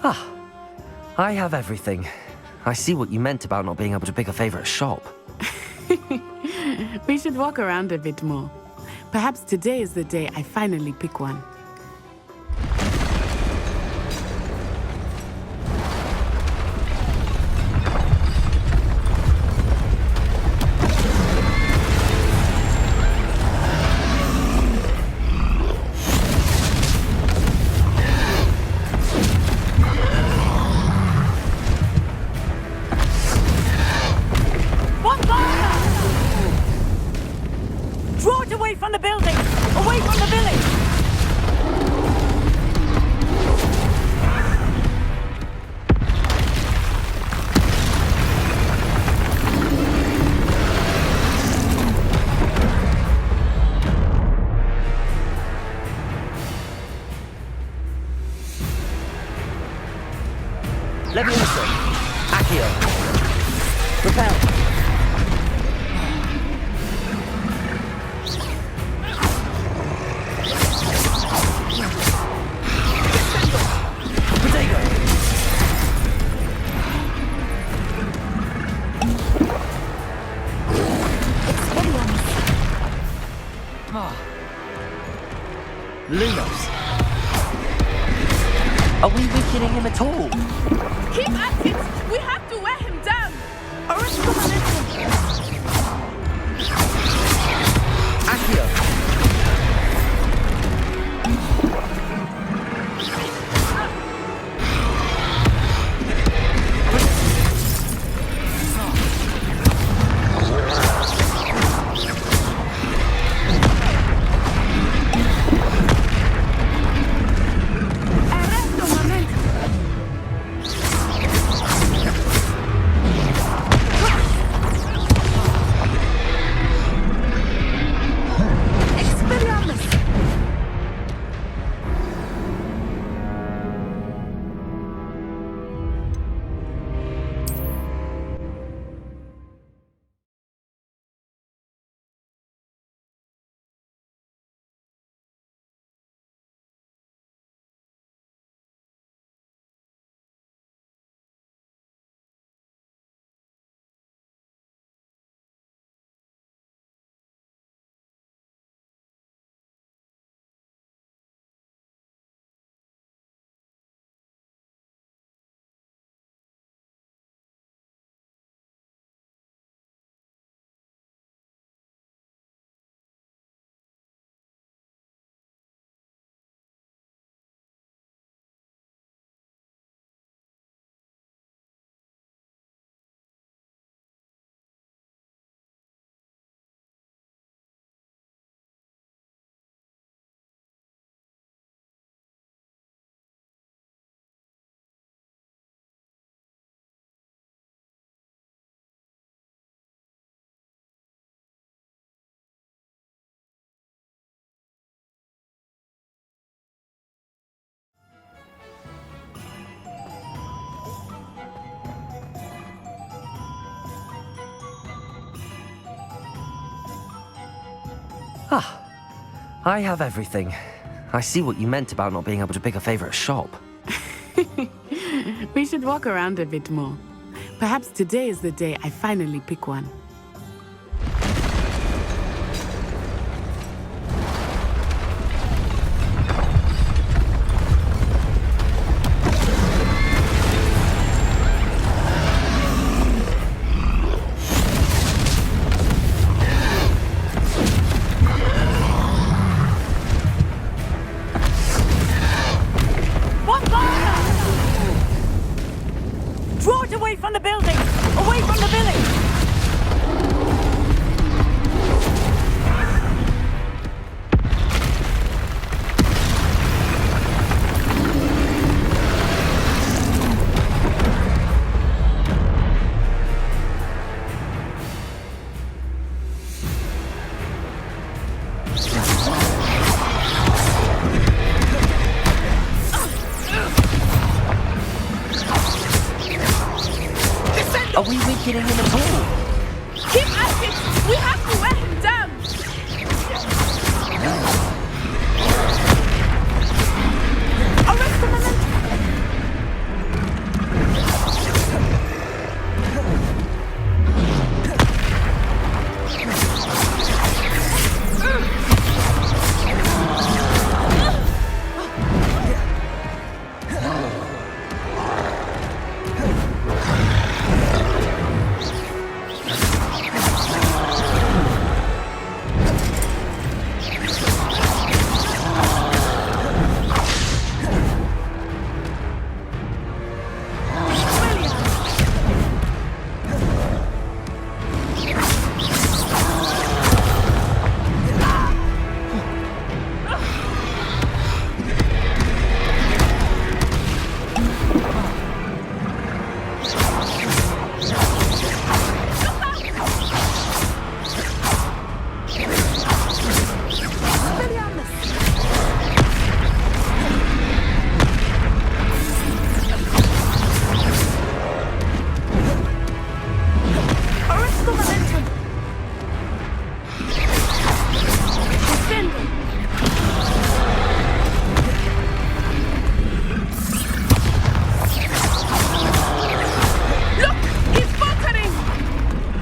Ah, I have everything. I see what you meant about not being able to pick a favorite shop. We should walk around a bit more. Perhaps today is the day I finally pick one. Draw it away from the building! Away from the village! Leviosa. Accio. Repel. Lunos. Are we weakening him at all? Keep at it! We have to wear him down! Accio. Ah, I have everything. I see what you meant about not being able to pick a favorite shop. We should walk around a bit more. Perhaps today is the day I finally pick one. Away from the building! Away from the village! Are we weakening him at all? Keep at it! We have to wear him down! Arrest the momentum!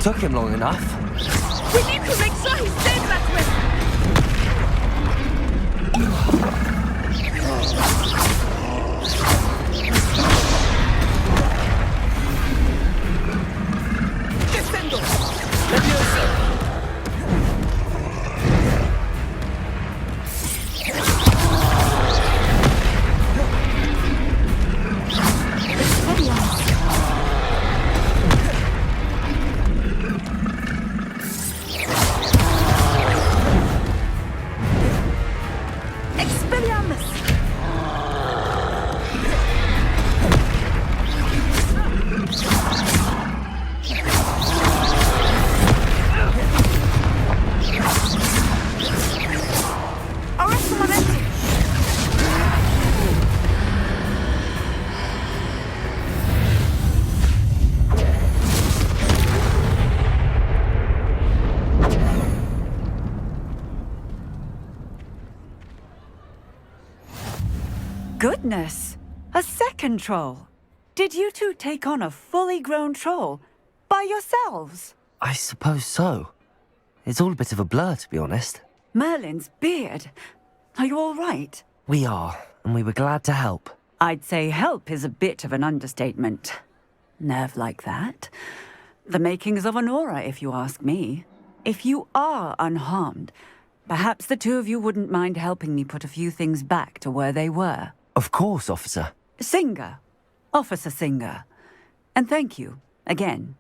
Took him long enough. We need to make sure he stays that way. Goodness! A second troll! Did you two take on a fully grown troll? By yourselves? I suppose so. It's all a bit of a blur, to be honest. Merlin's beard. Are you all right? We are, and we were glad to help. I'd say help is a bit of an understatement. Nerve like that. The makings of an aura, if you ask me. If you are unharmed, perhaps the two of you wouldn't mind helping me put a few things back to where they were. Of course, officer. Singer. Officer Singer. And thank you, again.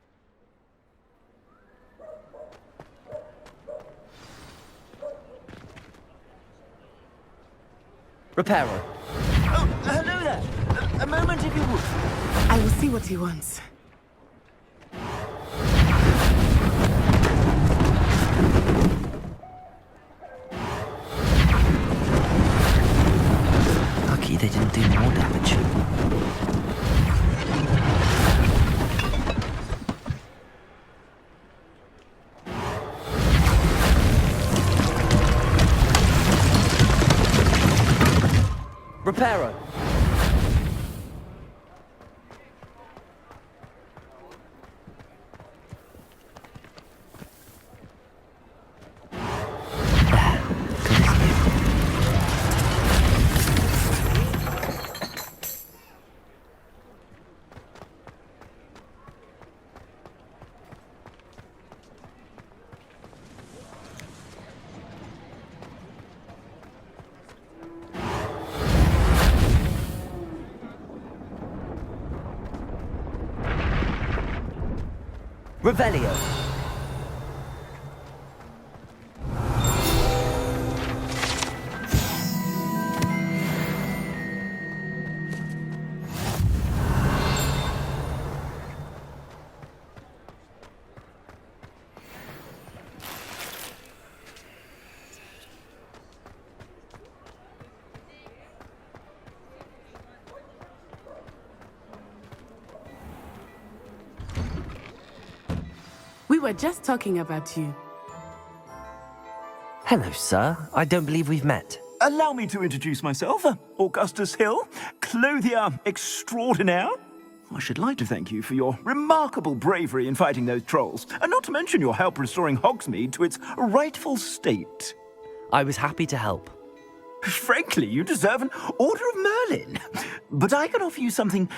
Repairer. Oh, hello there. A moment if you would. I will see what he wants. Lucky they didn't do more damage. Repairer. Revelio. We were just talking about you. Hello, sir. I don't believe we've met. Allow me to introduce myself, Augustus Hill, clothier extraordinaire. I should like to thank you for your remarkable bravery in fighting those trolls, and not to mention your help restoring Hogsmeade to its rightful state. I was happy to help. Frankly, you deserve an Order of Merlin. But I can offer you something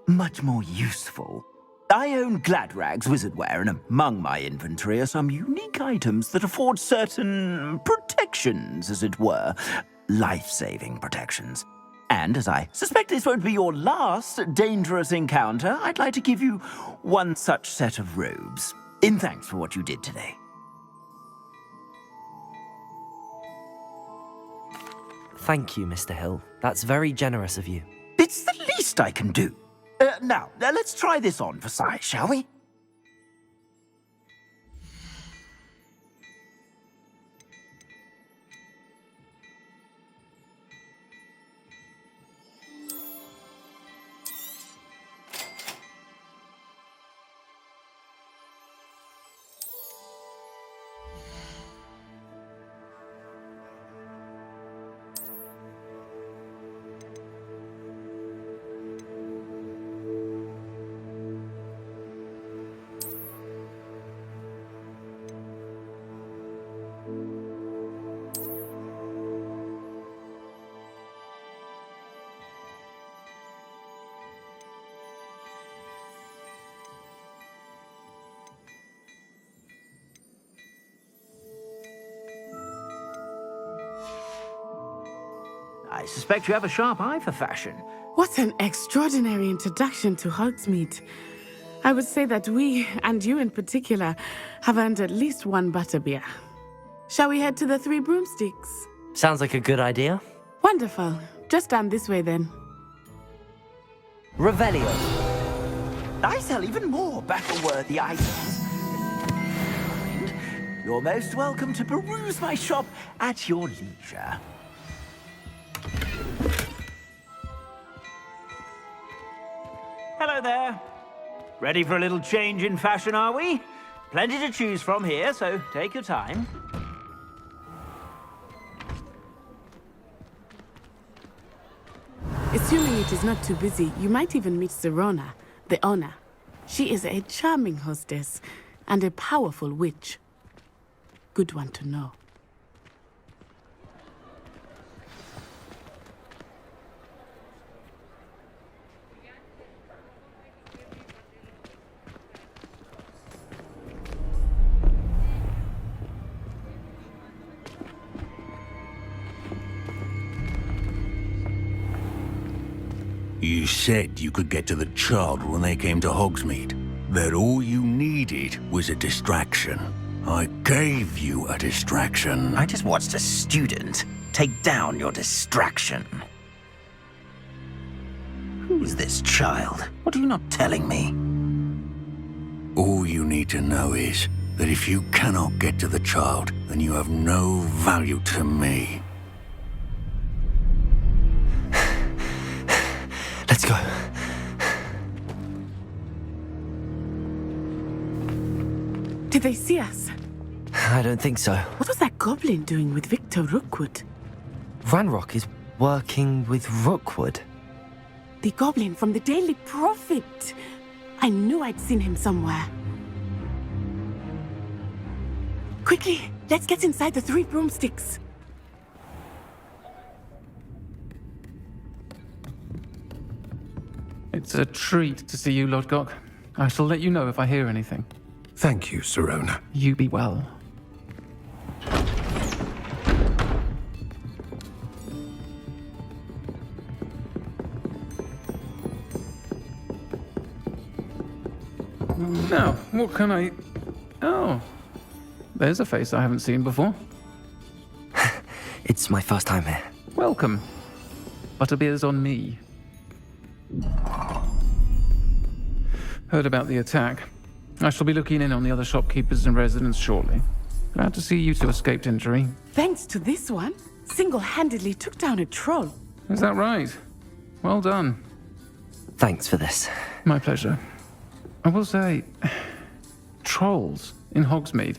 much more useful. I own Gladrag's wizardware, and among my inventory are some unique items that afford certain protections, as it were. Life-saving protections. And as I suspect this won't be your last dangerous encounter, I'd like to give you one such set of robes, in thanks for what you did today. Thank you, Mr. Hill. That's very generous of you. It's the least I can do. Now, let's try this on for size, shall we? I suspect you have a sharp eye for fashion. What an extraordinary introduction to Hogsmeade. I would say that we, and you in particular, have earned at least one butterbeer. Shall we head to the Three Broomsticks? Sounds like a good idea. Wonderful. Just down this way then. Revelio. I sell even more battle-worthy items. You're most welcome to peruse my shop at your leisure. Hello there. Ready for a little change in fashion, are we? Plenty to choose from here, so take your time. Assuming it is not too busy, you might even meet Sirona, the owner. She is a charming hostess and a powerful witch. Good one to know. You said you could get to the child when they came to Hogsmeade. That all you needed was a distraction. I gave you a distraction. I just watched a student take down your distraction. Who's this child? What are you not telling me? All you need to know is that if you cannot get to the child, then you have no value to me. Let's go. Did they see us? I don't think so. What was that goblin doing with Victor Rookwood? Ranrock is working with Rookwood. The goblin from the Daily Prophet. I knew I'd seen him somewhere. Quickly, let's get inside the 3 broomsticks. It's a treat to see you, Lodgok. I shall let you know if I hear anything. Thank you, Sirona. You be well. Now, what can I... Oh, there's a face I haven't seen before. It's my first time here. Welcome. Butterbeer's on me. Heard about the attack. I shall be looking in on the other shopkeepers and residents shortly. Glad to see you two escaped injury. Thanks to this one, single-handedly took down a troll. Is that right? Well done. Thanks for this. My pleasure. I will say, trolls in Hogsmeade.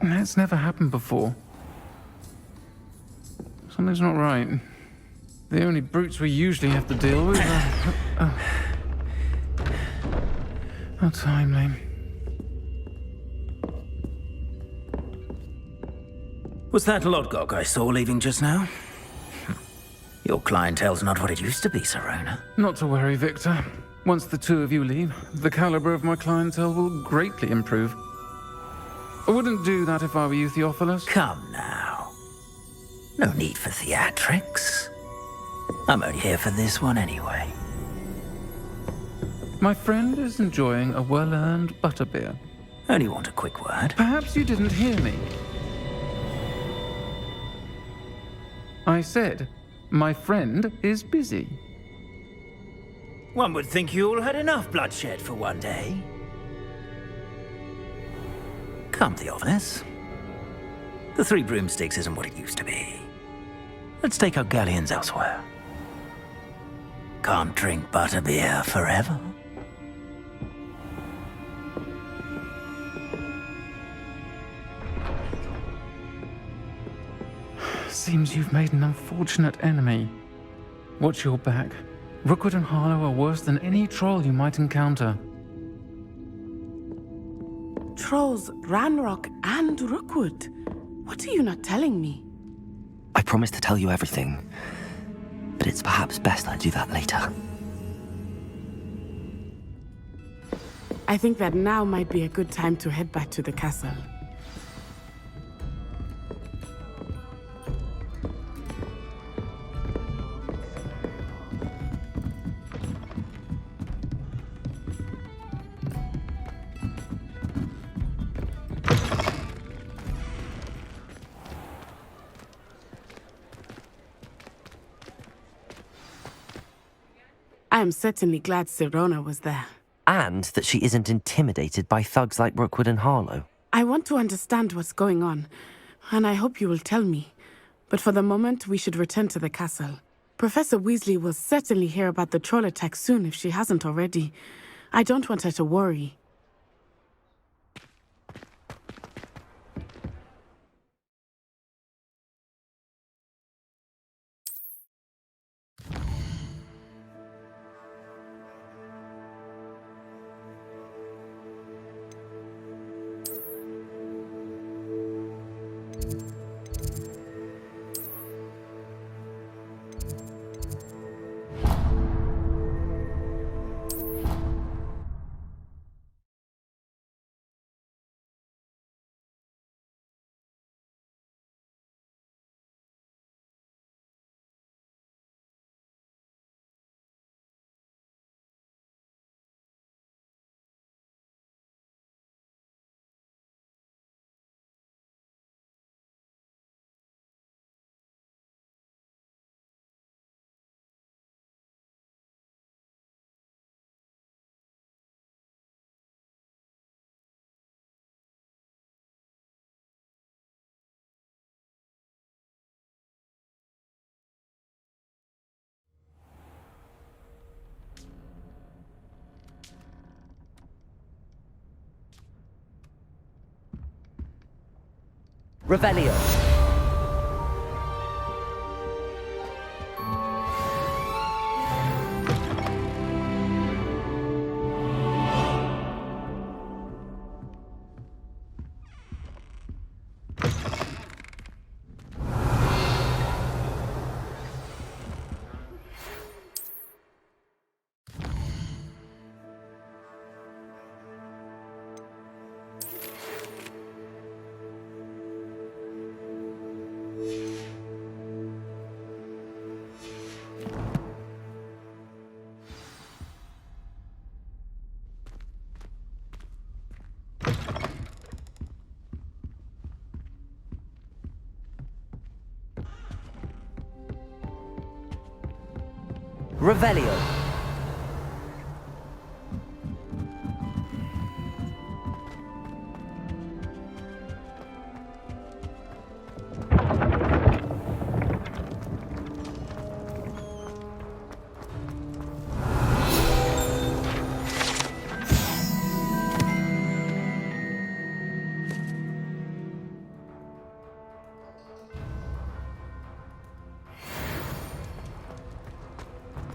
That's never happened before. Something's not right. The only brutes we usually have to deal with are... How timely. Was that Lodgok I saw leaving just now? Your clientele's not what it used to be, Sirona. Not to worry, Victor. Once the two of you leave, the caliber of my clientele will greatly improve. I wouldn't do that if I were you, Theophilus. Come now. No need for theatrics. I'm only here for this one anyway. My friend is enjoying a well-earned butterbeer. Only want a quick word. Perhaps you didn't hear me. I said, my friend is busy. One would think you all had enough bloodshed for one day. Come, Theophilus. The 3 broomsticks isn't what it used to be. Let's take our galleons elsewhere. Can't drink butterbeer forever. Seems you've made an unfortunate enemy. Watch your back. Rookwood and Harlow are worse than any troll you might encounter. Trolls, Ranrock, and Rookwood. What are you not telling me? I promised to tell you everything, but it's perhaps best I do that later. I think that now might be a good time to head back to the castle. I am certainly glad Sirona was there. And that she isn't intimidated by thugs like Rookwood and Harlow. I want to understand what's going on, and I hope you will tell me. But for the moment, we should return to the castle. Professor Weasley will certainly hear about the troll attack soon if she hasn't already. I don't want her to worry. Revelio. Revelio.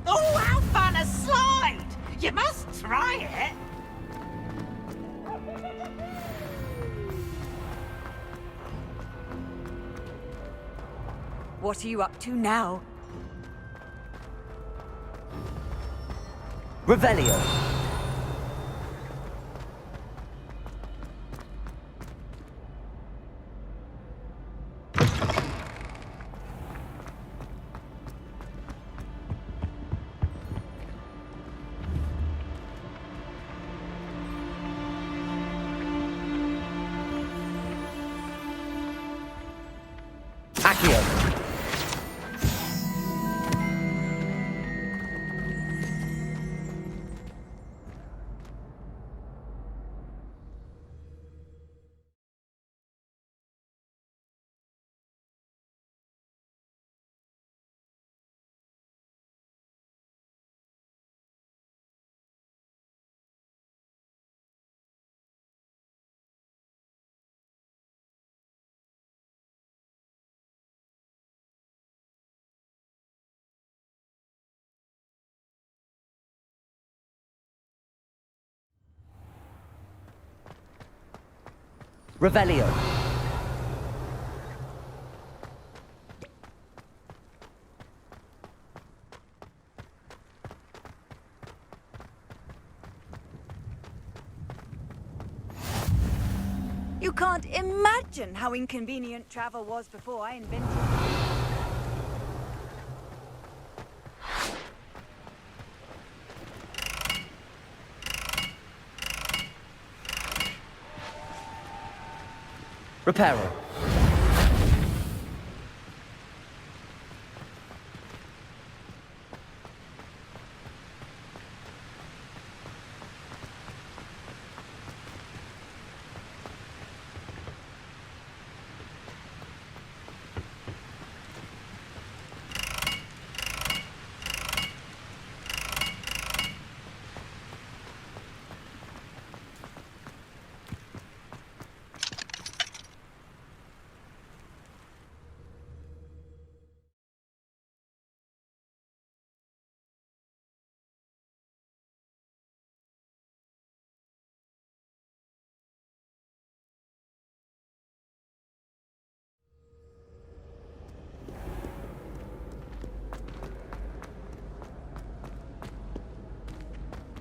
Oh, how fun a slide! You must try it. What are you up to now? Revelio. Accio. Revelio. You can't imagine how inconvenient travel was before I invented it. Reparo.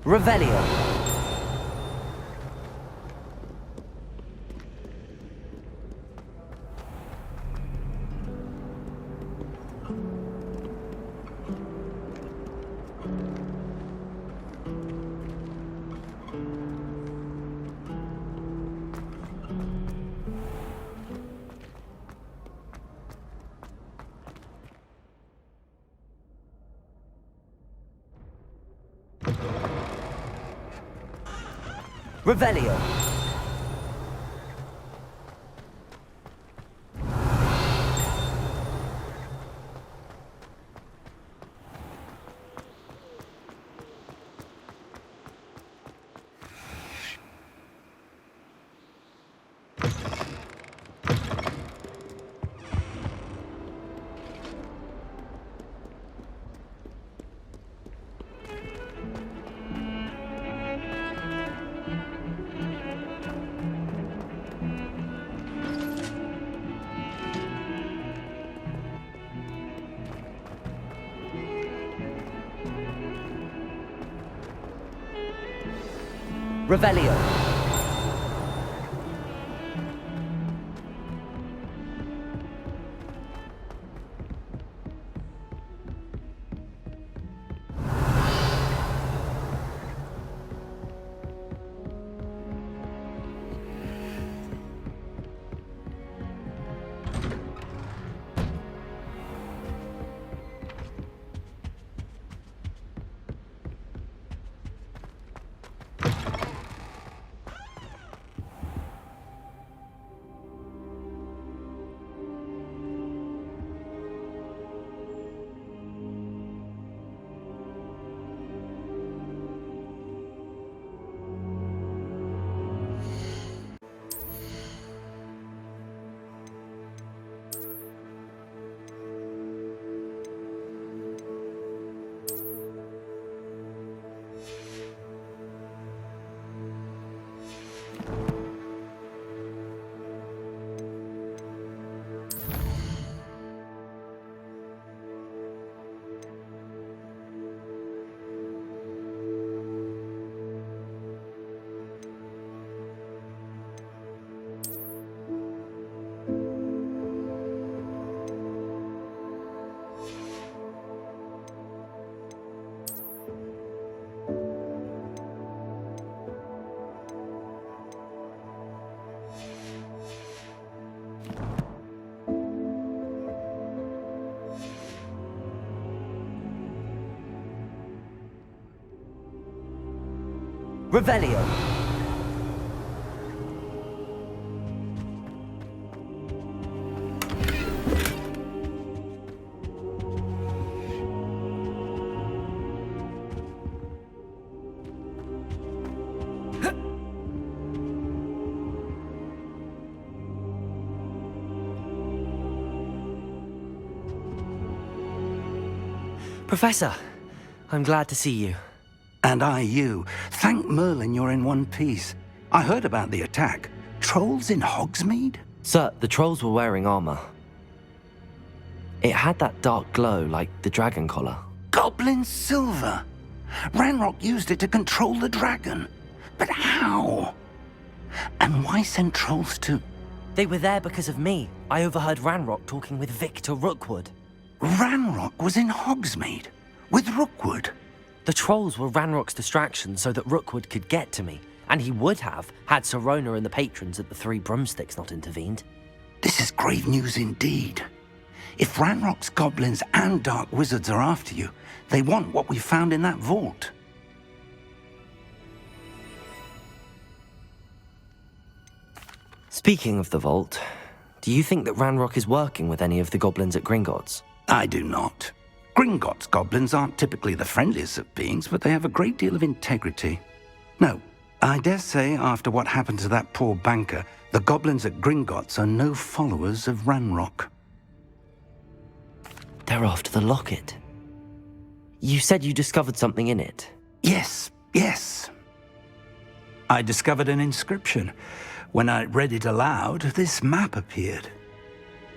Revelio. Revelio. Revelio. Revelio. Professor, I'm glad to see you. And I you. Thank Merlin you're in one piece. I heard about the attack. Trolls in Hogsmeade? Sir, the trolls were wearing armor. It had that dark glow like the dragon collar. Goblin silver! Ranrock used it to control the dragon. But how? And why send trolls to... They were there because of me. I overheard Ranrock talking with Victor Rookwood. Ranrock was in Hogsmeade? With Rookwood? The trolls were Ranrock's distraction so that Rookwood could get to me. And he would have, had Sirona and the patrons at the Three Broomsticks not intervened. This is grave news indeed. If Ranrock's goblins and dark wizards are after you, they want what we found in that vault. Speaking of the vault, do you think that Ranrock is working with any of the goblins at Gringotts? I do not. Gringotts goblins aren't typically the friendliest of beings, but they have a great deal of integrity. No, I dare say after what happened to that poor banker, the goblins at Gringotts are no followers of Ranrock. They're after the locket. You said you discovered something in it. Yes. I discovered an inscription. When I read it aloud, this map appeared.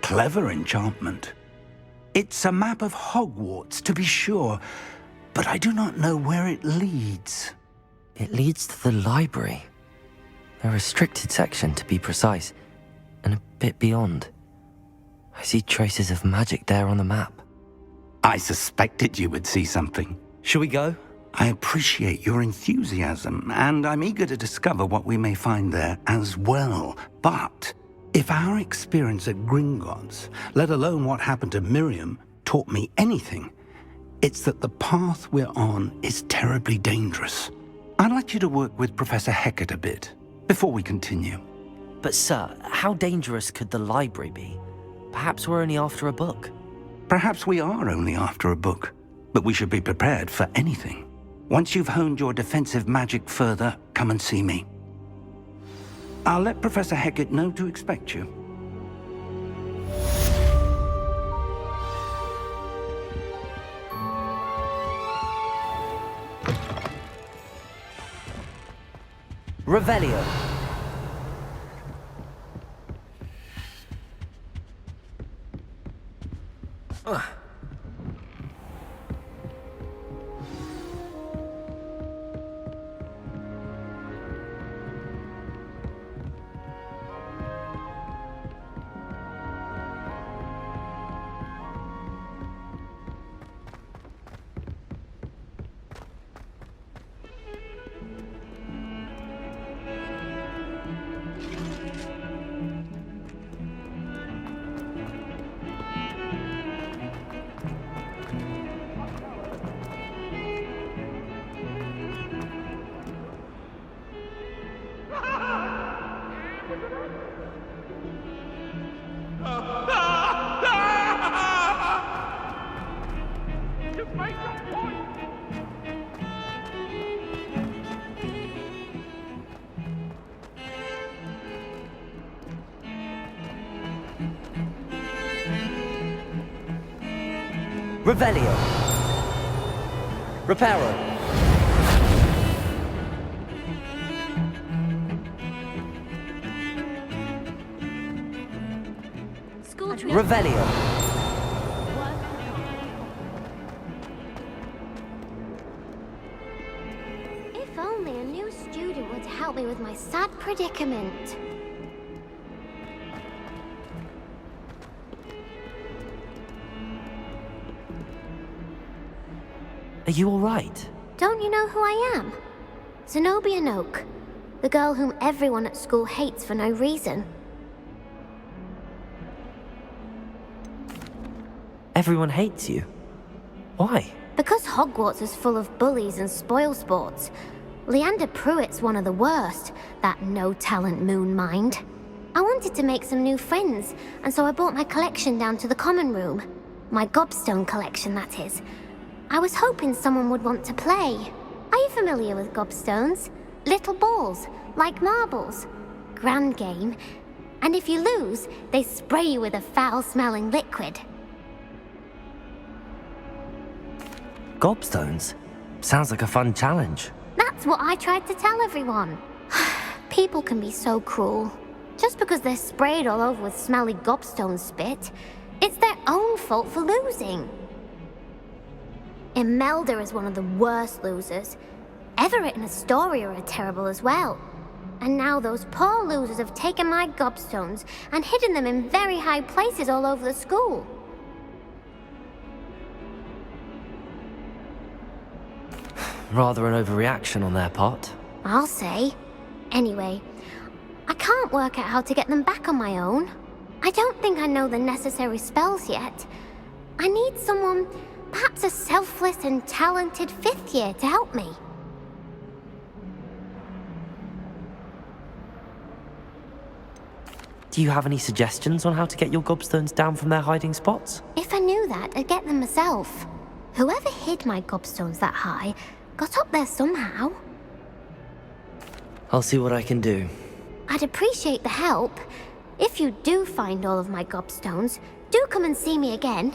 Clever enchantment. It's a map of Hogwarts, to be sure, but I do not know where it leads. It leads to the library. A restricted section, to be precise, and a bit beyond. I see traces of magic there on the map. I suspected you would see something. Shall we go? I appreciate your enthusiasm, and I'm eager to discover what we may find there as well. But if our experience at Gringotts, let alone what happened to Miriam, taught me anything, it's that the path we're on is terribly dangerous. I'd like you to work with Professor Hecat a bit, before we continue. But sir, how dangerous could the library be? Perhaps we're only after a book. Perhaps we are only after a book, but we should be prepared for anything. Once you've honed your defensive magic further, come and see me. I'll let Professor Hecat know to expect you. Revelio. Revelio. Reparo. Revelio. If only a new student were to help me with my sad predicament. Are you all right? Don't you know who I am? Zenobia Noak, the girl whom everyone at school hates for no reason. Everyone hates you. Why? Because Hogwarts is full of bullies and spoilsports. Leander Pruitt's one of the worst, that no-talent moon mind. I wanted to make some new friends, and so I brought my collection down to the common room. My gobstone collection, that is. I was hoping someone would want to play. Are you familiar with gobstones? Little balls, like marbles. Grand game. And if you lose, they spray you with a foul-smelling liquid. Gobstones? Sounds like a fun challenge. That's what I tried to tell everyone. People can be so cruel. Just because they're sprayed all over with smelly gobstone spit, it's their own fault for losing. Imelda is one of the worst losers. Everett and Astoria are terrible as well. And now those poor losers have taken my gobstones and hidden them in very high places all over the school. Rather an overreaction on their part. I'll say. Anyway, I can't work out how to get them back on my own. I don't think I know the necessary spells yet. I need someone, perhaps a selfless and talented 5th year to help me. Do you have any suggestions on how to get your gobstones down from their hiding spots? If I knew that, I'd get them myself. Whoever hid my gobstones that high got up there somehow. I'll see what I can do. I'd appreciate the help. If you do find all of my gobstones, do come and see me again.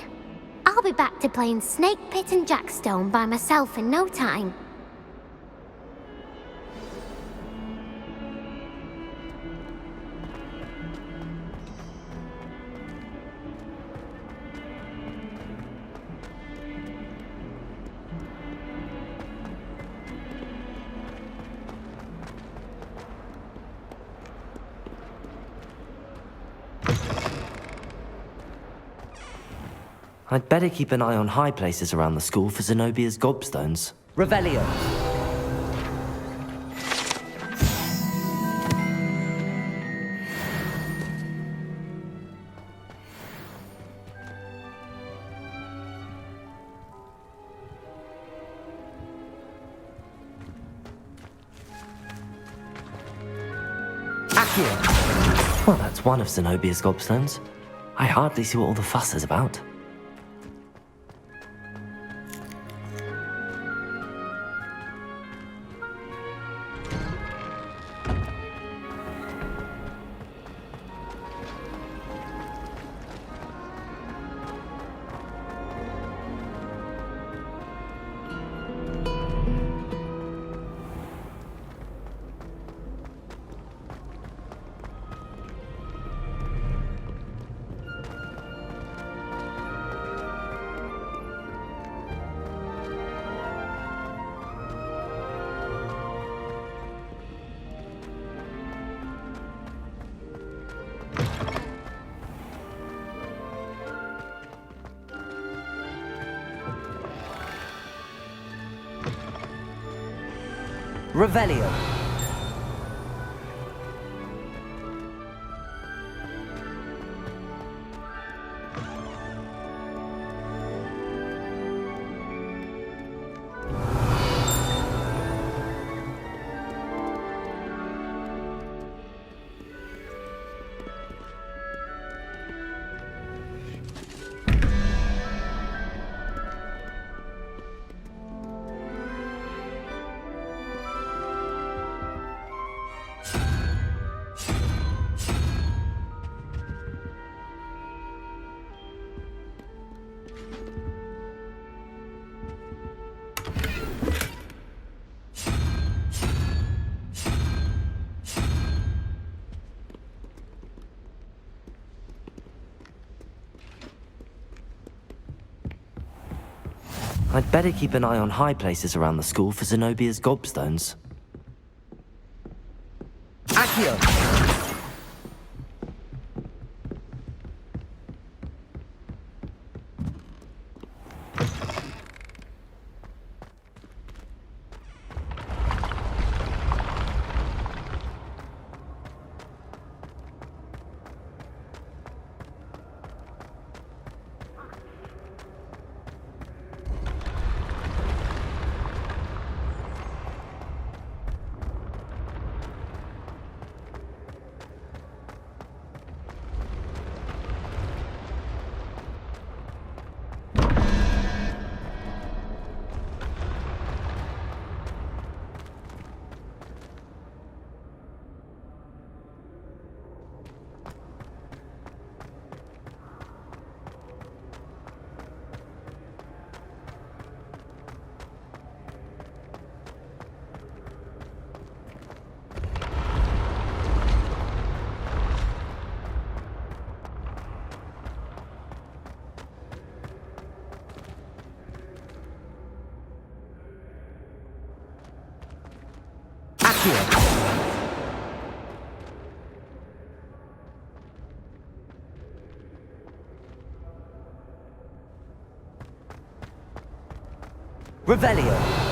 I'll be back to playing Snake Pit and Jackstone by myself in no time. I'd better keep an eye on high places around the school for Zenobia's gobstones. Revelio. Accio. Well, that's one of Zenobia's gobstones. I hardly see what all the fuss is about. Revelio. I'd better keep an eye on high places around the school for Zenobia's gobstones. Accio! Revelio.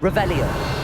Revelio.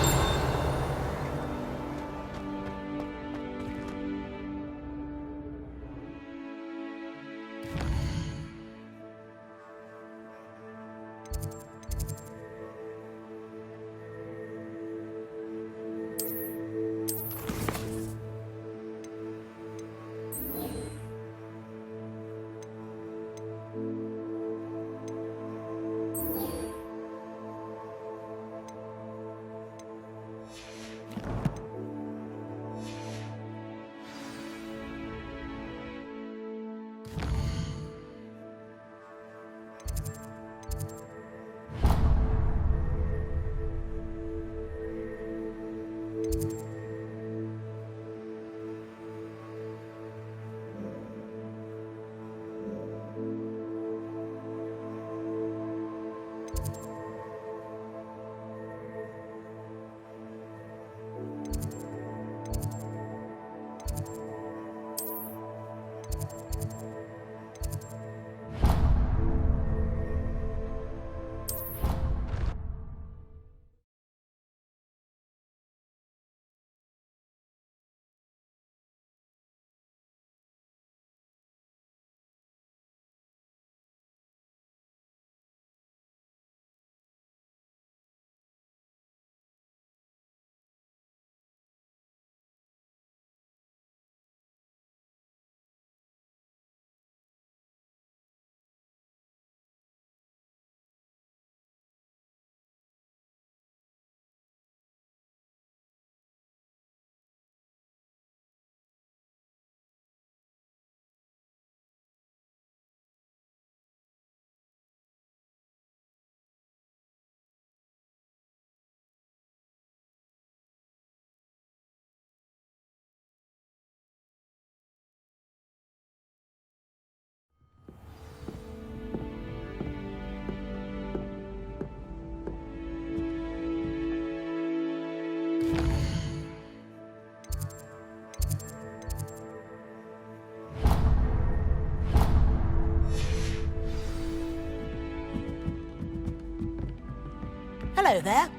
Hello there.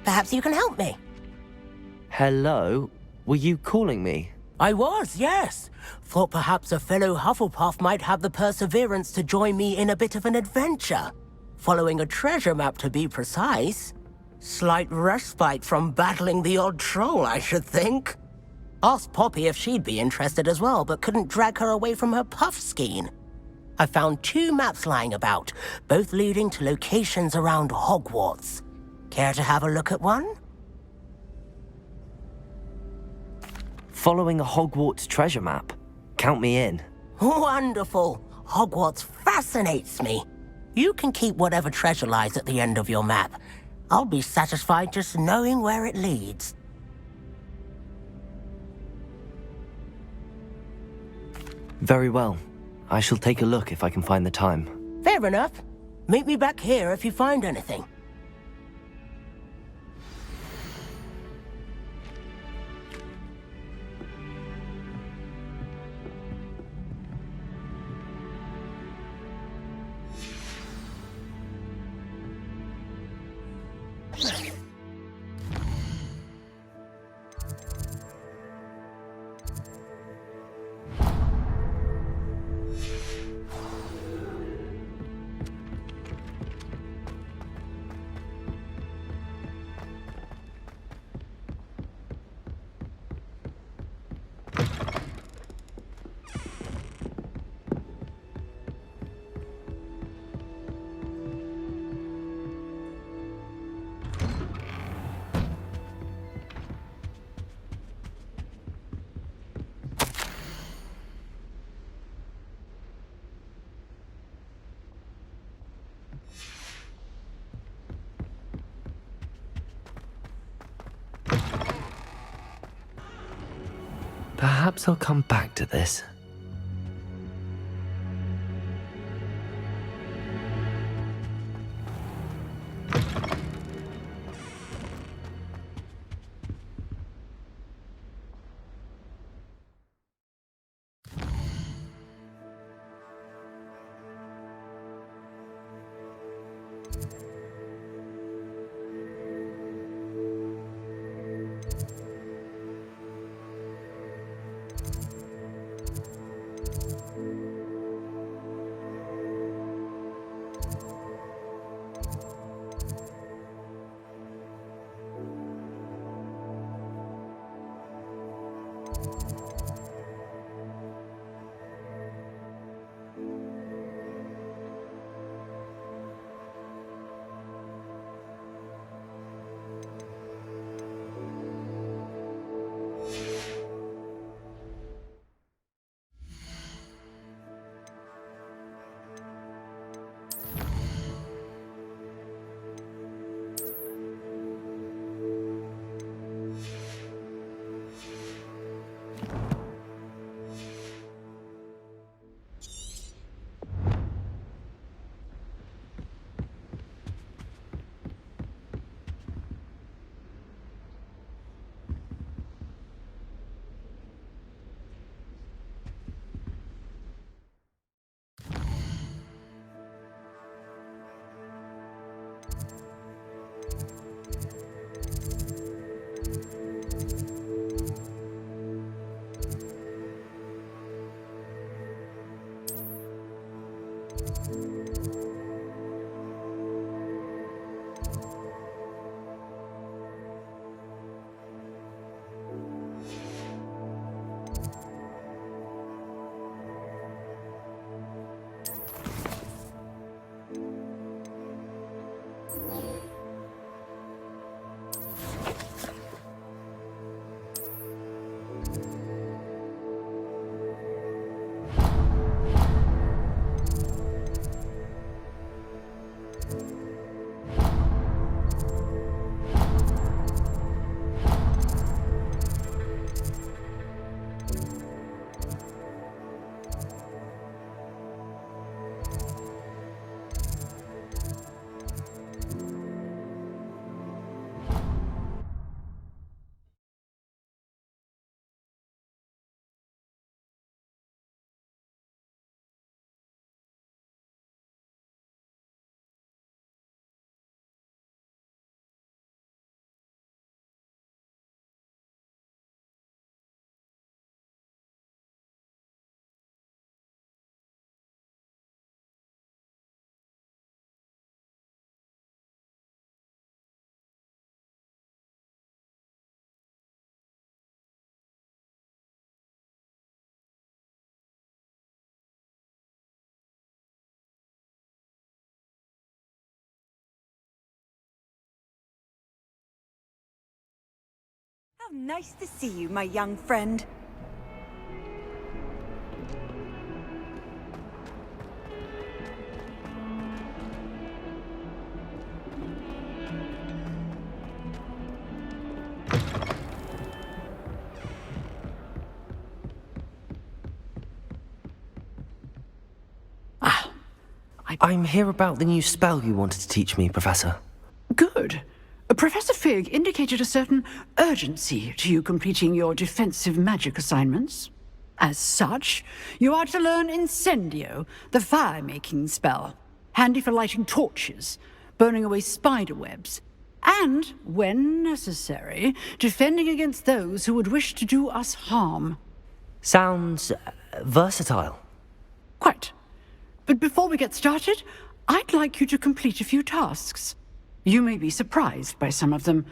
Perhaps you can help me. Hello? Were you calling me? I was, yes. Thought perhaps a fellow Hufflepuff might have the perseverance to join me in a bit of an adventure. Following a treasure map, to be precise. Slight respite from battling the odd troll, I should think. Asked Poppy if she'd be interested as well, but couldn't drag her away from her puff skein. I found 2 maps lying about, both leading to locations around Hogwarts. Care to have a look at one? Following a Hogwarts treasure map? Count me in. Wonderful. Hogwarts fascinates me. You can keep whatever treasure lies at the end of your map. I'll be satisfied just knowing where it leads. Very well. I shall take a look if I can find the time. Fair enough. Meet me back here if you find anything. Perhaps I'll come back to this. How nice to see you, my young friend. I'm here about the new spell you wanted to teach me, Professor. Good. Professor Fig indicated a certain urgency to you completing your defensive magic assignments. As such, you are to learn Incendio, the fire-making spell, handy for lighting torches, burning away spider webs, and, when necessary, defending against those who would wish to do us harm. Sounds versatile. Quite. But before we get started, I'd like you to complete a few tasks. You may be surprised by some of them.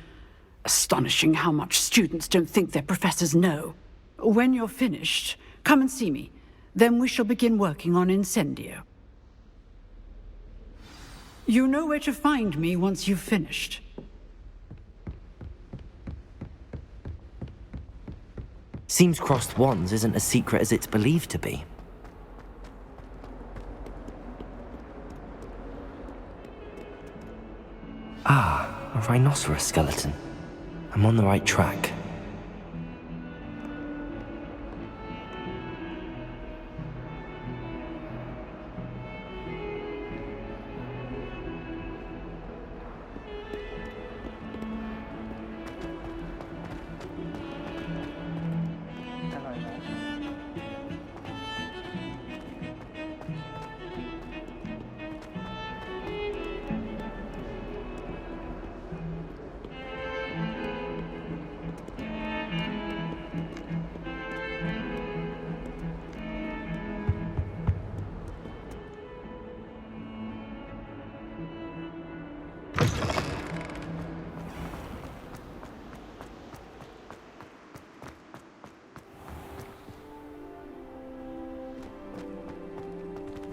Astonishing how much students don't think their professors know. When you're finished, come and see me. Then we shall begin working on Incendio. You know where to find me once you've finished. Seems crossed wands isn't as secret as it's believed to be. Ah, a rhinoceros skeleton. I'm on the right track.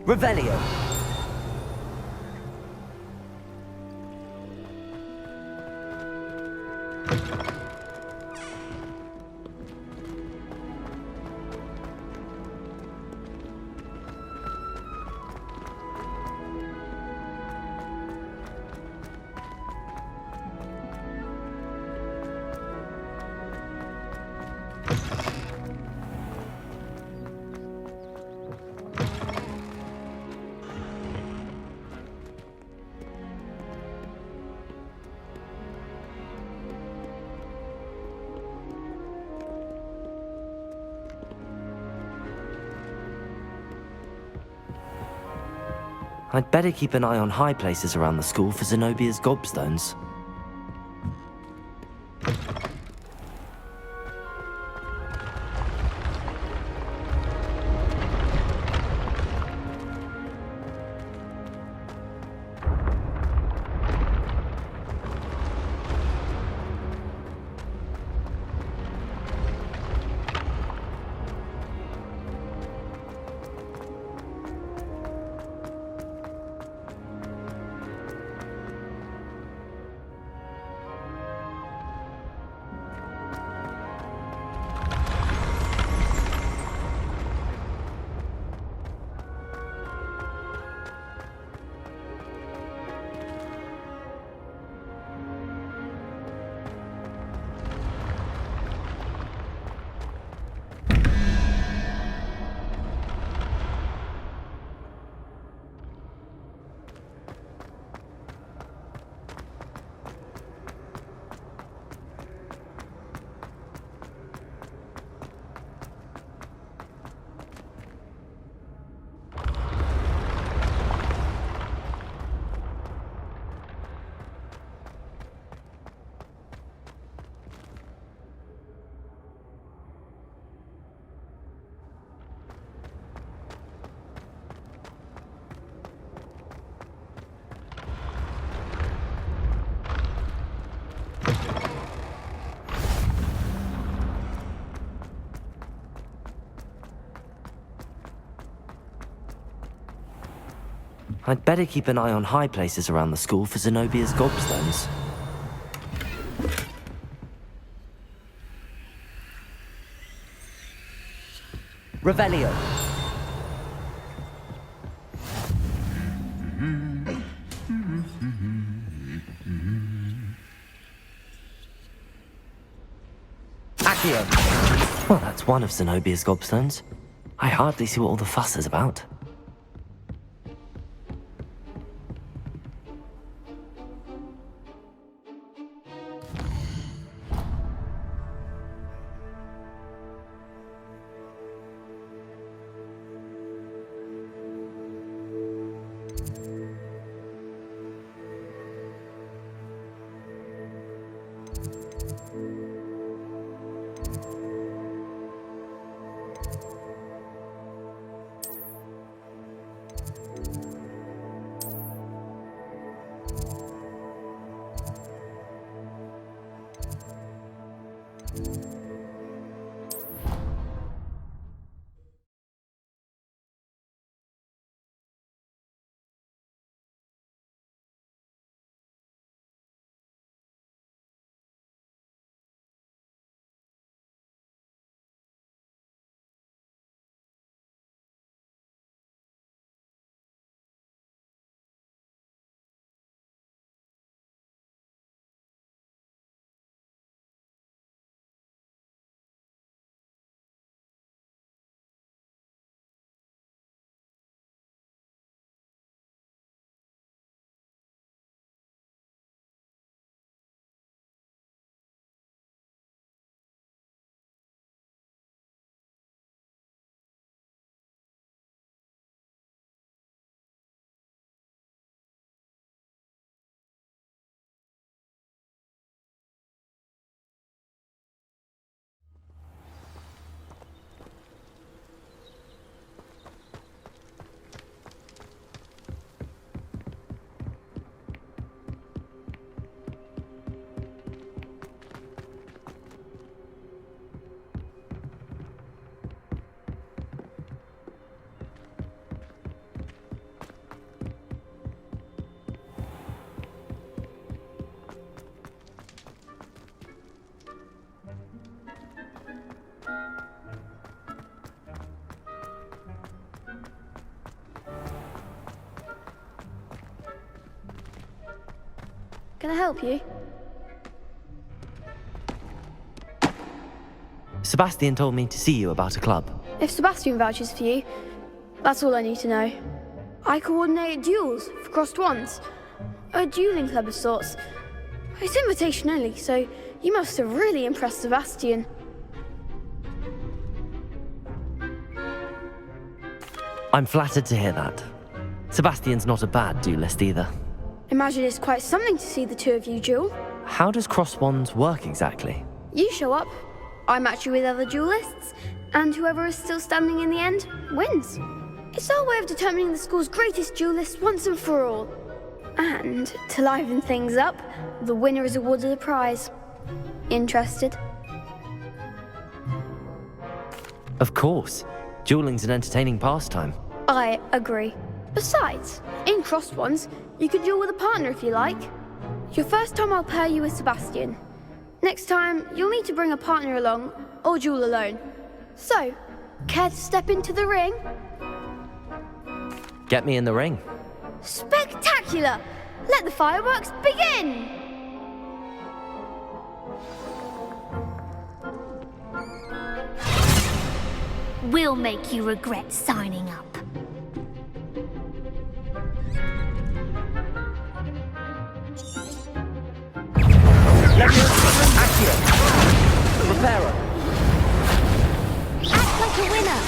Revelio. I'd better keep an eye on high places around the school for Zenobia's gobstones. I'd better keep an eye on high places around the school for Zenobia's gobstones. Revelio. Accio. Well, that's one of Zenobia's gobstones. I hardly see what all the fuss is about. Can I help you? Sebastian told me to see you about a club. If Sebastian vouches for you, that's all I need to know. I coordinate duels for crossed wands. A dueling club of sorts. It's invitation only, so you must have really impressed Sebastian. I'm flattered to hear that. Sebastian's not a bad duelist either. Imagine it's quite something to see the two of you duel. How does cross wands work exactly? You show up, I match you with other duelists, and whoever is still standing in the end wins. It's our way of determining the school's greatest duelist once and for all. And to liven things up, the winner is awarded a prize. Interested? Of course. Dueling's an entertaining pastime. I agree. Besides, in crossed ones, you can duel with a partner if you like. Your first time I'll pair you with Sebastian. Next time, you'll need to bring a partner along, or duel alone. So, care to step into the ring? Get me in the ring. Spectacular! Let the fireworks begin! We'll make you regret signing up. Reparo. Act like a winner.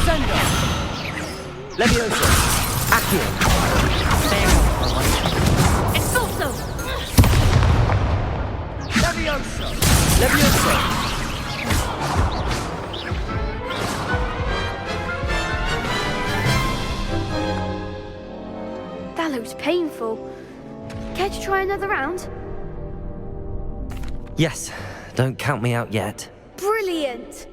Sendo. Levioso. Accio. Expulso. Levioso. Levioso. That looks painful. Care to try another round? Yes, don't count me out yet. Brilliant!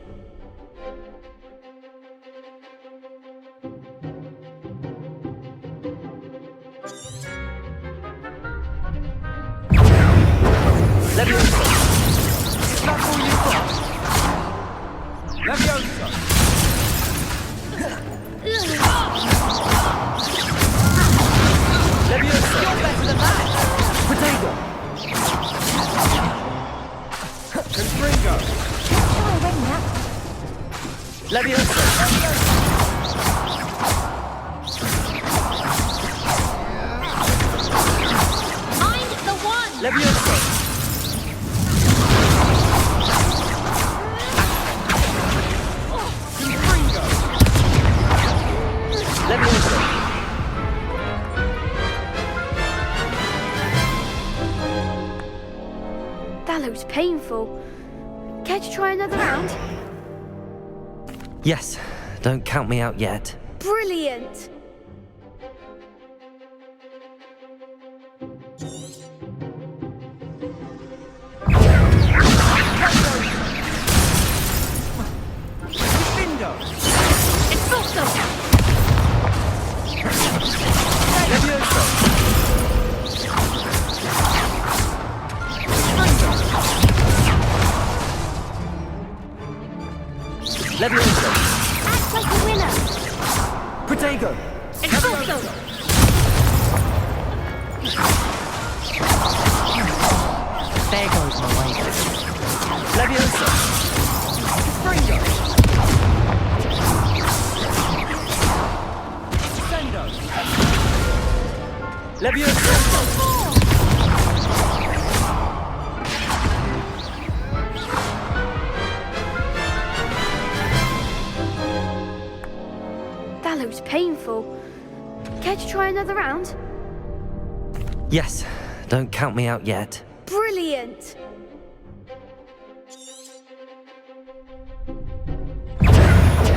Leviosa! Is that all you've got? Leviosa! Leviosa! You're better than that! Potato! Confringo! Leviosa! I'm the one! Leviosa! Confringo! Leviosa! That looks painful. Care to try another round? Yes, don't count me out yet. Brilliant! Bingo! It's awesome! Leviosa! Leviosa! Act like a winner! Protego! It's awesome! There goes my way. Leviosa! Confringo! Sendo! Leviosa! That looks painful. Care to try another round? Yes, don't count me out yet. Brilliant!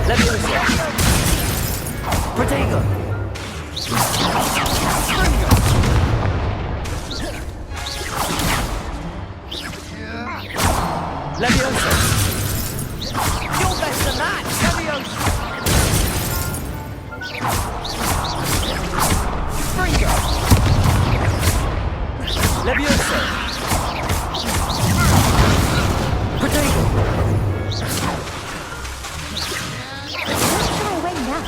Leviosa! Protego! Confringo! Leviosa! You're better than that! Leviosa! Confringo! Leviosa! Protego! Far away now.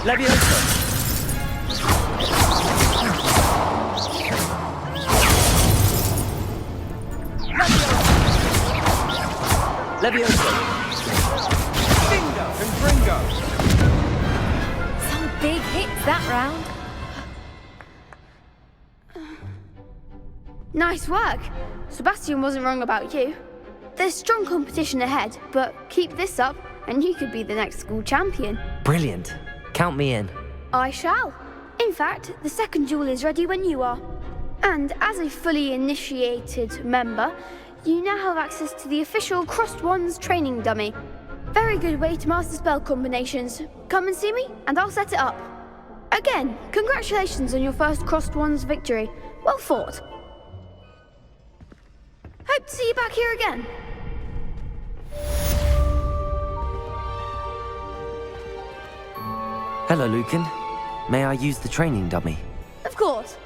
Leviosa! Leviosa! Bingo! Confringo! Some big hits that round. Nice work! Sebastian wasn't wrong about you. There's strong competition ahead, but keep this up and you could be the next school champion. Brilliant. Count me in. I shall. In fact, the second duel is ready when you are. And as a fully initiated member, you now have access to the official Crossed Wands training dummy. Very good way to master spell combinations. Come and see me, and I'll set it up. Again, congratulations on your first Crossed Wands victory. Well fought. Hope to see you back here again. Hello, Lucan. May I use the training dummy? Of course.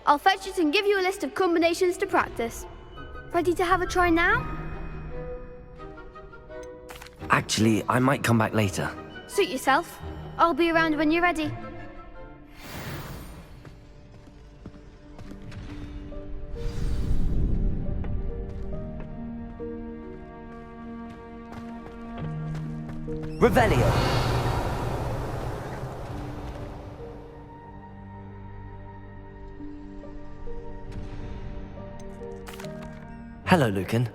I'll fetch it and give you a list of combinations to practice. Ready to have a try now? Actually, I might come back later. Suit yourself. I'll be around when you're ready. Revelio. Hello, Lucan.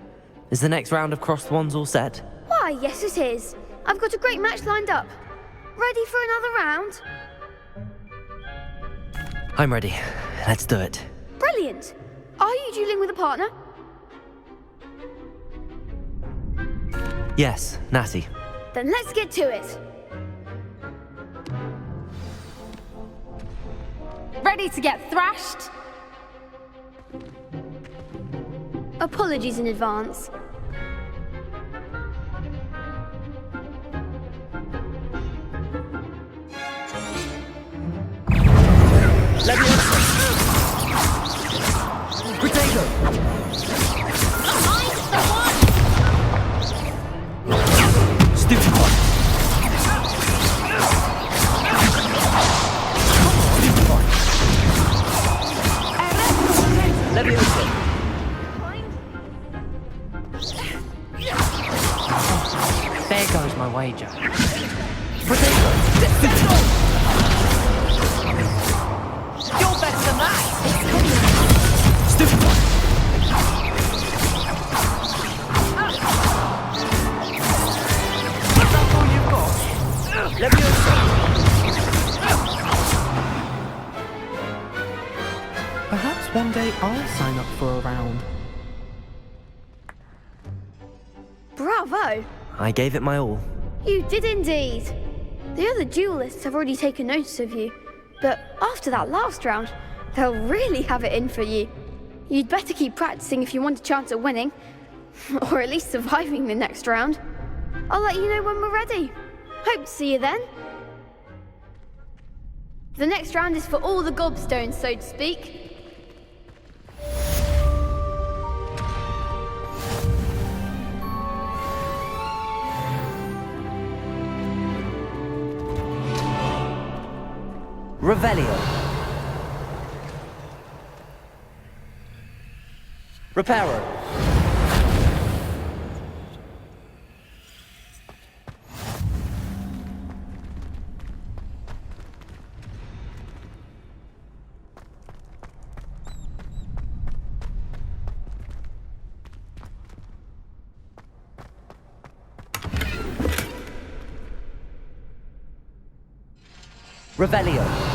Is the next round of Crossed Wands all set? Why, yes it is. I've got a great match lined up. Ready for another round? I'm ready. Let's do it. Brilliant. Are you dueling with a partner? Yes, Natty. Then let's get to it. Ready to get thrashed? Apologies in advance. Potato! one day I'll sign up for a round. Bravo! I gave it my all. You did indeed. The other duelists have already taken notice of you, but after that last round, they'll really have it in for you. You'd better keep practicing if you want a chance at winning, or at least surviving the next round. I'll let you know when we're ready. Hope to see you then. The next round is for all the gobstones, so to speak. Revelio. Reparo. Revelio.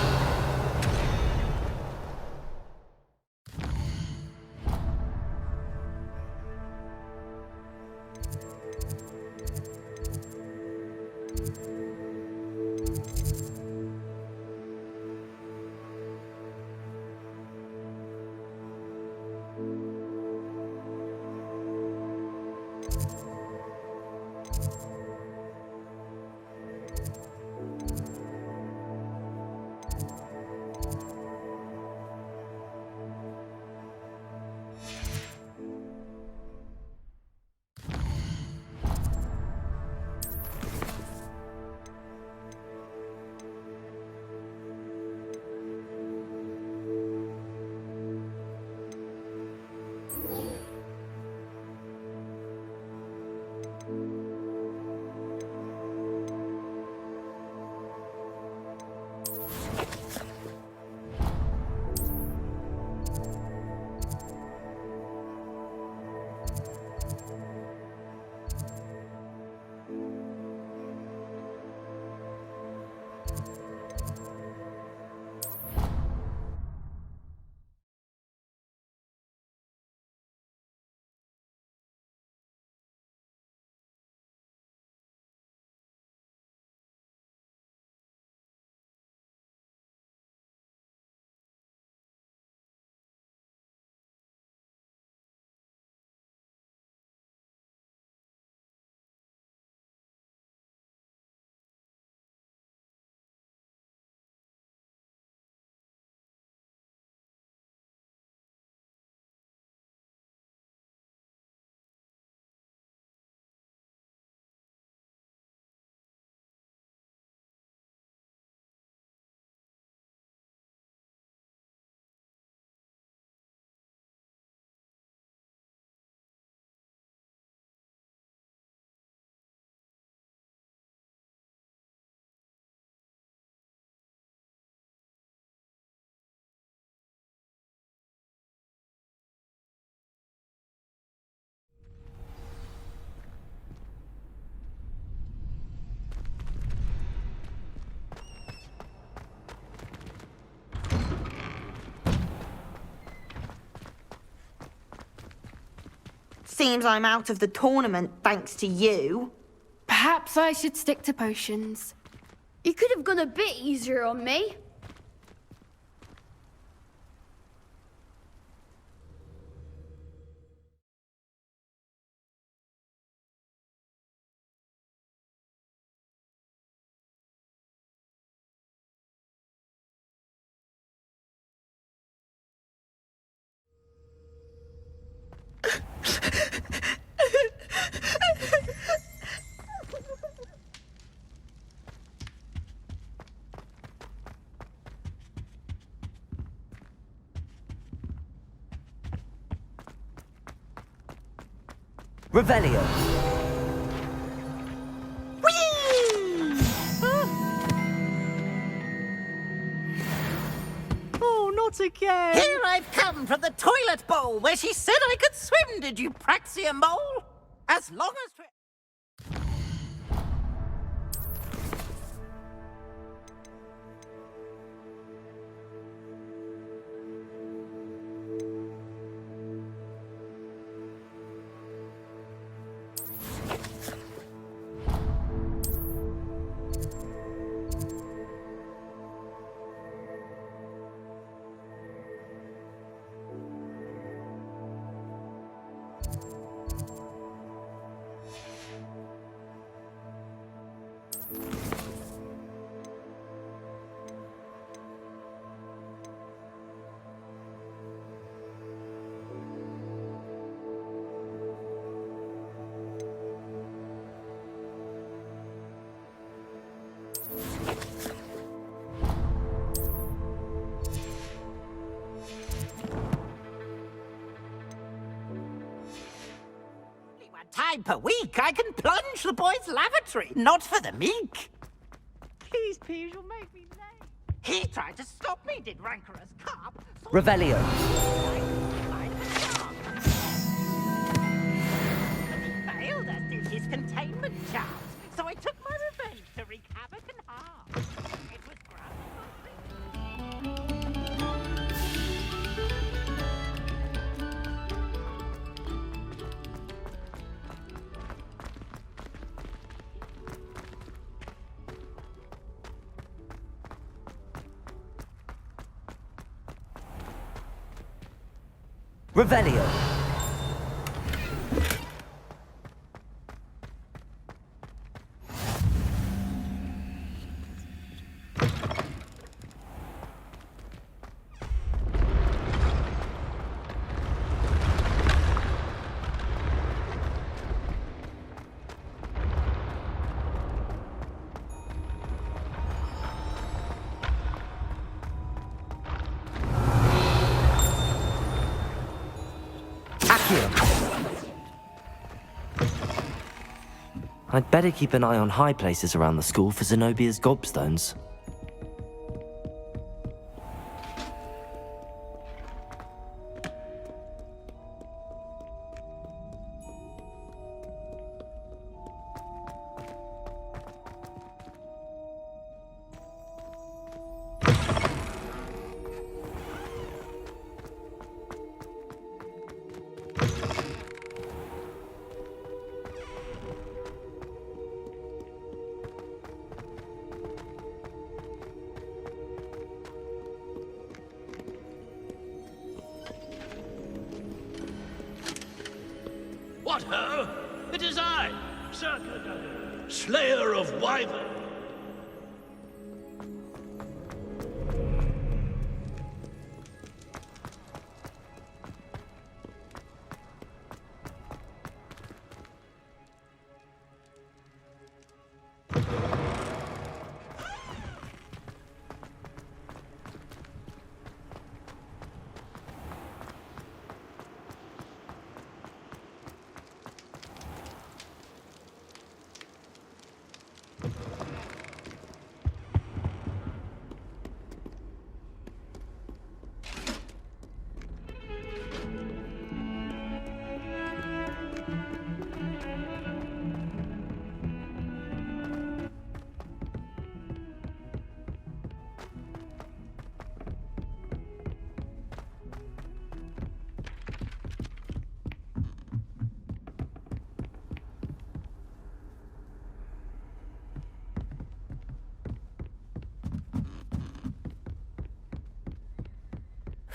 Seems I'm out of the tournament thanks to you. Perhaps I should stick to potions. You could have gone a bit easier on me. Revelio. Oh, not again! Here I've come from the toilet bowl where she said I could swim, did you praxia mole? As long as... £1 per week, I can plunge the boys' lavatory. Not for the meek. Please, please, you'll make me late. He tried to stop me, did rancorous carp. Revelio. Failed us did his containment charms, so I took my revenge to wreak havoc and harm. It was Revelio. I'd better keep an eye on high places around the school for Zenobia's gobstones. What ho? It is I, Slayer of Wyvern.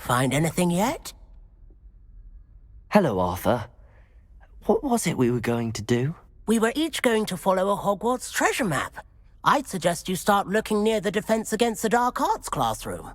Find anything yet? Hello, Arthur. What was it we were going to do? We were each going to follow a Hogwarts treasure map. I'd suggest you start looking near the Defense Against the Dark Arts classroom.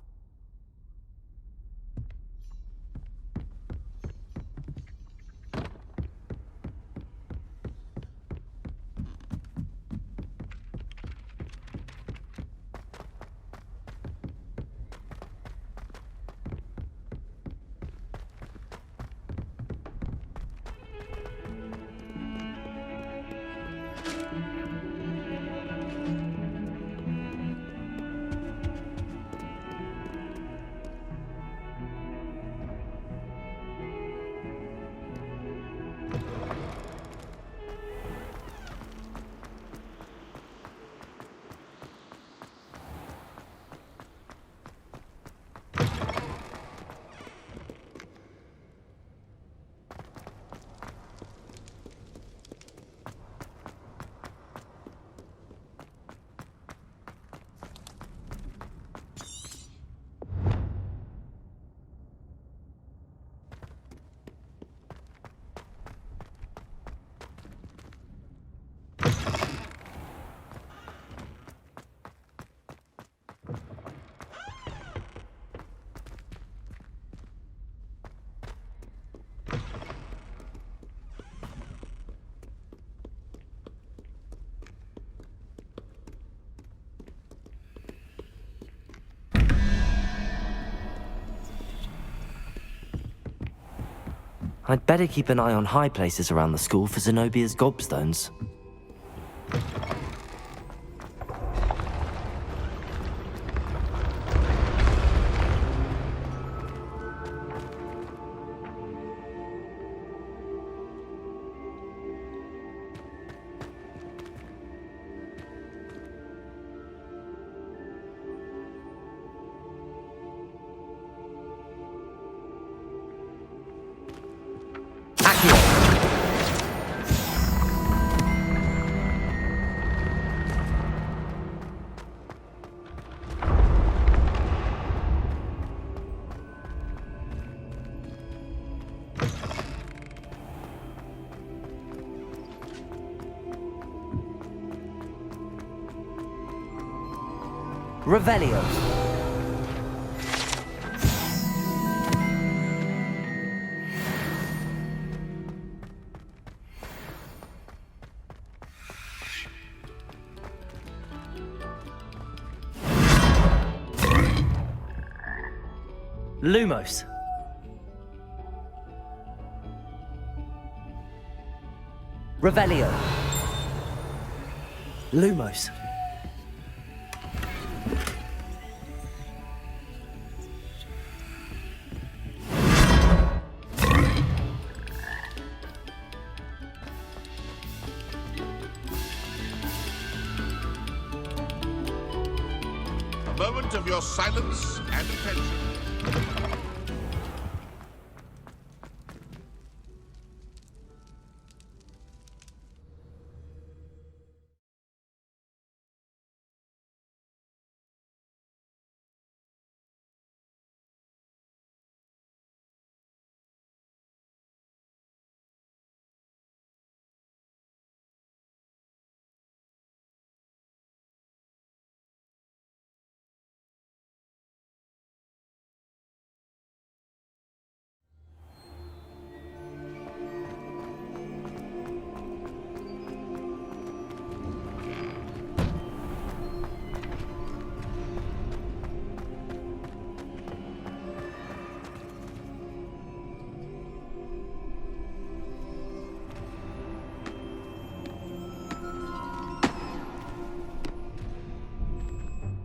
I'd better keep an eye on high places around the school for Zenobia's gobstones. Revelio. Lumos. Revelio. Lumos. Moment of your silence and attention.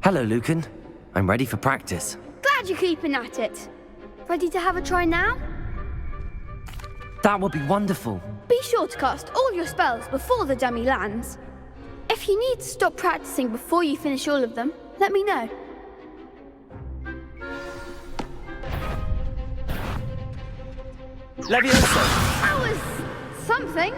Hello, Lucan. I'm ready for practice. Glad you're keeping at it. Ready to have a try now? That would be wonderful. Be sure to cast all your spells before the dummy lands. If you need to stop practicing before you finish all of them, let me know. Levioso! That was something.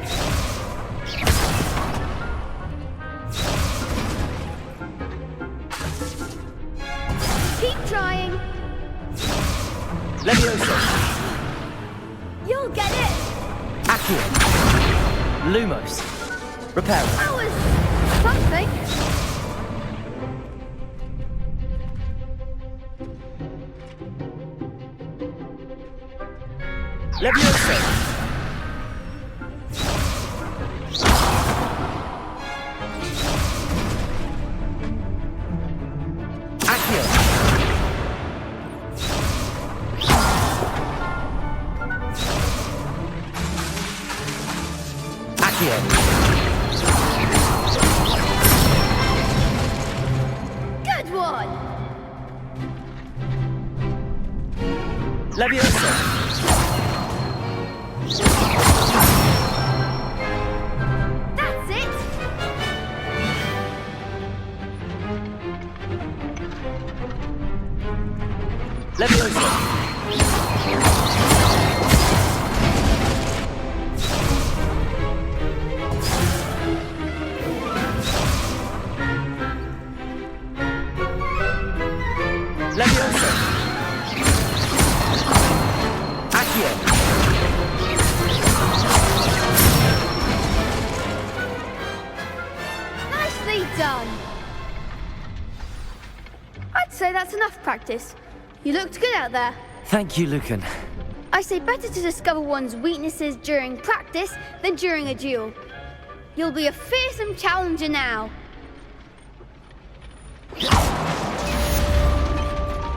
Keep trying. Levioso! You'll get it. Accio! Lumos! Reparo! That was something. Levioso! Good one. Levioso! That's it. Levioso! Levioso! Accio! Nicely done. I'd say that's enough practice. You looked good out there. Thank you, Lucan. I say better to discover one's weaknesses during practice than during a duel. You'll be a fearsome challenger now.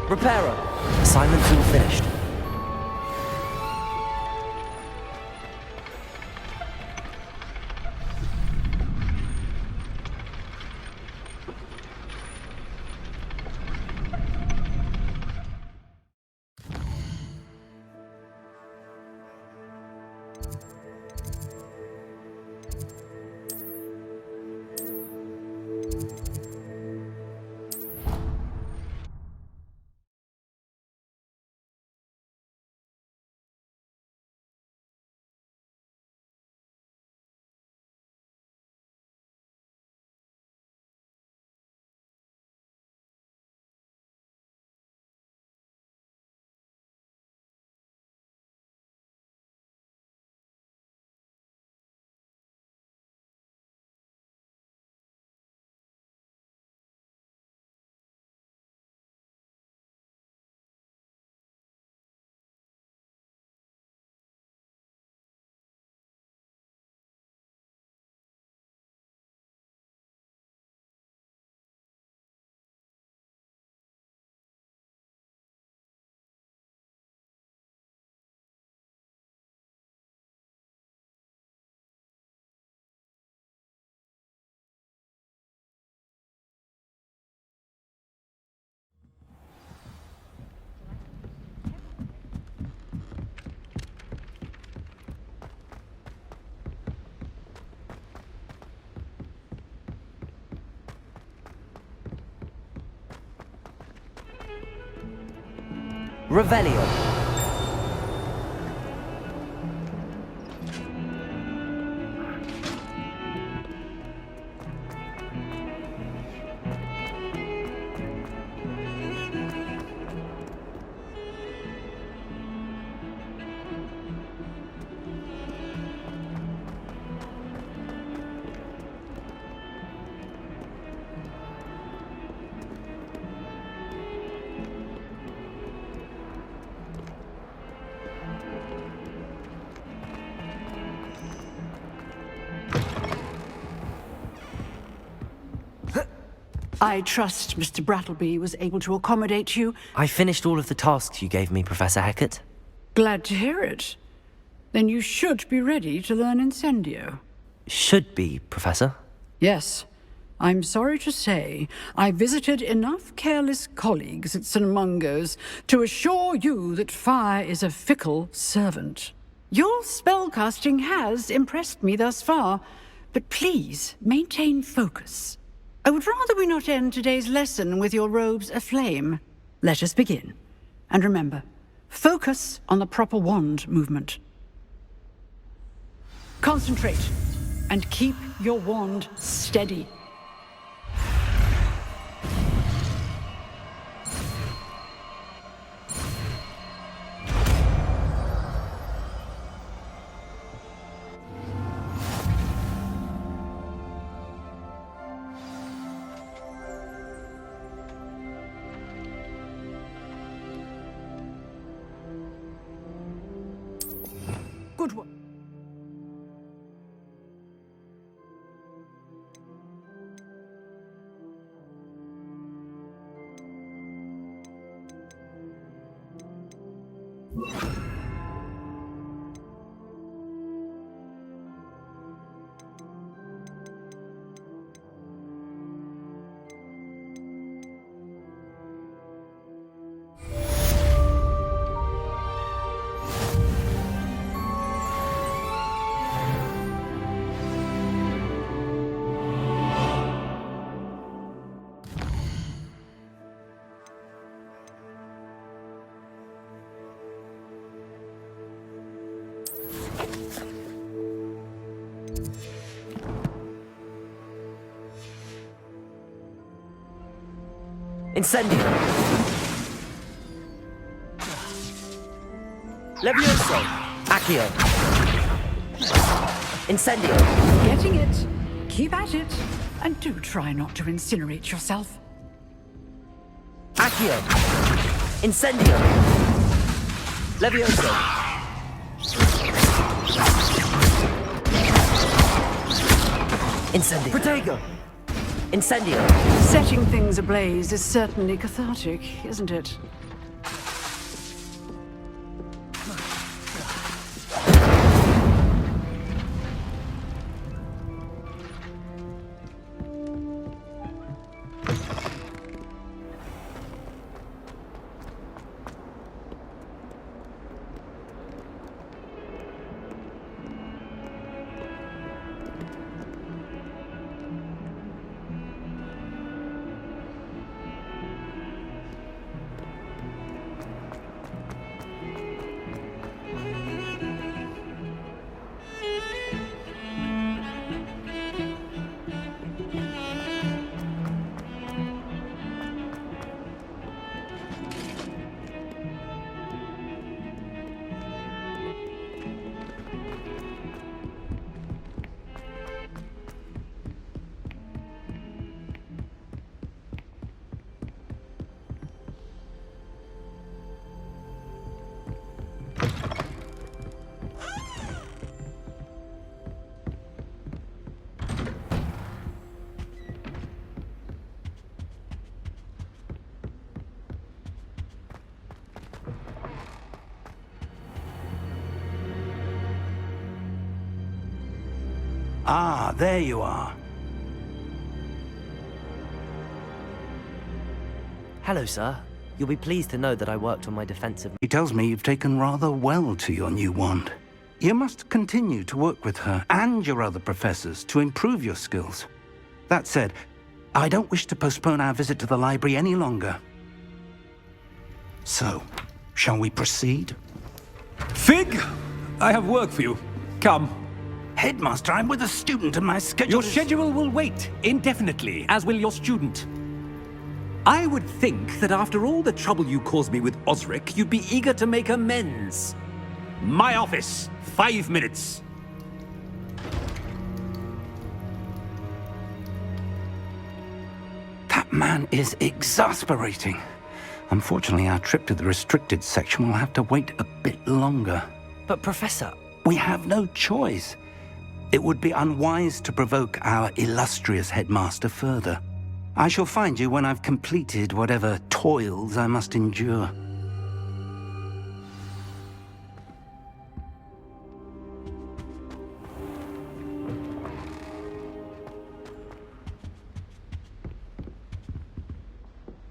Reparo! Assignment tool finished. Revelio. I trust Mr. Brattleby was able to accommodate you. I finished all of the tasks you gave me, Professor Hecat. Glad to hear it. Then you should be ready to learn Incendio. Should be, Professor. Yes. I'm sorry to say, I visited enough careless colleagues at St. Mungo's to assure you that fire is a fickle servant. Your spellcasting has impressed me thus far, but please maintain focus. I would rather we not end today's lesson with your robes aflame. Let us begin. And remember, focus on the proper wand movement. Concentrate, and keep your wand steady. Good work. Incendio. Levioso. Accio. Incendio. Getting it. Keep at it. And do try not to incinerate yourself. Accio. Incendio. Levioso. Incendio. Protego. Incendio. Setting things ablaze is certainly cathartic, isn't it? Ah, there you are. Hello, sir. You'll be pleased to know that I worked on my defensive... He tells me you've taken rather well to your new wand. You must continue to work with her and your other professors to improve your skills. That said, I don't wish to postpone our visit to the library any longer. So, Shall we proceed? Fig, I have work for you. Come. Headmaster, I'm with a student and my schedule Your schedule will wait indefinitely, as will your student. I would think that after all the trouble you caused me with Osric, you'd be eager to make amends. My office, 5 minutes. That man is exasperating. Unfortunately, our trip to the restricted section will have to wait a bit longer. But Professor... We have no choice. It would be unwise to provoke our illustrious headmaster further. I shall find you when I've completed whatever toils I must endure.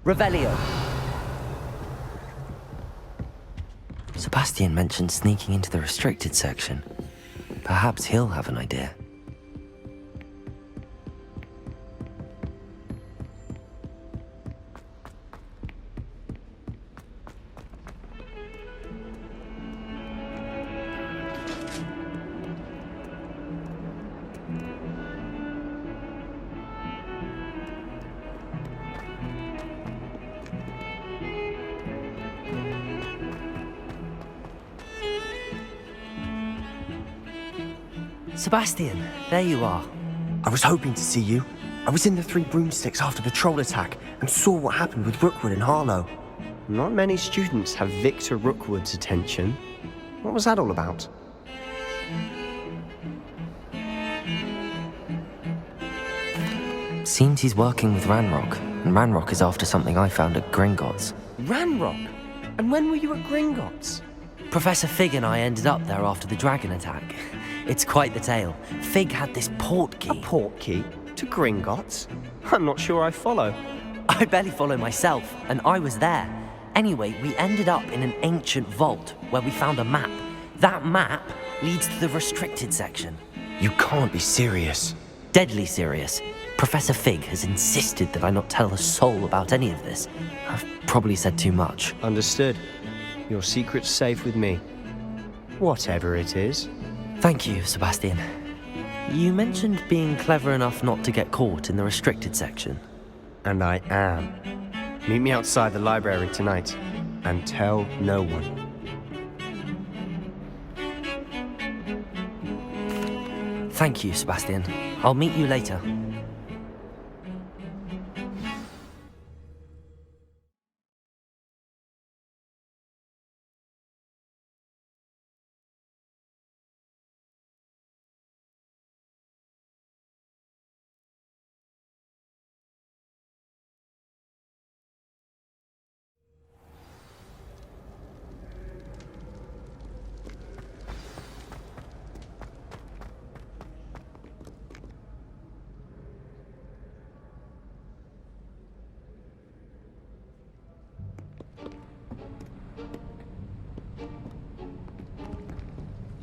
Revelio. Sebastian mentioned sneaking into the restricted section. Perhaps he'll have an idea. Sebastian, there you are. I was hoping to see you. I was in the Three Broomsticks after the troll attack and saw what happened with Rookwood and Harlow. Not many students have Victor Rookwood's attention. What was that all about? Seems he's working with Ranrock, and Ranrock is after something I found at Gringotts. Ranrock? And when were you at Gringotts? Professor Fig and I ended up there after the dragon attack. It's quite the tale. Fig had this port key. A port key? To Gringotts? I'm not sure I follow. I barely follow myself, and I was there. Anyway, we ended up in an ancient vault where we found a map. That map leads to the restricted section. You can't be serious. Deadly serious. Professor Fig has insisted that I not tell a soul about any of this. I've probably said too much. Understood. Your secret's safe with me. Whatever it is. Thank you, Sebastian. You mentioned being clever enough not to get caught in the restricted section. And I am. Meet me outside the library tonight, and tell no one. Thank you, Sebastian. I'll meet you later.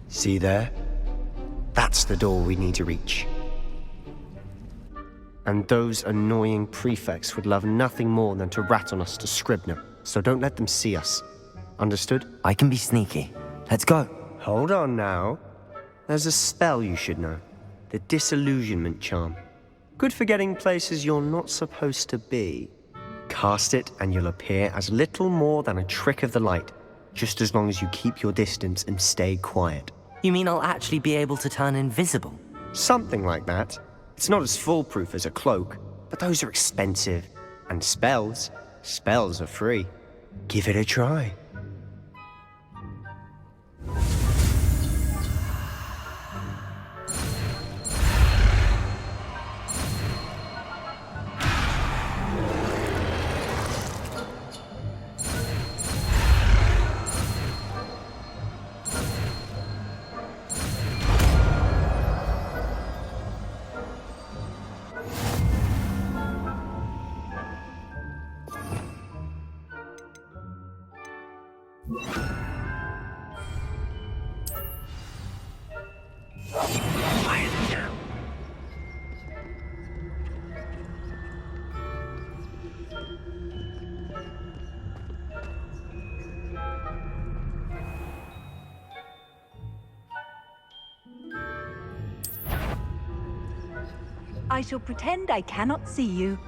See there? That's the door we need to reach. And those annoying prefects would love nothing more than to rat on us to Scribner, so don't let them see us. Understood? I can be sneaky. Let's go. Hold on now. There's a spell you should know. The Disillusionment Charm. Good for getting places you're not supposed to be. Cast it and you'll appear as little more than a trick of the light, just as long as you keep your distance and stay quiet. You mean I'll actually be able to turn invisible? Something like that. It's not as foolproof as a cloak, but those are expensive. And spells are free. Give it a try. I shall pretend I cannot see you.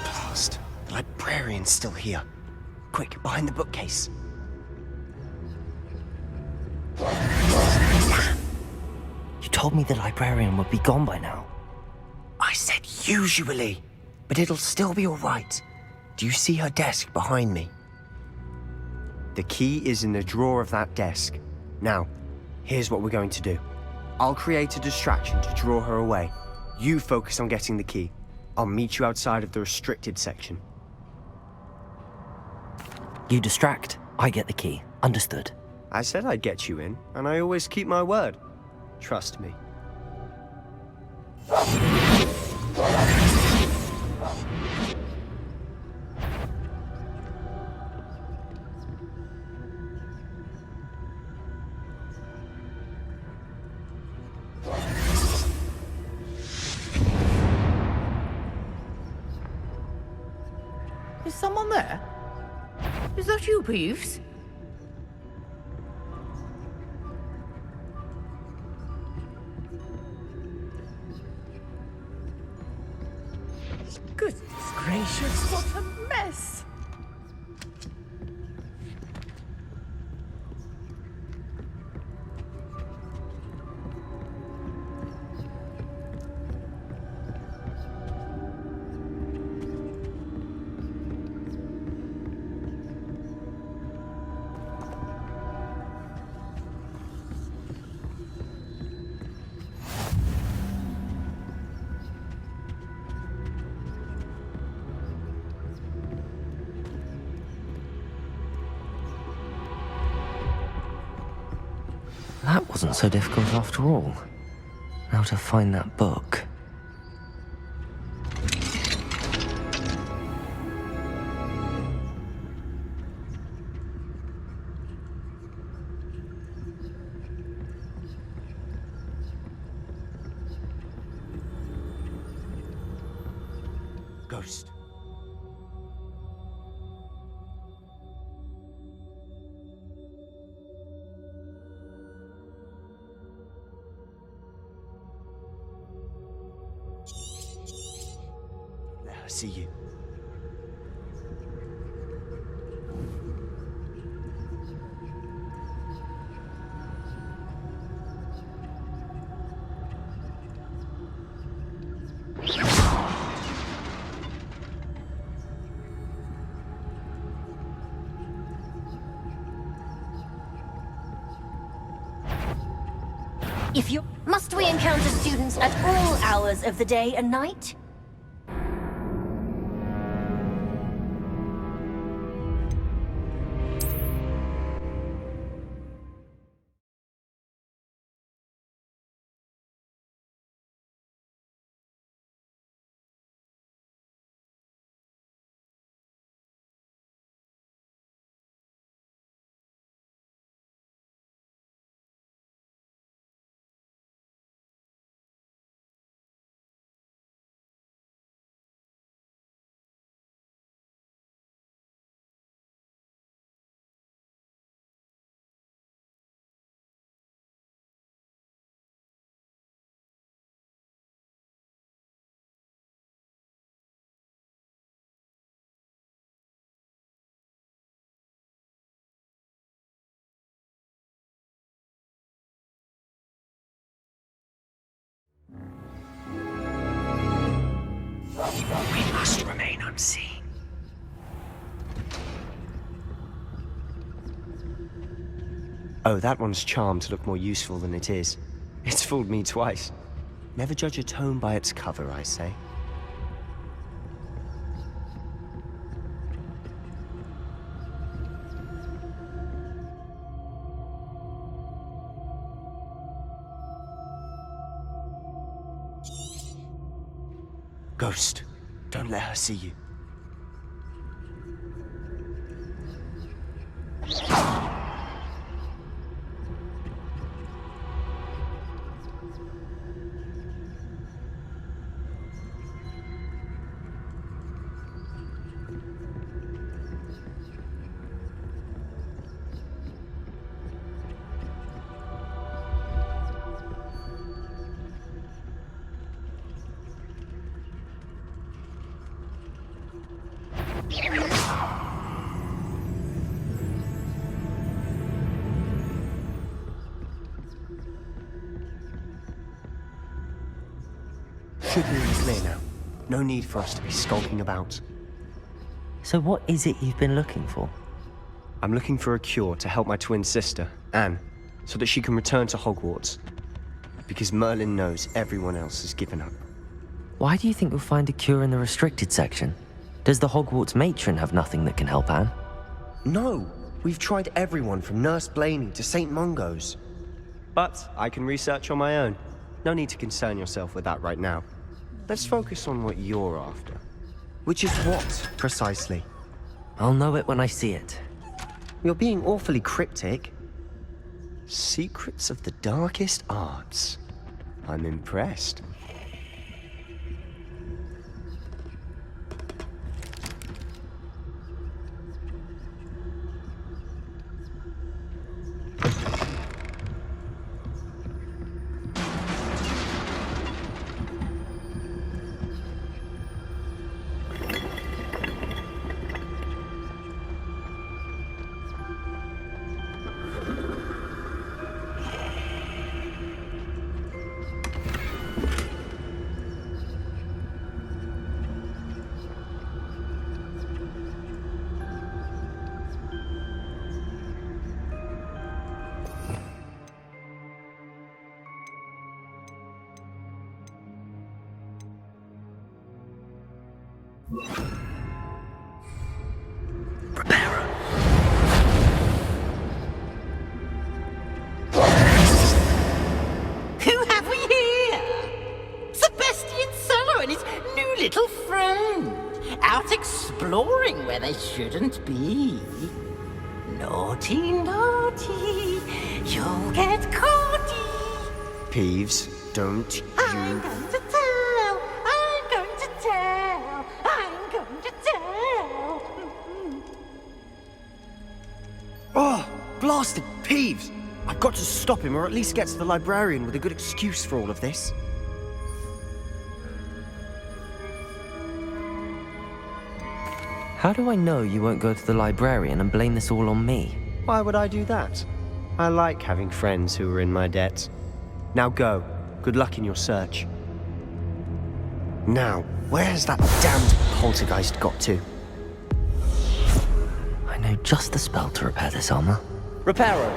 Blast. The librarian's still here. Quick, behind the bookcase. You told me the librarian would be gone by now. I said usually, but it'll still be all right. Do you see her desk behind me? The key is in the drawer of that desk. Now, here's what we're going to do. I'll create a distraction to draw her away. You focus on getting the key. I'll meet you outside of the restricted section. You distract, I get the key. Understood. I said I'd get you in, and I always keep my word. Trust me. Is someone there? Is that you, Peeves? Goodness gracious, what a mess! That wasn't so difficult after all. Now to find that book. Ghost. Let her see you. If you must we encounter students at all hours of the day and night? We must remain unseen. Oh, that one's charmed to look more useful than it is. It's fooled me twice. Never judge a tome by its cover, I say. Ghost, don't let her see you. Should be clear now. No need for us to be skulking about. So what is it you've been looking for? I'm looking for a cure to help my twin sister, Anne, so that she can return to Hogwarts. Because Merlin knows everyone else has given up. Why do you think you'll find a cure in the restricted section? Does the Hogwarts matron have nothing that can help Anne? No! We've tried everyone from Nurse Blaney to St. Mungo's. But I can research on my own. No need to concern yourself with that right now. Let's focus on what you're after. Which is what, precisely? I'll know it when I see it. You're being awfully cryptic. Secrets of the darkest arts. I'm impressed. Who have we here? Sebastian Sallow and his new little friend. Out exploring where they shouldn't be. Naughty, naughty, you'll get caughty. Peeves, don't I'm going to tell, I'm going to tell, I'm going to tell. Oh, blasted Peeves! I've got to stop him, or at least get to the librarian with a good excuse for all of this. How do I know you won't go to the librarian and blame this all on me? Why would I do that? I like having friends who are in my debt. Now go. Good luck in your search. Now, where has that damned poltergeist got to? I know just the spell to repair this armor. Reparo!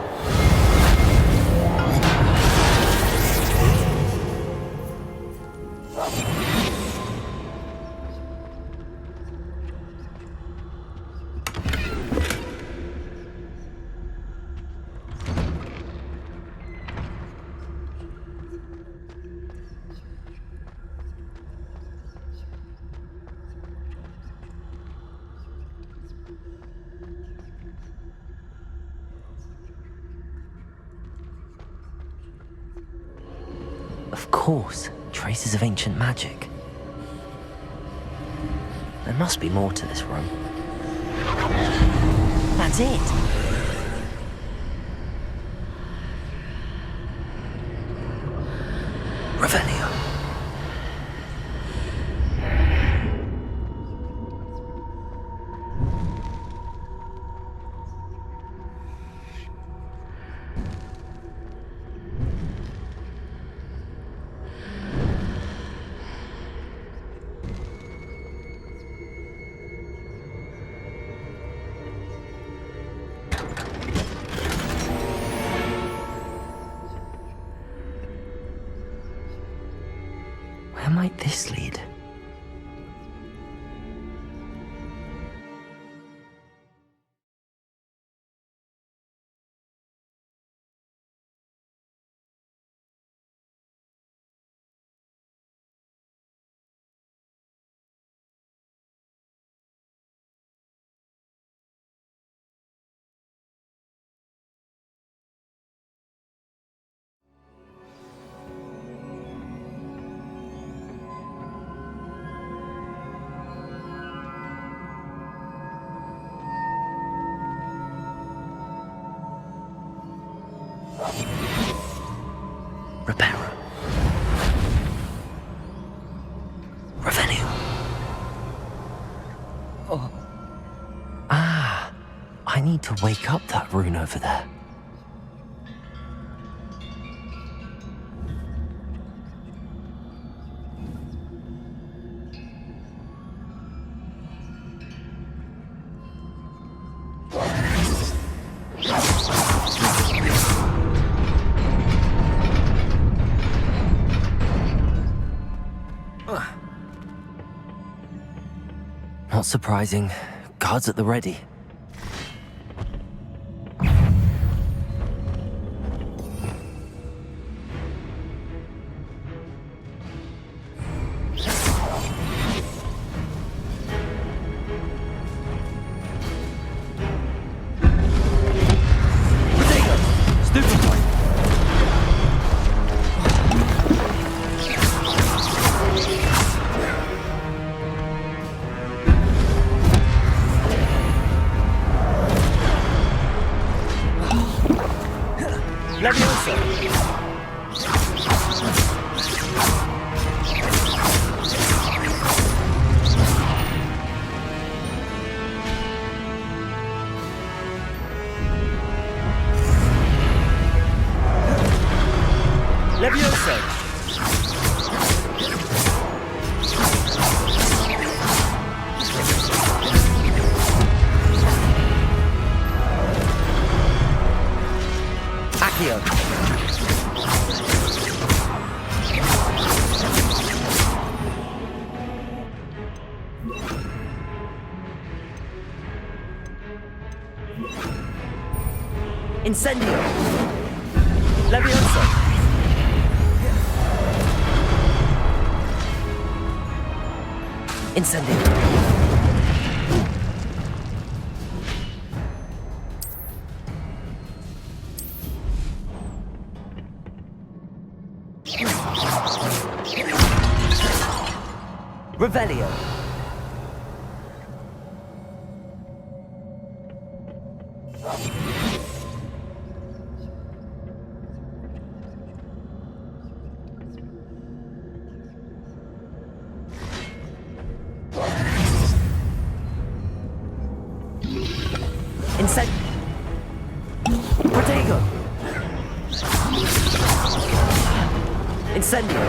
Of course, traces of ancient magic. There must be more to this room. That's it! Revelio. Where might this lead? Ah, I need to wake up that rune over there. Not surprising. Guards at the ready. Incendio! Levioso! Incendio! Revelio! Protego! Incendio!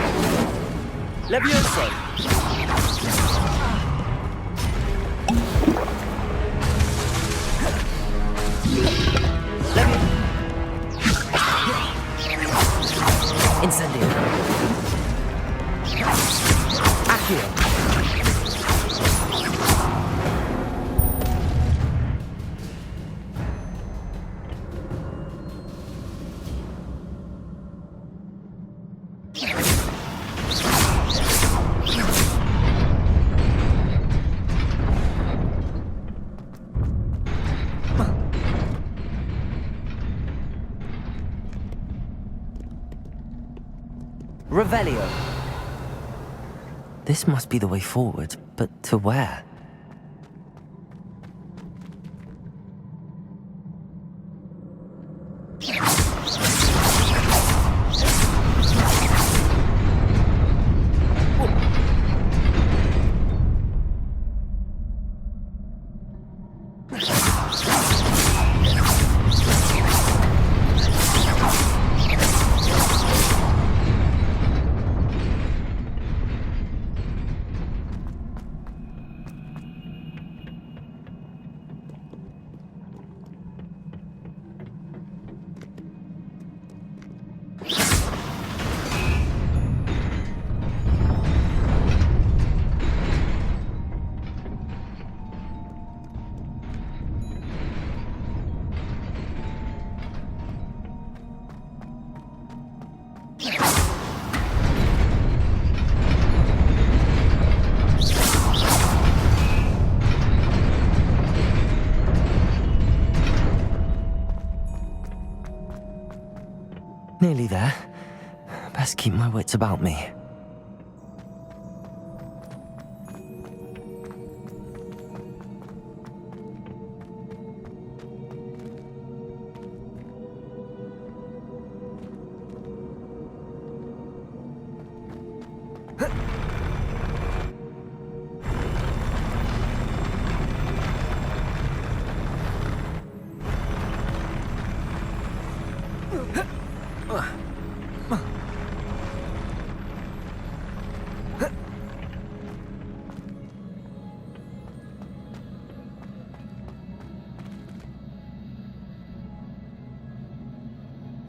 Levioso! Incendio! Accio! Revelio. This must be the way forward, but to where? Nearly there. Best keep my wits about me.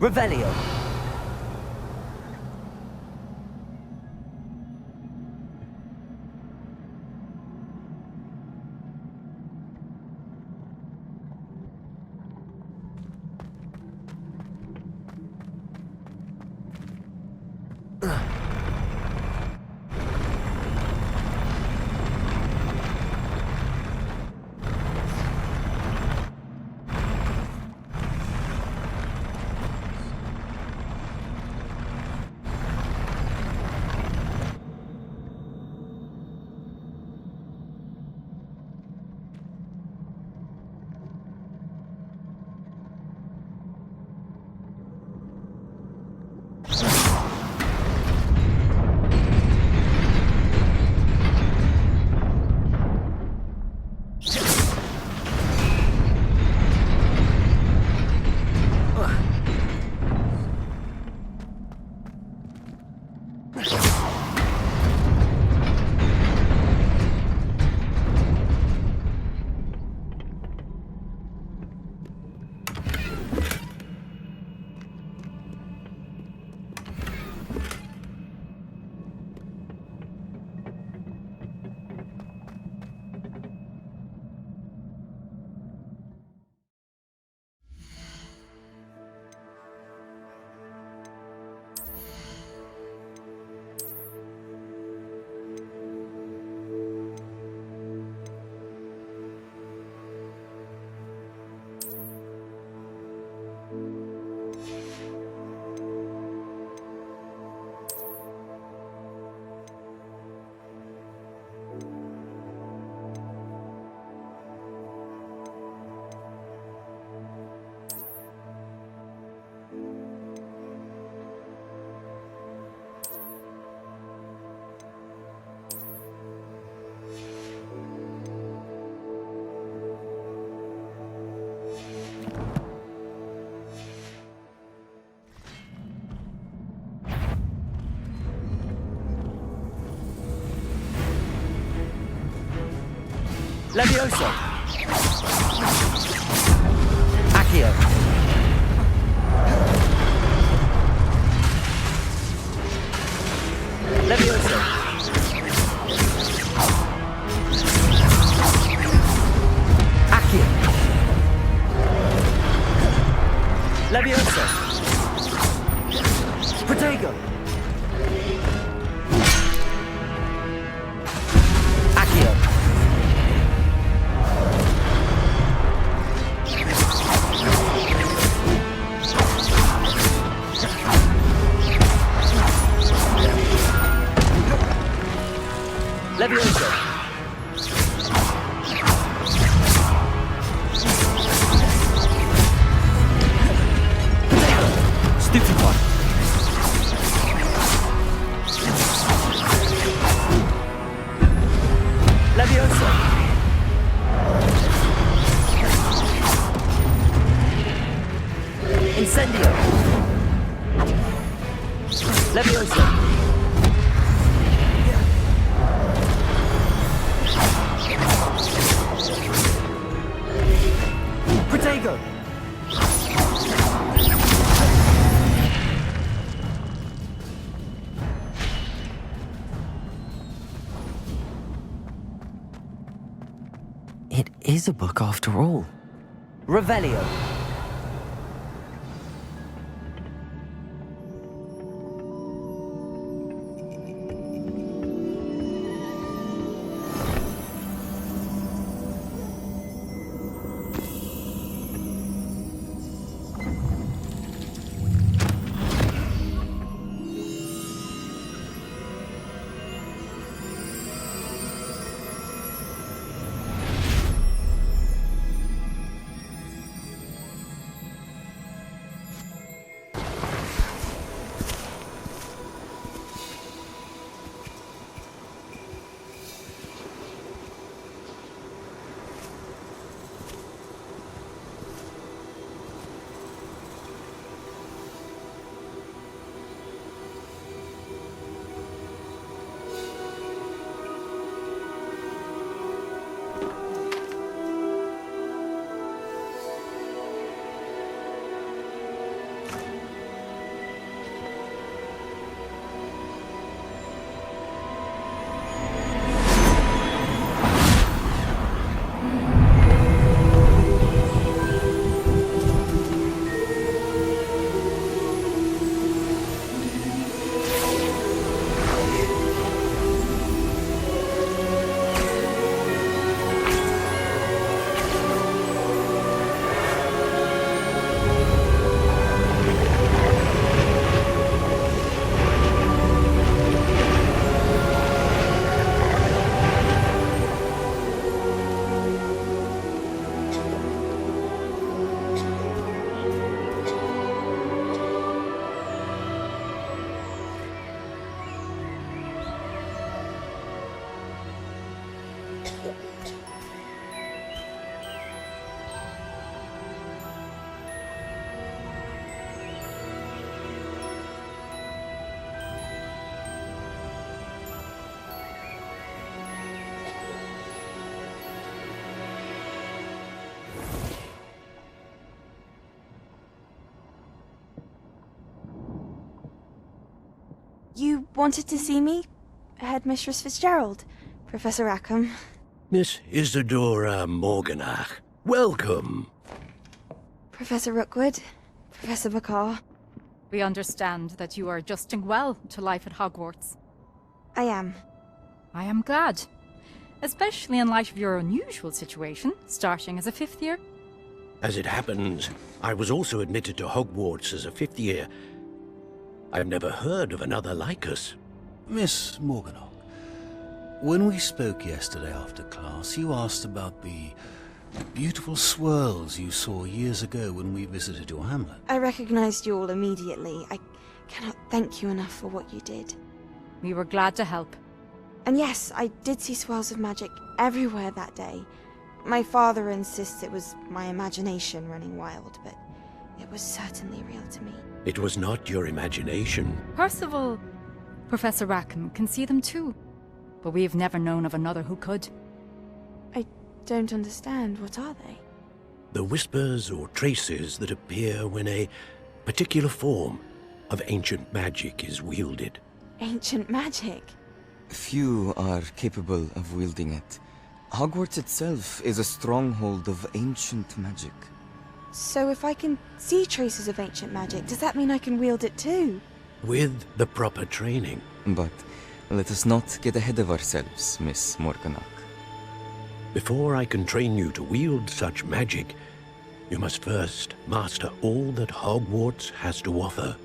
Revelio. Levioso. Accio. Levioso. Accio. Levioso. Protego. Accio. Levioso. Stupefy. Levioso. Incendio. Levioso. Protego. It is a book after all. Revelio. You wanted to see me? Headmistress Fitzgerald, Professor Rackham. Miss Isadora Morganach, welcome. Professor Rookwood, Professor Bakar. We understand that you are adjusting well to life at Hogwarts. I am. I am glad. Especially in light of your unusual situation, starting as a 5th year. As it happens, I was also admitted to Hogwarts as a 5th year. I've never heard of another like us. Miss Morganach, when we spoke yesterday after class, you asked about the beautiful swirls you saw years ago when we visited your hamlet. I recognized you all immediately. I cannot thank you enough for what you did. We were glad to help. And yes, I did see swirls of magic everywhere that day. My father insists it was my imagination running wild, but it was certainly real to me. It was not your imagination. Percival, Professor Rackham can see them too. But we've never known of another who could. I don't understand. What are they? The whispers or traces that appear when a particular form of ancient magic is wielded. Ancient magic? Few are capable of wielding it. Hogwarts itself is a stronghold of ancient magic. So if I can see traces of ancient magic, does that mean I can wield it too? With the proper training. But let us not get ahead of ourselves, Miss Morganach. Before I can train you to wield such magic, you must first master all that Hogwarts has to offer.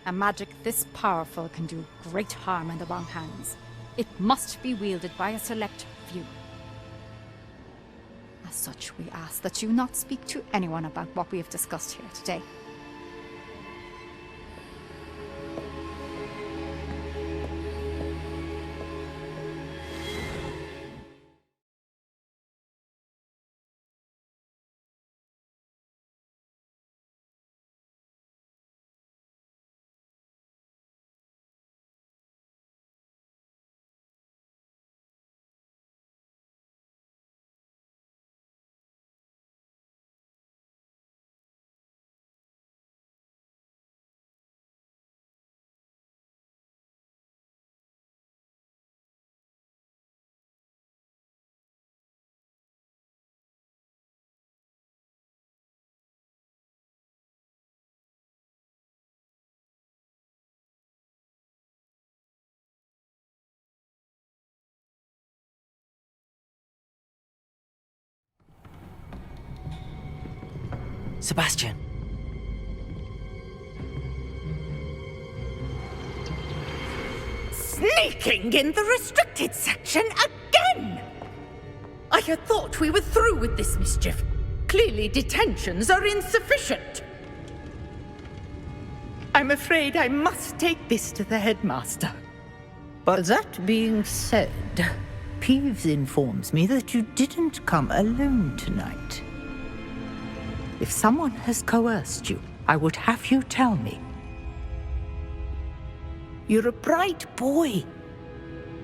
A magic this powerful can do great harm in the wrong hands. It must be wielded by a select few. As such, we ask that you not speak to anyone about what we have discussed here today. Sebastian. Sneaking in the restricted section again! I had thought we were through with this mischief. Clearly detentions are insufficient. I'm afraid I must take this to the headmaster. But that being said, Peeves informs me that you didn't come alone tonight. If someone has coerced you, I would have you tell me. You're a bright boy.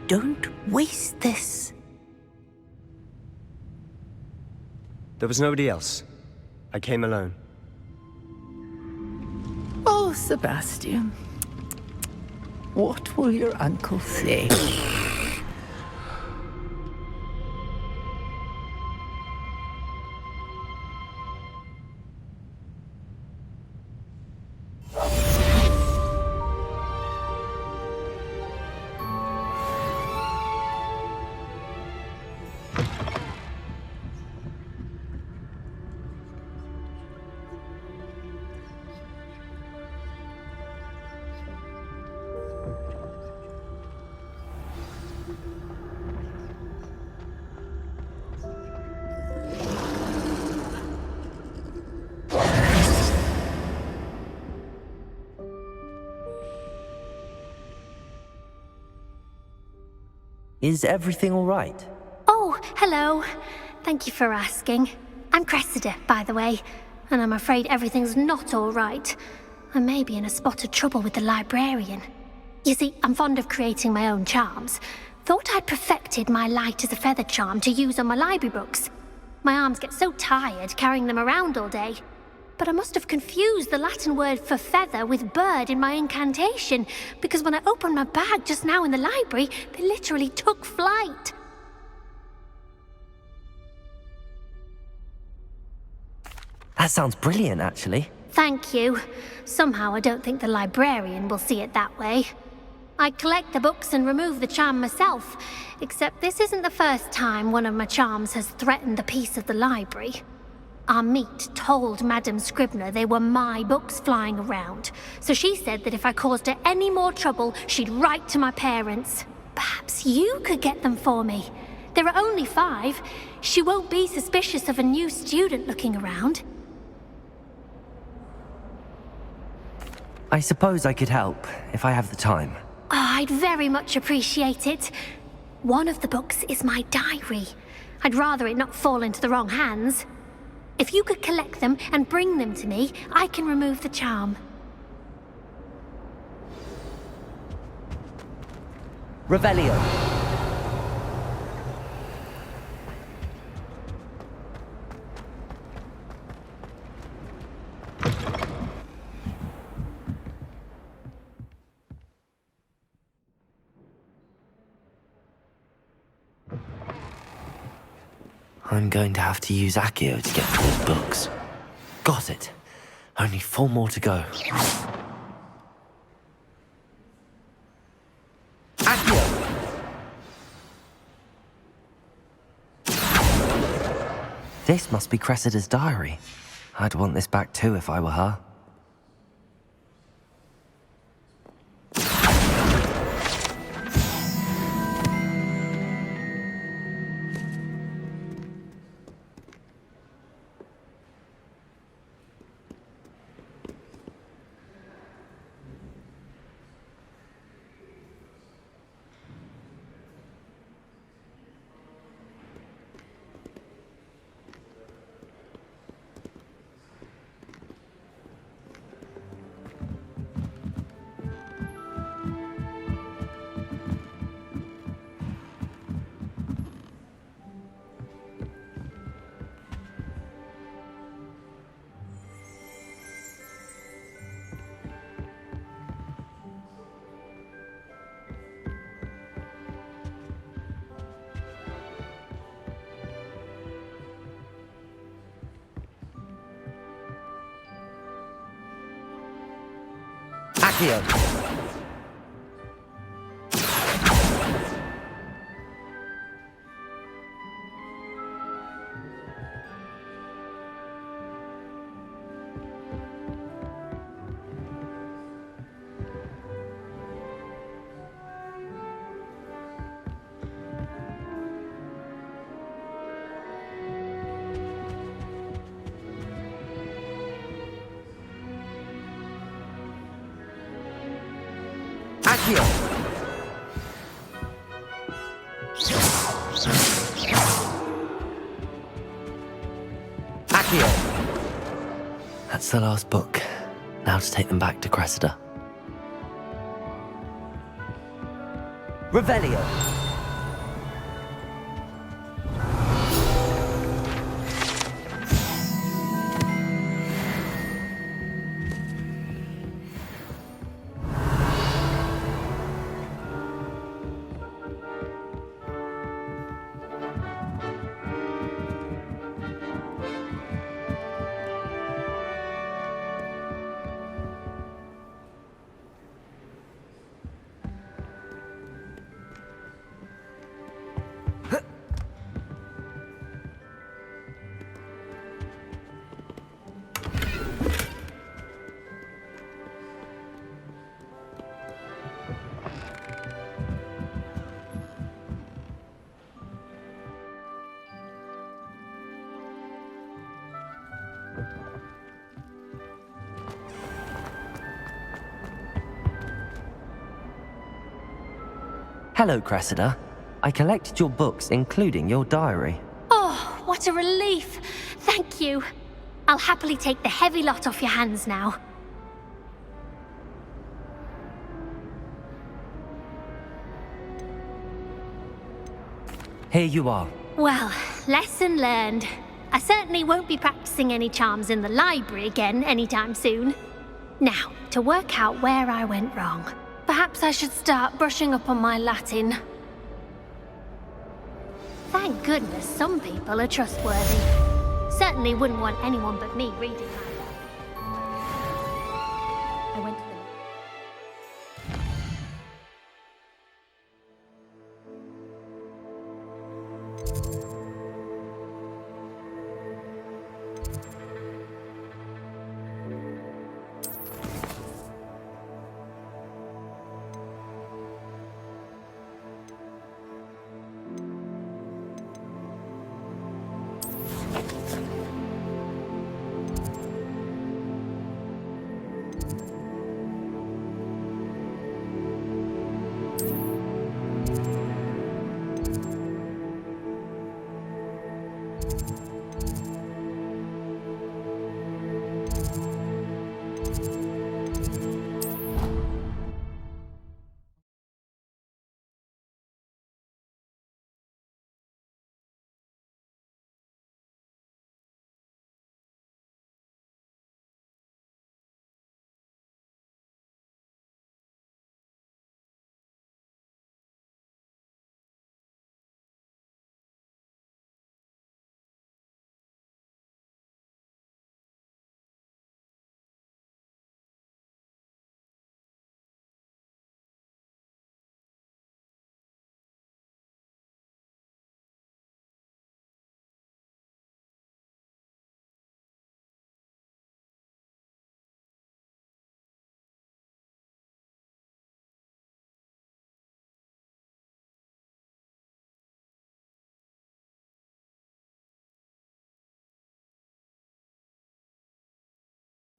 Don't waste this. There was nobody else. I came alone. Oh, Sebastian. What will your uncle say? Is everything all right? Oh, hello. Thank you for asking. I'm Cressida, by the way, and I'm afraid everything's not all right. I may be in a spot of trouble with the librarian. You see, I'm fond of creating my own charms. Thought I'd perfected my light as a feather charm to use on my library books. My arms get so tired carrying them around all day. But I must have confused the Latin word for feather with bird in my incantation, because when I opened my bag just now in the library, they literally took flight. That sounds brilliant, actually. Thank you. Somehow I don't think the librarian will see it that way. I collect the books and remove the charm myself, except this isn't the first time one of my charms has threatened the peace of the library. Our meet told Madame Scribner they were my books flying around, so she said that if I caused her any more trouble, she'd write to my parents. Perhaps you could get them for me. There are only 5. She won't be suspicious of a new student looking around. I suppose I could help, if I have the time. Oh, I'd very much appreciate it. One of the books is my diary. I'd rather it not fall into the wrong hands. If you could collect them and bring them to me, I can remove the charm. Revelio. I'm going to have to use Accio to get to those books. Got it. Only 4 more to go. Accio! This must be Cressida's diary. I'd want this back too if I were her. Accio! Accio! Accio! That's the last book. Now to take them back to Cressida. Revelio! Hello, Cressida. I collected your books, including your diary. Oh, what a relief. Thank you. I'll happily take the heavy lot off your hands now. Here you are. Well, lesson learned. I certainly won't be practicing any charms in the library again anytime soon. Now, to work out where I went wrong. Perhaps I should start brushing up on my Latin. Thank goodness some people are trustworthy. Certainly wouldn't want anyone but me reading my... I went to the...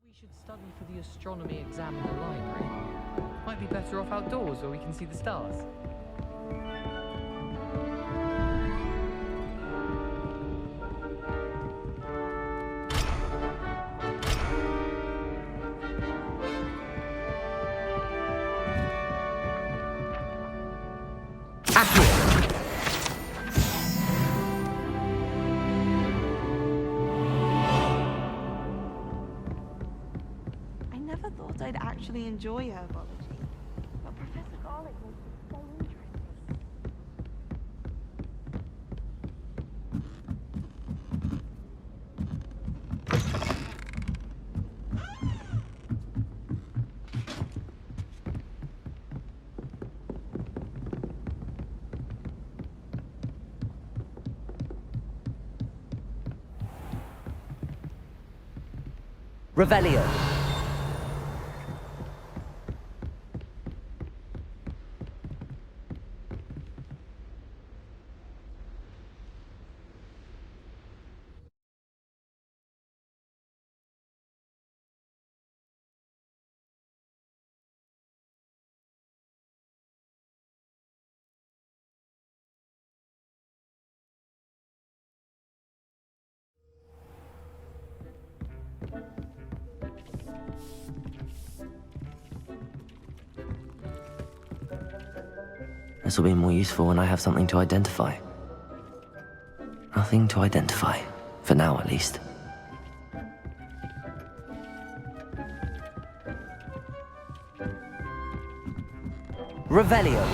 We should study for the astronomy exam in the library. Might be better off outdoors where we can see the stars. I never thought I'd actually enjoy herbology, but Professor Garlick was so interesting. Revelio. This will be more useful when I have something to identify. Nothing to identify. For now, at least. Revelio.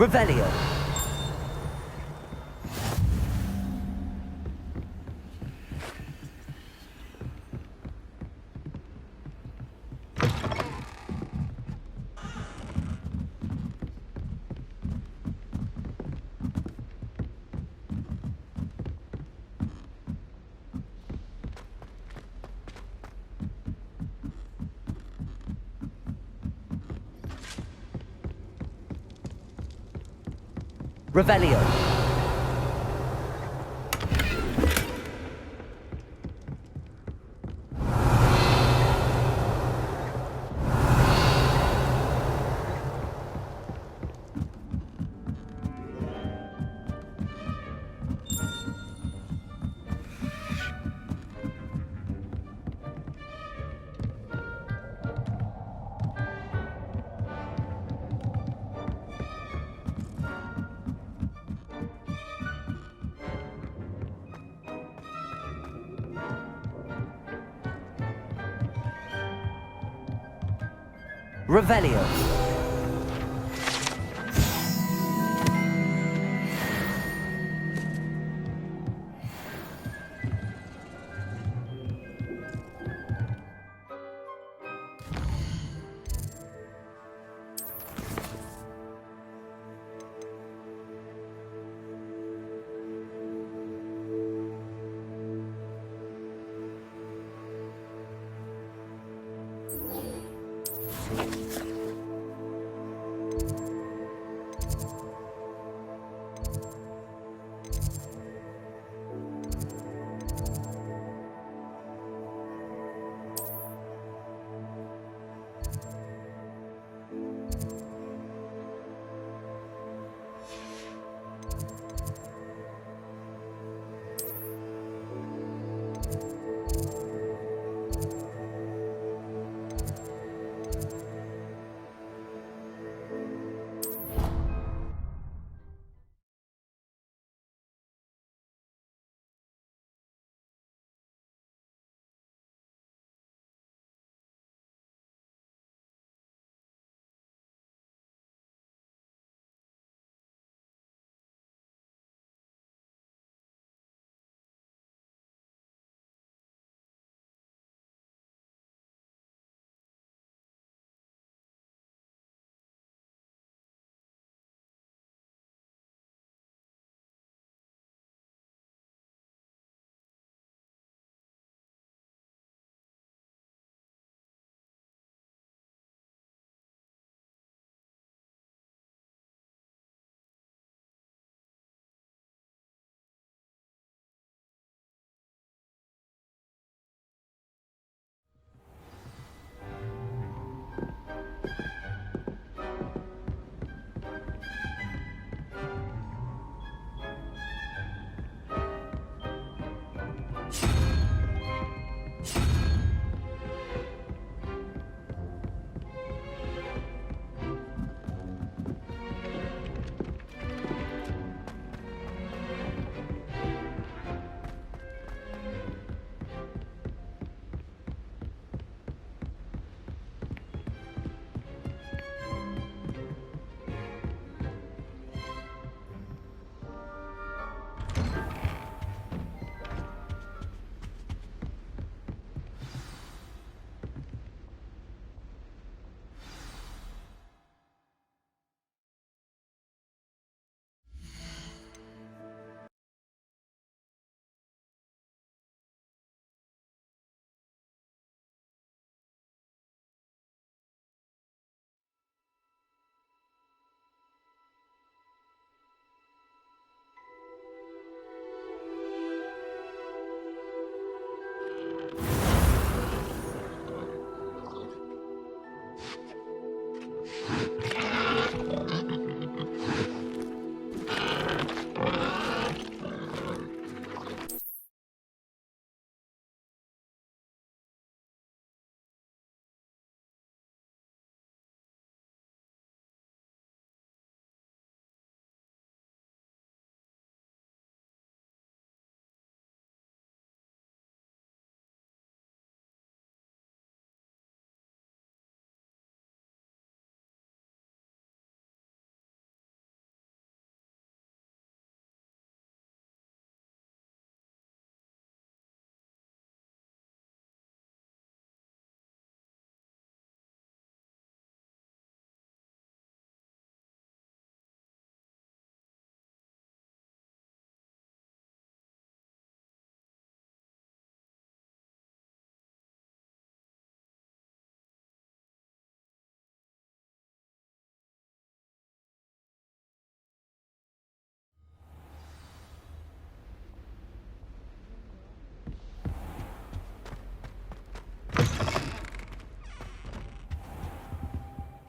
Revelio. Revelio. Revelio.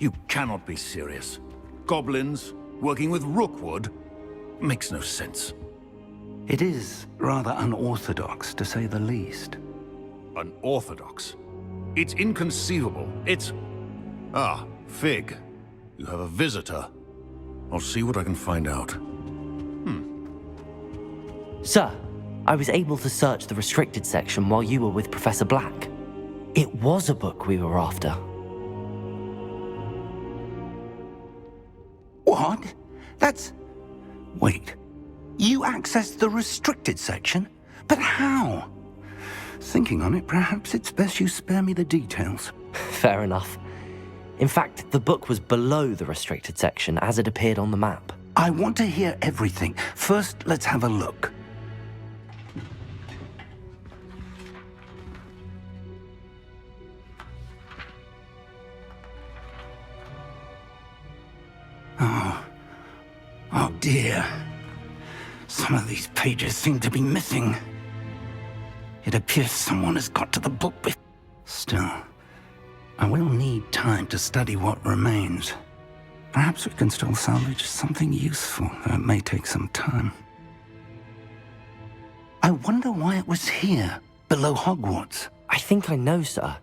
You cannot be serious. Goblins working with Rookwood makes no sense. It is rather unorthodox, to say the least. Unorthodox? It's inconceivable. It's... Ah, Fig. You have a visitor. I'll see what I can find out. Sir, I was able to search the restricted section while you were with Professor Black. It was a book we were after. What? That's... Wait. You accessed the restricted section? But how? Thinking on it, perhaps it's best you spare me the details. Fair enough. In fact, the book was below the restricted section as it appeared on the map. I want to hear everything. First, let's have a look. Oh dear. Some of these pages seem to be missing. It appears someone has got to the book before. Still, I will need time to study what remains. Perhaps we can still salvage something useful, though it may take some time. I wonder why it was here, below Hogwarts. I think I know, sir.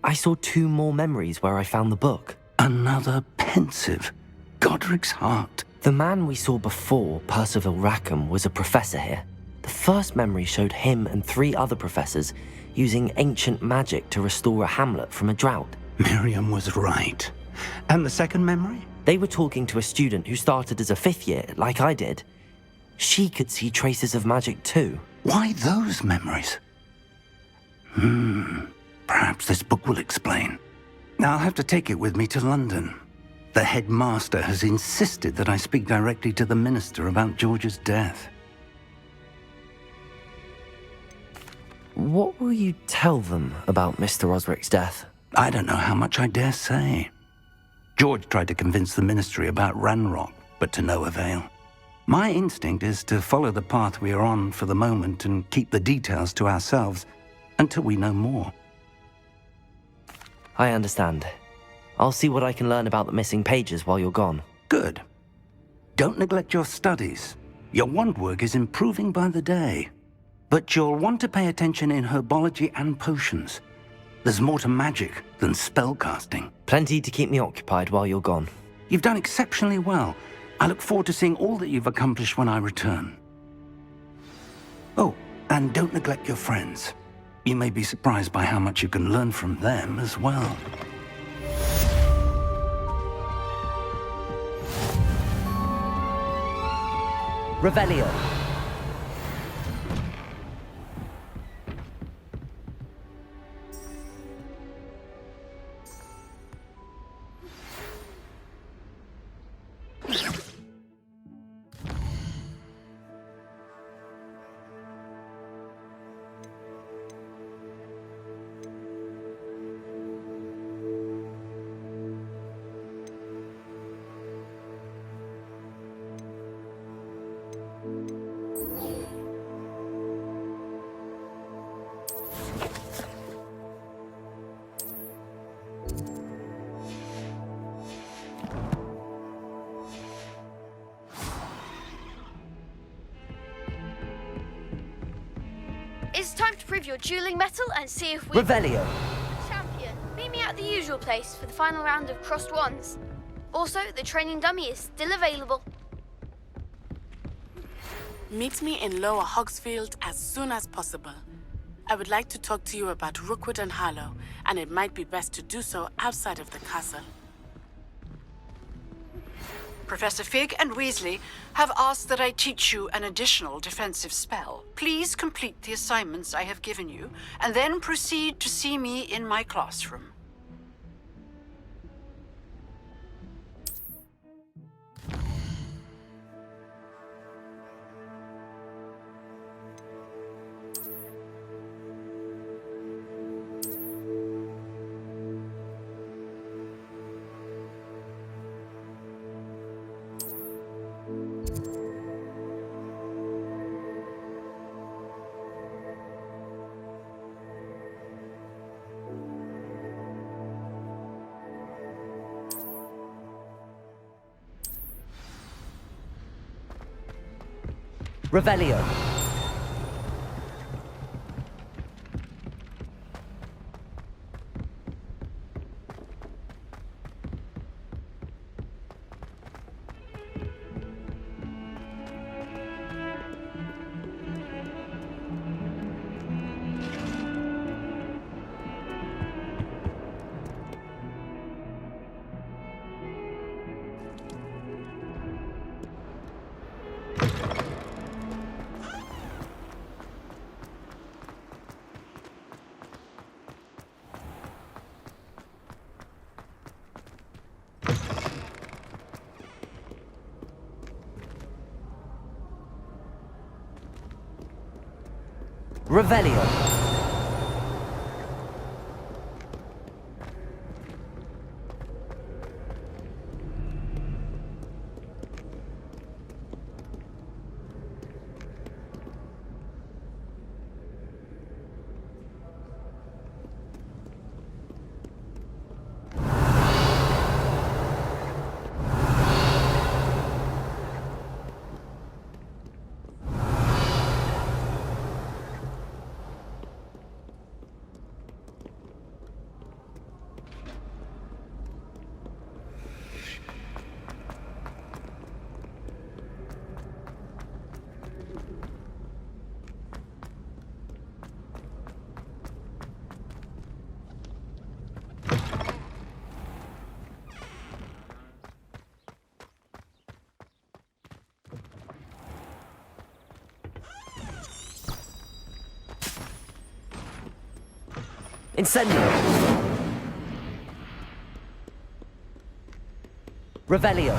I saw 2 more memories where I found the book. Another pensive. Godric's heart. The man we saw before, Percival Rackham, was a professor here. The first memory showed him and 3 other professors using ancient magic to restore a hamlet from a drought. Miriam was right. And the second memory? They were talking to a student who started as a 5th year, like I did. She could see traces of magic too. Why those memories? Perhaps this book will explain. I'll have to take it with me to London. The headmaster has insisted that I speak directly to the minister about George's death. What will you tell them about Mr. Osric's death? I don't know how much I dare say. George tried to convince the ministry about Ranrock, but to no avail. My instinct is to follow the path we are on for the moment and keep the details to ourselves until we know more. I understand. I'll see what I can learn about the missing pages while you're gone. Good. Don't neglect your studies. Your wand work is improving by the day. But you'll want to pay attention in herbology and potions. There's more to magic than spellcasting. Plenty to keep me occupied while you're gone. You've done exceptionally well. I look forward to seeing all that you've accomplished when I return. Oh, and don't neglect your friends. You may be surprised by how much you can learn from them as well. Revelio. It's time to prove your dueling mettle and see if we... Revelio. Champion, meet me at the usual place for the final round of crossed wands. Also, the training dummy is still available. Meet me in Lower Hogsfield as soon as possible. I would like to talk to you about Rookwood and Harlow, and it might be best to do so outside of the castle. Professor Fig and Weasley have asked that I teach you an additional defensive spell. Please complete the assignments I have given you, and then proceed to see me in my classroom. Revelio. Revelio. Incendio. Revelio.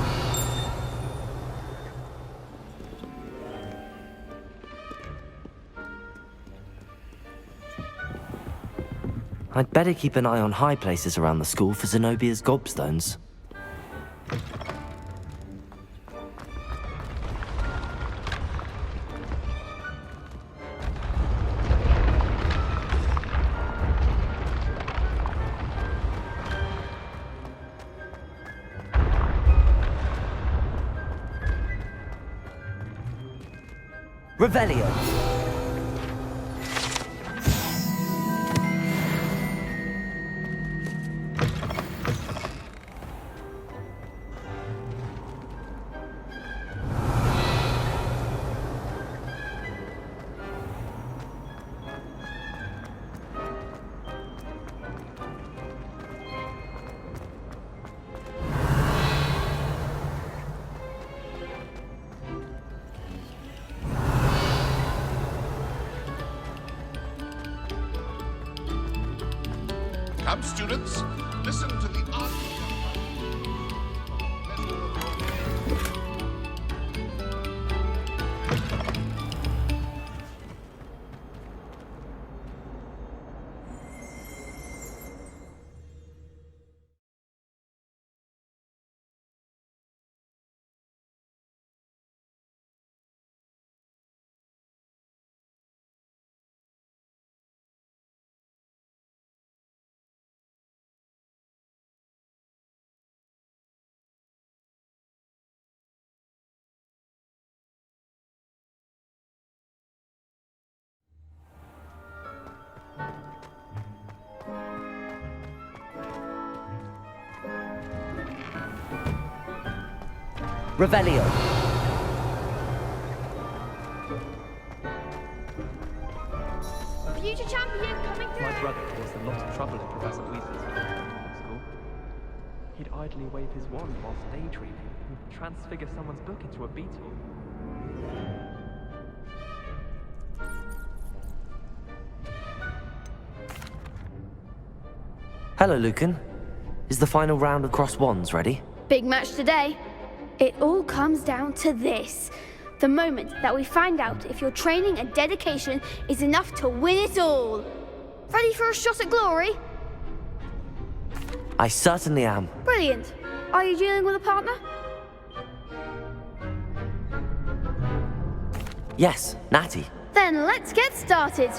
I'd better keep an eye on high places around the school for Zenobia's gobstones. Revelio. Come, students, listen to the art. Revelio. Future champion coming through! My brother caused a lot of trouble in Professor Weasley's school. He'd idly wave his wand whilst daydreaming and transfigure someone's book into a beetle. Hello, Lucan. Is the final round of Crossed Wands ready? Big match today. It all comes down to this. The moment that we find out if your training and dedication is enough to win it all. Ready for a shot at glory? I certainly am. Brilliant. Are you dealing with a partner? Yes, Natty. Then let's get started.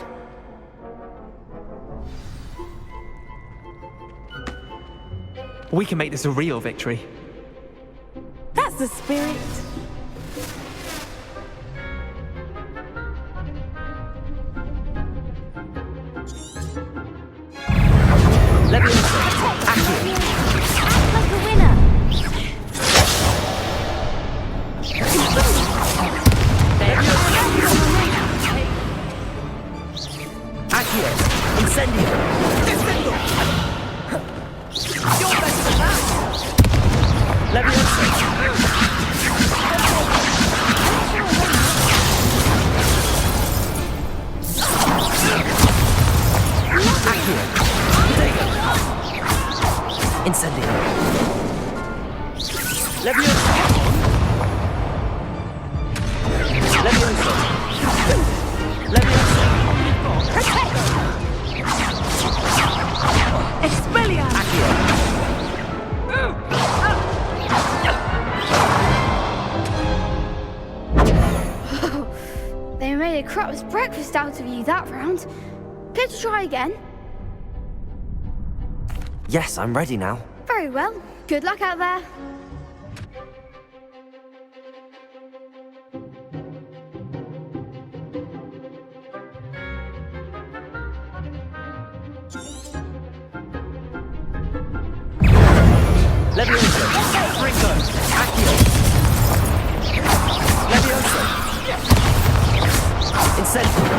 We can make this a real victory. That's the spirit. Leviosa! Accio! Act like a winner! Accio! Incendio! Descendo! You're better than that! Leviosa! Accio! Incendio! Leviosa! Leviosa! Leviosa! Expelliarmus! Accio! They made a crap's breakfast out of you that round. Care to try again? Yes, I'm ready now. Very well. Good luck out there. Leviosa! Ringo! Accio! Leviosa! Incendio!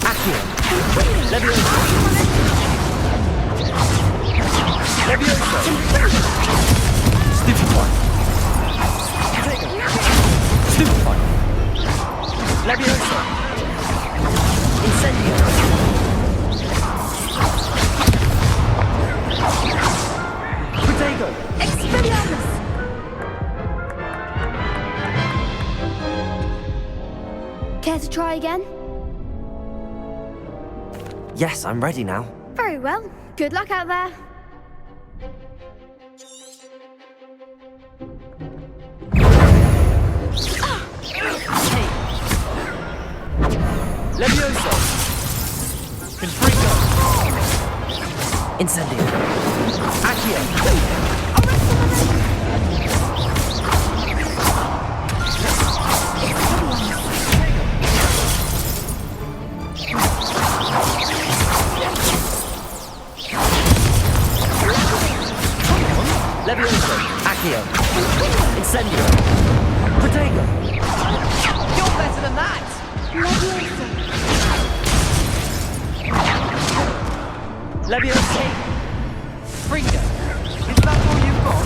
Accio! Leviosa! Leviosa! Stupefy! Stupefy! Leviosa! Incendio! Protego! Expelliarmus! Care to try again? Yes, I'm ready now. Very well. Good luck out there. Leviosa! Confringo! Incendio! Accio! Leviosa! Accio! Incendio! Protego! You're better than that! Leviosa! Fringo! Is that all you've got?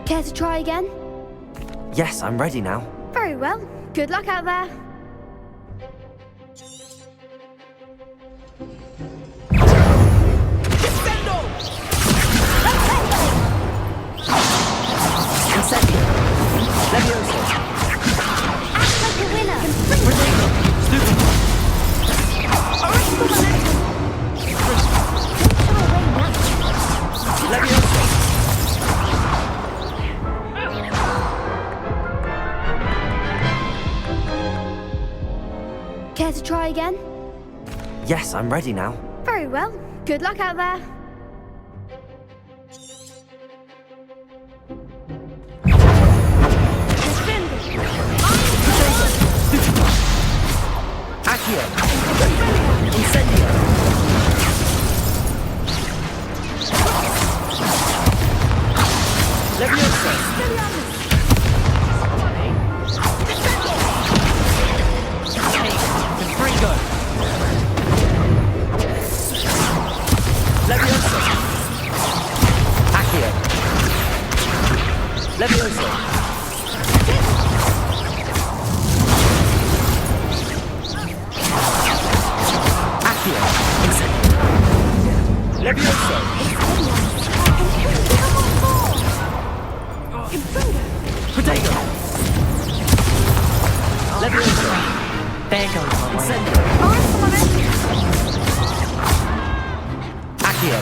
Care to try again? Yes, I'm ready now. Very well. Good luck out there. Incendio! Leviosa! Act like a winner! Protego! Stupefy! Leviosa! Care to try again? Yes, I'm ready now. Very well. Good luck out there. Accio! Incendio! Leviosa! Confringo! Leviosa! Accio! Leviosa! Accio! Incendio! Leviosa! Protego! Leviosa! There goes my Incendio! Accio!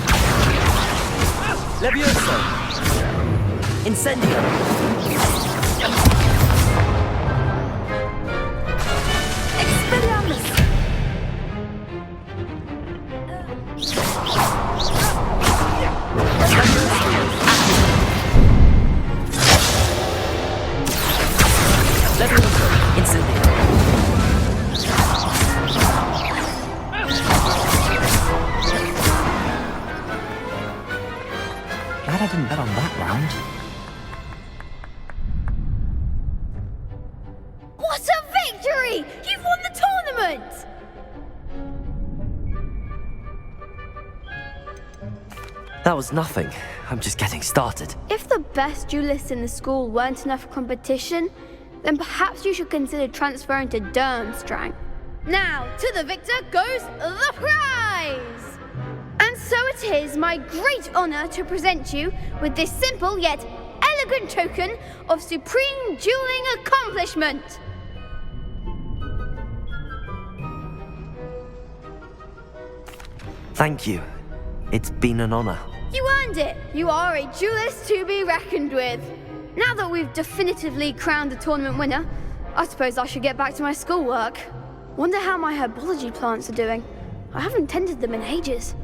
Leviosa! Incendio! Expelliarmus! that round. What a victory! You've won the tournament! That was nothing. I'm just getting started. If the best duelists in the school weren't enough for competition, then perhaps you should consider transferring to Durmstrang. Now, to the victor goes the prize! And so it is my great honor to present you with this simple yet elegant token of supreme dueling accomplishment. Thank you. It's been an honor. You earned it! You are a duelist to be reckoned with. Now that we've definitively crowned the tournament winner, I suppose I should get back to my schoolwork. Wonder how my herbology plants are doing. I haven't tended them in ages.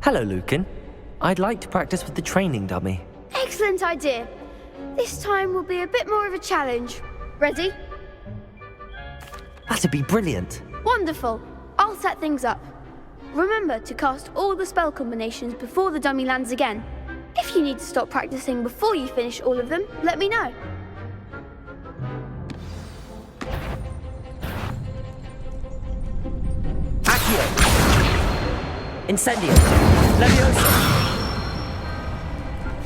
Hello, Lucan. I'd like to practice with the training dummy. Excellent idea. This time will be a bit more of a challenge. Ready? That'd be brilliant. Wonderful. I'll set things up. Remember to cast all the spell combinations before the dummy lands again. If you need to stop practicing before you finish all of them, let me know. Incendio! Leviosa!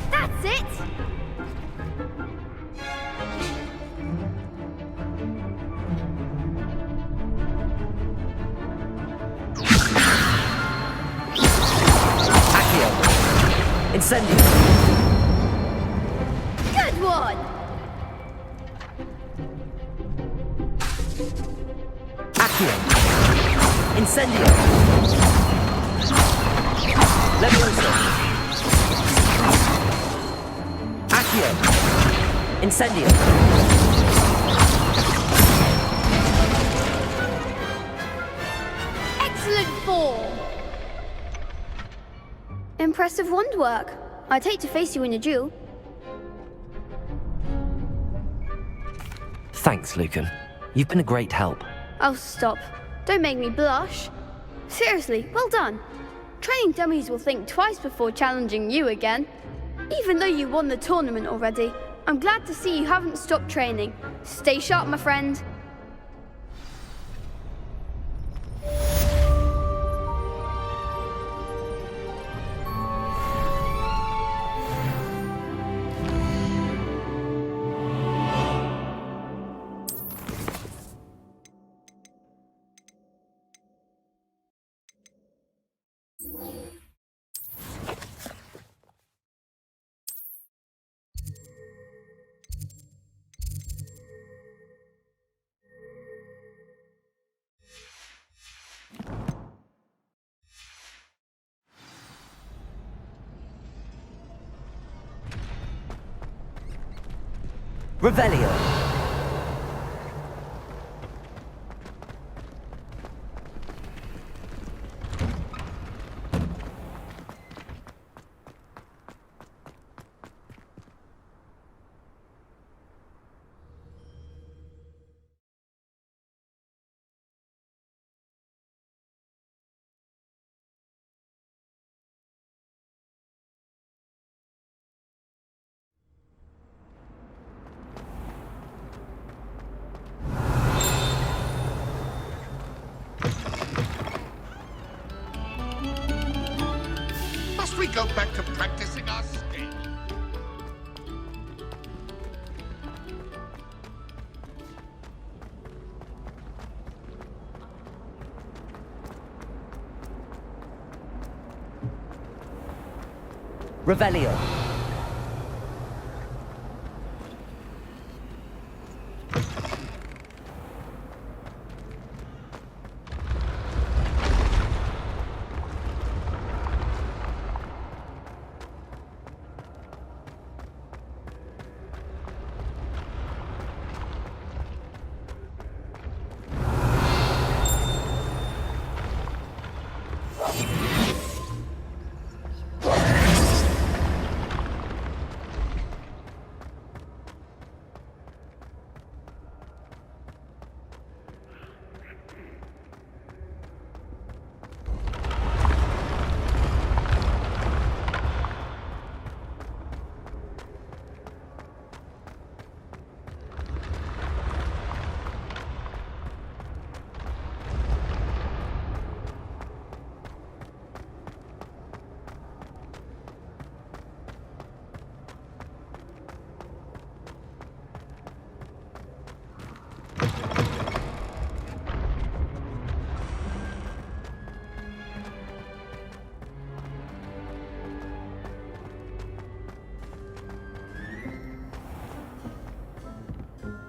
That's it! Accio! Incendio! Good one! Accio! Incendio! Leviosa! Accio! Incendio! Excellent form! Impressive wand work. I'd hate to face you in a duel. Thanks, Lucan. You've been a great help. Oh, stop. Don't make me blush. Seriously, well done. Training dummies will think twice before challenging you again. Even though you won the tournament already, I'm glad to see you haven't stopped training. Stay sharp, my friend. Revelio! go back to practicing our skill. Revelio.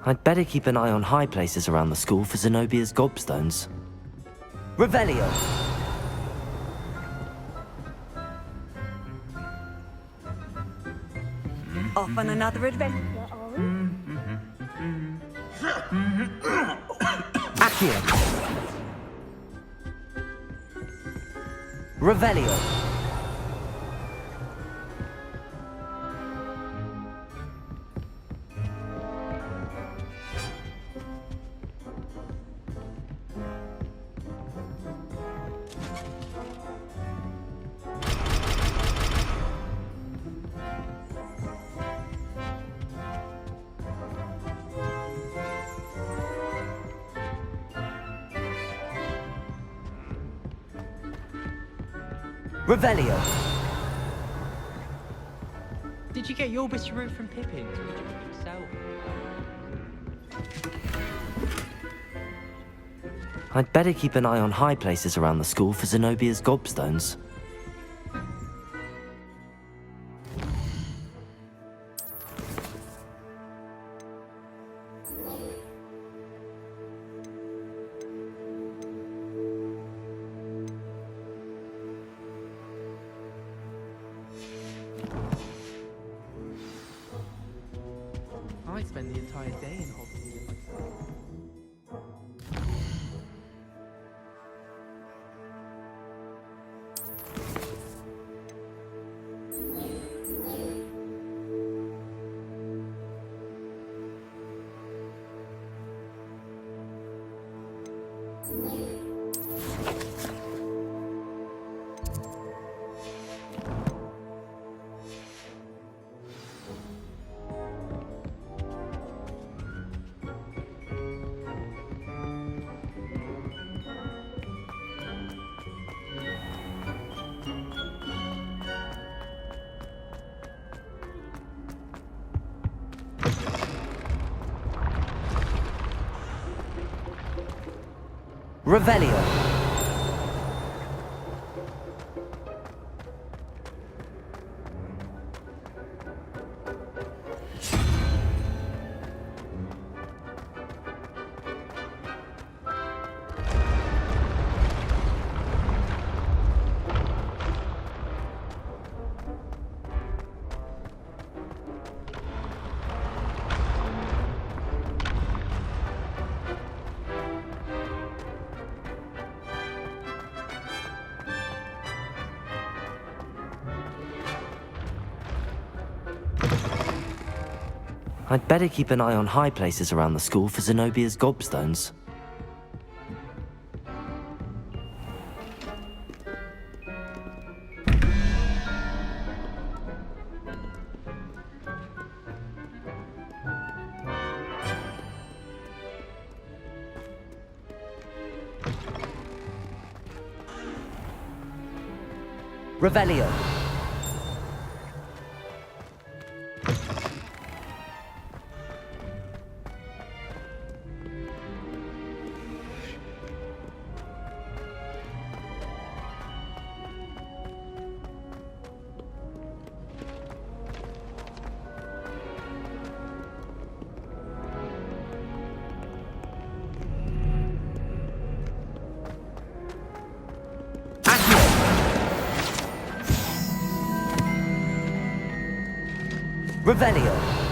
I'd better keep an eye on high places around the school for Zenobia's gobstones. Revelio! Off on another adventure, Accio! Revelio! Revelio! Did you get your whisperoo from Pippin, or did you make it yourself? I'd better keep an eye on high places around the school for Zenobia's gobstones. I'd spend the entire day in Hogwarts myself. Revelio! I'd better keep an eye on high places around the school for Zenobia's gobstones. Revelio! Revelio.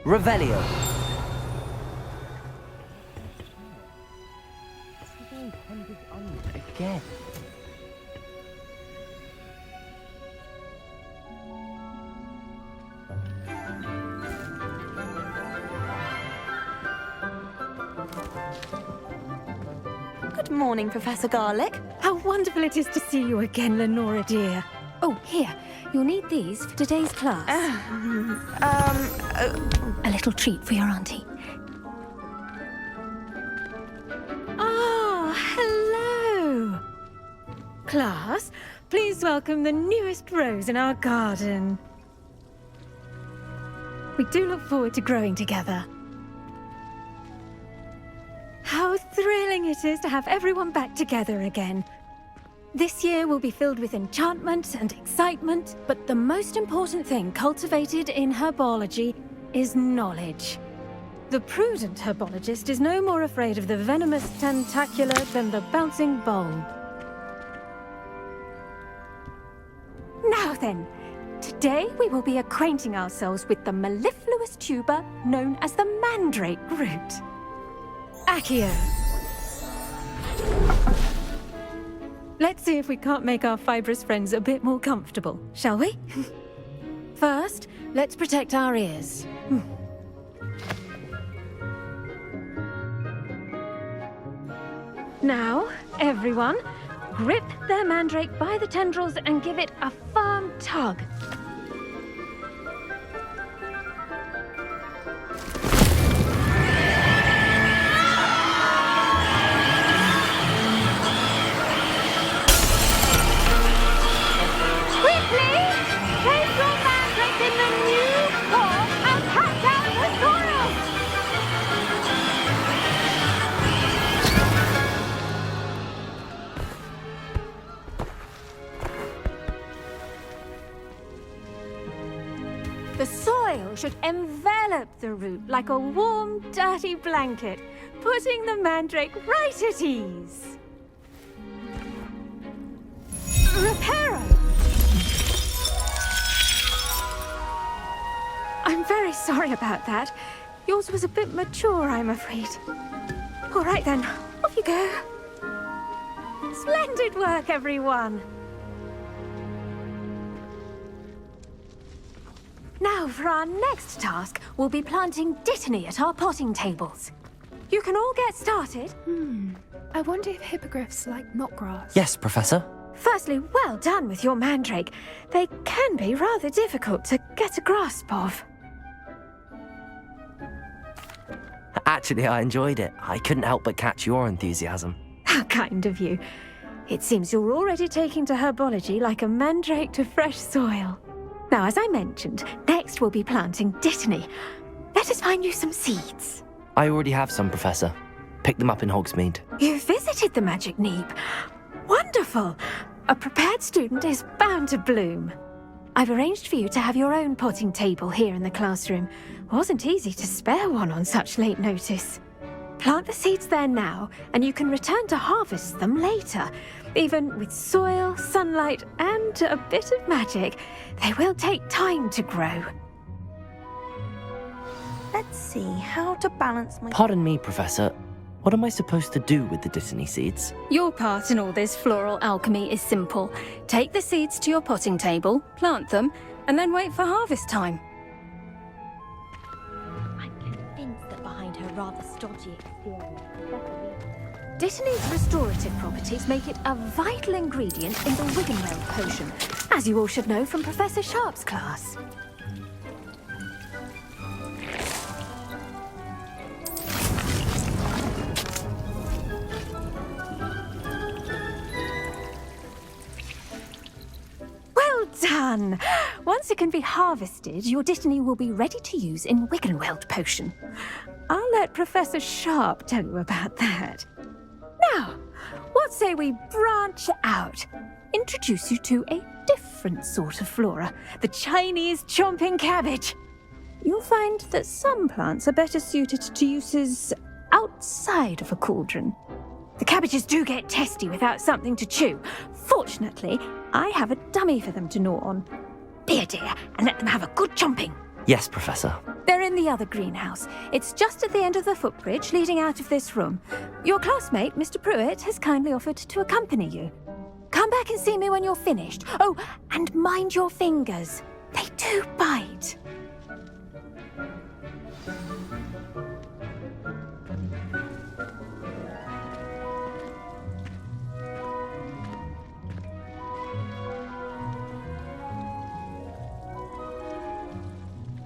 Revelio. Again. Good morning, Professor Garlick. How wonderful it is to see you again, Lenora dear. Oh, here. You'll need these for today's class. A little treat for your auntie. Ah, hello. Class, please welcome the newest rose in our garden. We do look forward to growing together. How thrilling it is to have everyone back together again. This year will be filled with enchantment and excitement, but the most important thing cultivated in herbology is knowledge. The prudent herbologist is no more afraid of the venomous tentacula than the bouncing bulb. Now then, today we will be acquainting ourselves with the mellifluous tuber known as the mandrake root. Accio. Let's see if we can't make our fibrous friends a bit more comfortable, shall we? First, let's protect our ears. Now, everyone, grip their mandrake by the tendrils and give it a firm tug. The soil should envelop the root like a warm, dirty blanket, putting the mandrake right at ease. Reparo! I'm very sorry about that. Yours was a bit mature, I'm afraid. All right then, off you go. Splendid work, everyone! Now, for our next task, we'll be planting dittany at our potting tables. You can all get started. I wonder if hippogriffs like knotgrass. Yes, Professor. Firstly, well done with your mandrake. They can be rather difficult to get a grasp of. Actually, I enjoyed it. I couldn't help but catch your enthusiasm. How kind of you. It seems you're already taking to herbology like a mandrake to fresh soil. Now, as I mentioned, next we'll be planting dittany. Let us find you some seeds. I already have some, Professor. Picked them up in Hogsmeade. You visited the Magic Neep. Wonderful! A prepared student is bound to bloom. I've arranged for you to have your own potting table here in the classroom. Wasn't easy to spare one on such late notice. Plant the seeds there now, and you can return to harvest them later. Even with soil, sunlight, and a bit of magic, they will take time to grow. Let's see how to balance my... Pardon me, Professor. What am I supposed to do with the dittany seeds? Your part in all this floral alchemy is simple. Take the seeds to your potting table, plant them, and then wait for harvest time. I'm convinced that behind her rather stodgy exterior, Dittany's restorative properties make it a vital ingredient in the Wiggenweld potion, as you all should know from Professor Sharp's class. done. Once it can be harvested, your Dittany will be ready to use in Wiggenweld potion. I'll let Professor Sharp tell you about that. Now, what say we branch out? Introduce you to a different sort of flora, the Chinese chomping cabbage. You'll find that some plants are better suited to uses outside of a cauldron. The cabbages do get testy without something to chew. Fortunately, I have a dummy for them to gnaw on. Be a dear and let them have a good chomping. Yes, Professor. They're in the other greenhouse. It's just at the end of the footbridge leading out of this room. Your classmate, Mr. Pruitt, has kindly offered to accompany you. Come back and see me when you're finished. Oh, and mind your fingers. They do bite.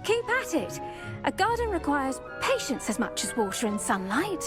Keep at it. A garden requires patience as much as water and sunlight.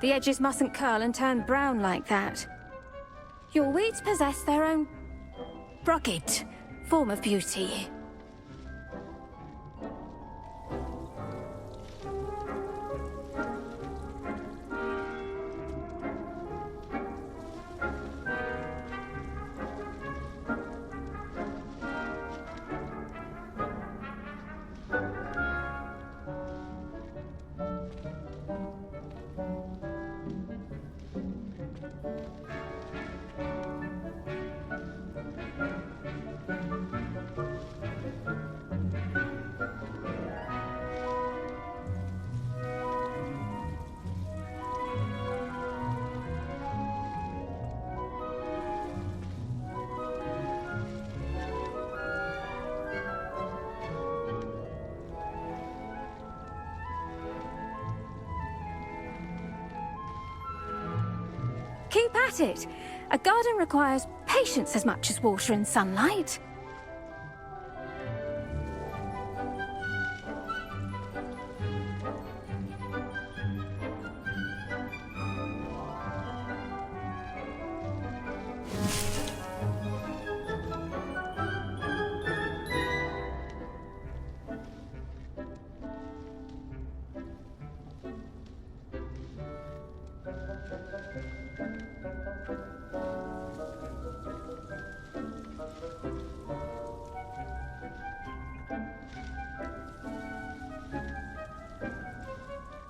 The edges mustn't curl and turn brown like that. Your weeds possess their own rugged form of beauty. Keep at it. A garden requires patience as much as water and sunlight.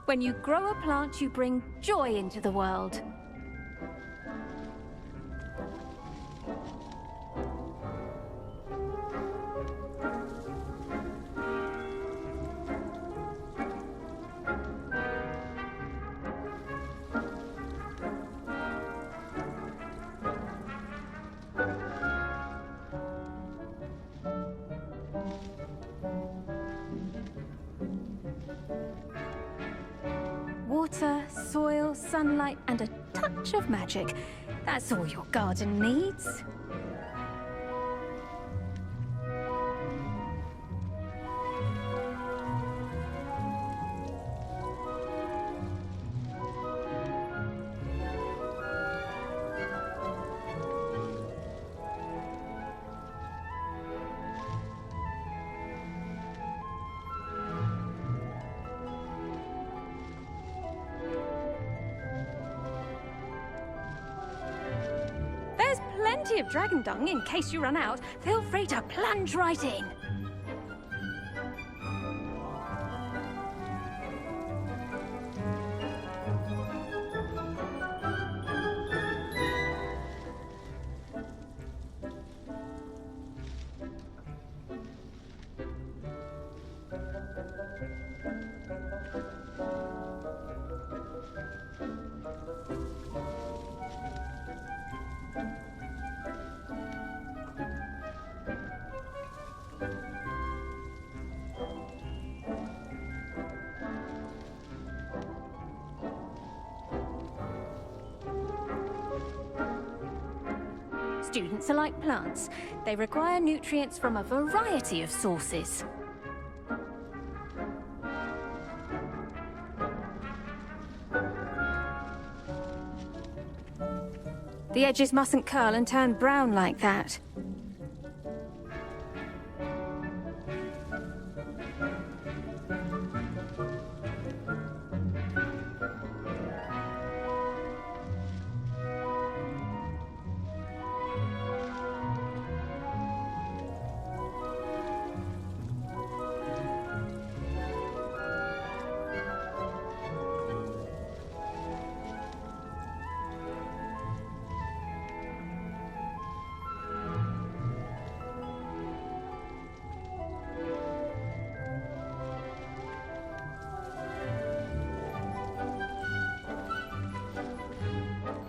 When you grow a plant, you bring joy into the world. Water, soil, sunlight, and a touch of magic. That's all your garden needs. Plenty of dragon dung in case you run out. Feel free to plunge right in. students are like plants. They require nutrients from a variety of sources. The edges mustn't curl and turn brown like that.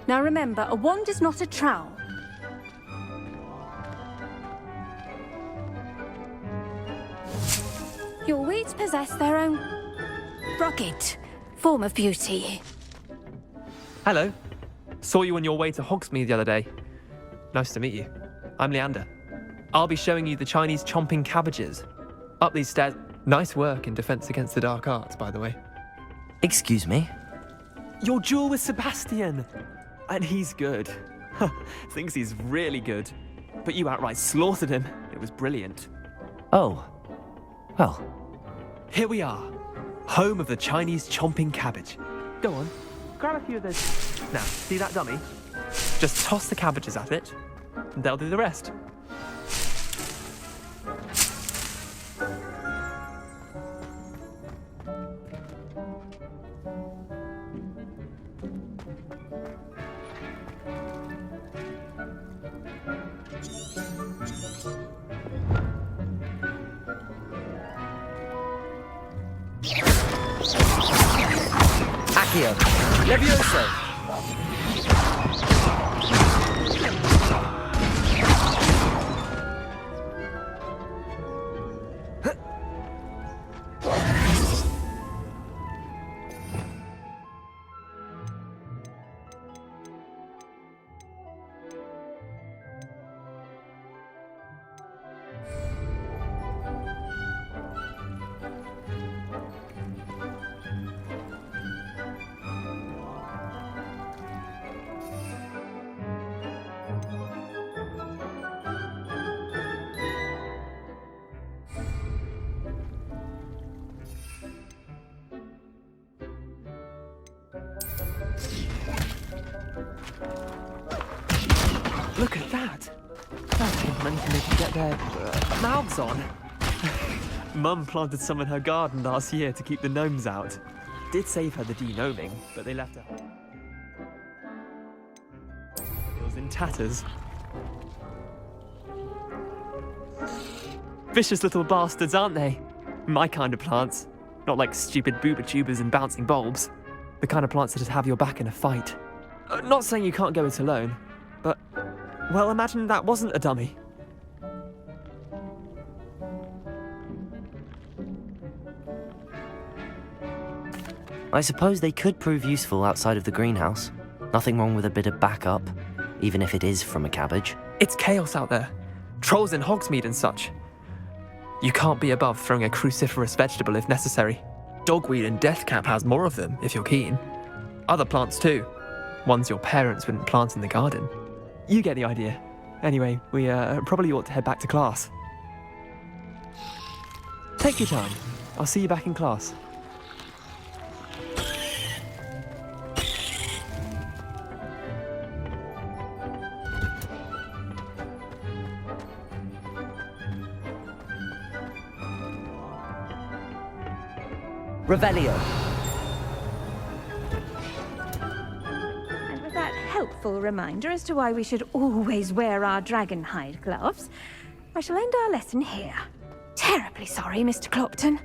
Now remember, a wand is not a trowel. Your weeds possess their own rugged form of beauty. Hello. Saw you on your way to Hogsmeade the other day. Nice to meet you. I'm Leander. I'll be showing you the Chinese chomping cabbages. Up these stairs. Nice work in Defense Against the Dark Arts, by the way. Excuse me? Your duel with Sebastian! And he's good. Thinks he's really good. But you outright slaughtered him. It was brilliant. Oh. Well. Here we are. Home of the Chinese chomping cabbage. Go on. Grab a few of those. Now, see that dummy? Just toss the cabbages at it, and they'll do the rest. Accio! Levioso! Look at that! That came anything they could get their mouths on. Mum planted some in her garden last year to keep the gnomes out. Did save her the de-gnoming, but they left her. It was in tatters. Vicious little bastards, aren't they? My kind of plants. Not like stupid booba tubers and bouncing bulbs. The kind of plants that'd have your back in a fight. Not saying you can't go it alone, but... well, imagine that wasn't a dummy. I suppose they could prove useful outside of the greenhouse. Nothing wrong with a bit of backup, even if it is from a cabbage. It's chaos out there. Trolls in Hogsmeade and such. You can't be above throwing a cruciferous vegetable if necessary. Dogweed and deathcap has more of them, if you're keen. Other plants too. Ones your parents wouldn't plant in the garden. You get the idea. Anyway, we probably ought to head back to class. Take your time. I'll see you back in class. Revelio. And with that helpful reminder as to why we should always wear our dragon hide gloves, I shall end our lesson here. Terribly sorry, Mr. Clopton.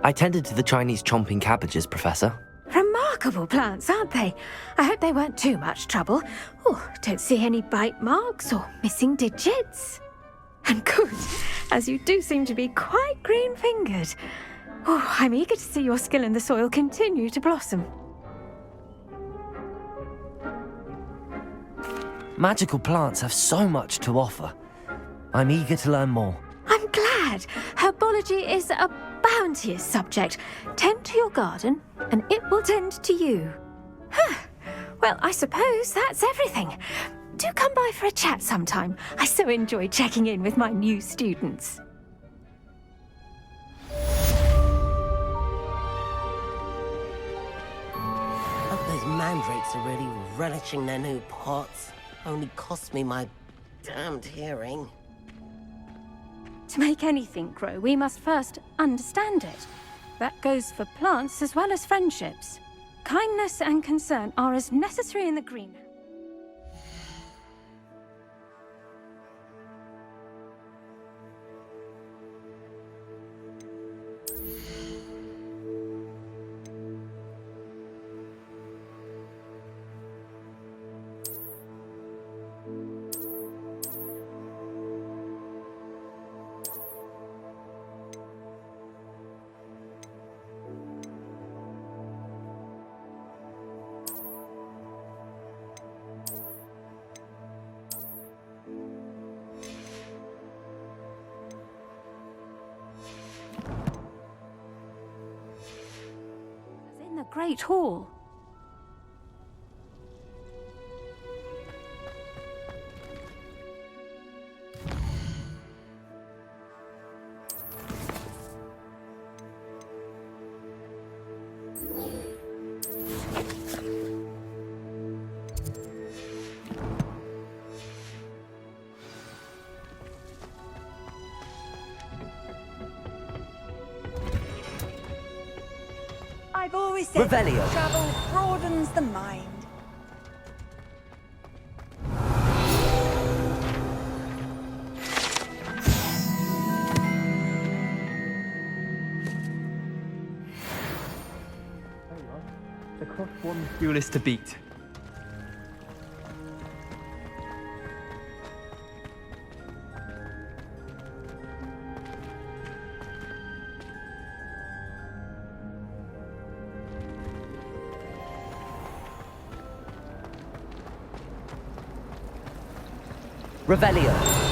I tended to the Chinese chomping cabbages, Professor. Remarkable plants, aren't they? I hope they weren't too much trouble. Oh, don't see any bite marks or missing digits. And good, as you do seem to be quite green-fingered. Oh, I'm eager to see your skill in the soil continue to blossom. Magical plants have so much to offer. I'm eager to learn more. I'm glad. Herbology is a bounteous subject. Tend to your garden, and it will tend to you. Well, I suppose that's everything. Do come by for a chat sometime. I so enjoy checking in with my new students. Hope those mandrakes are really relishing their new pots. Only cost me my damned hearing. To make anything grow, we must first understand it. That goes for plants as well as friendships. Kindness and concern are as necessary in the greenhouse. In the Great Hall. I've always said Revelio. travel broadens the mind. The cross one duel is to beat. Revelio.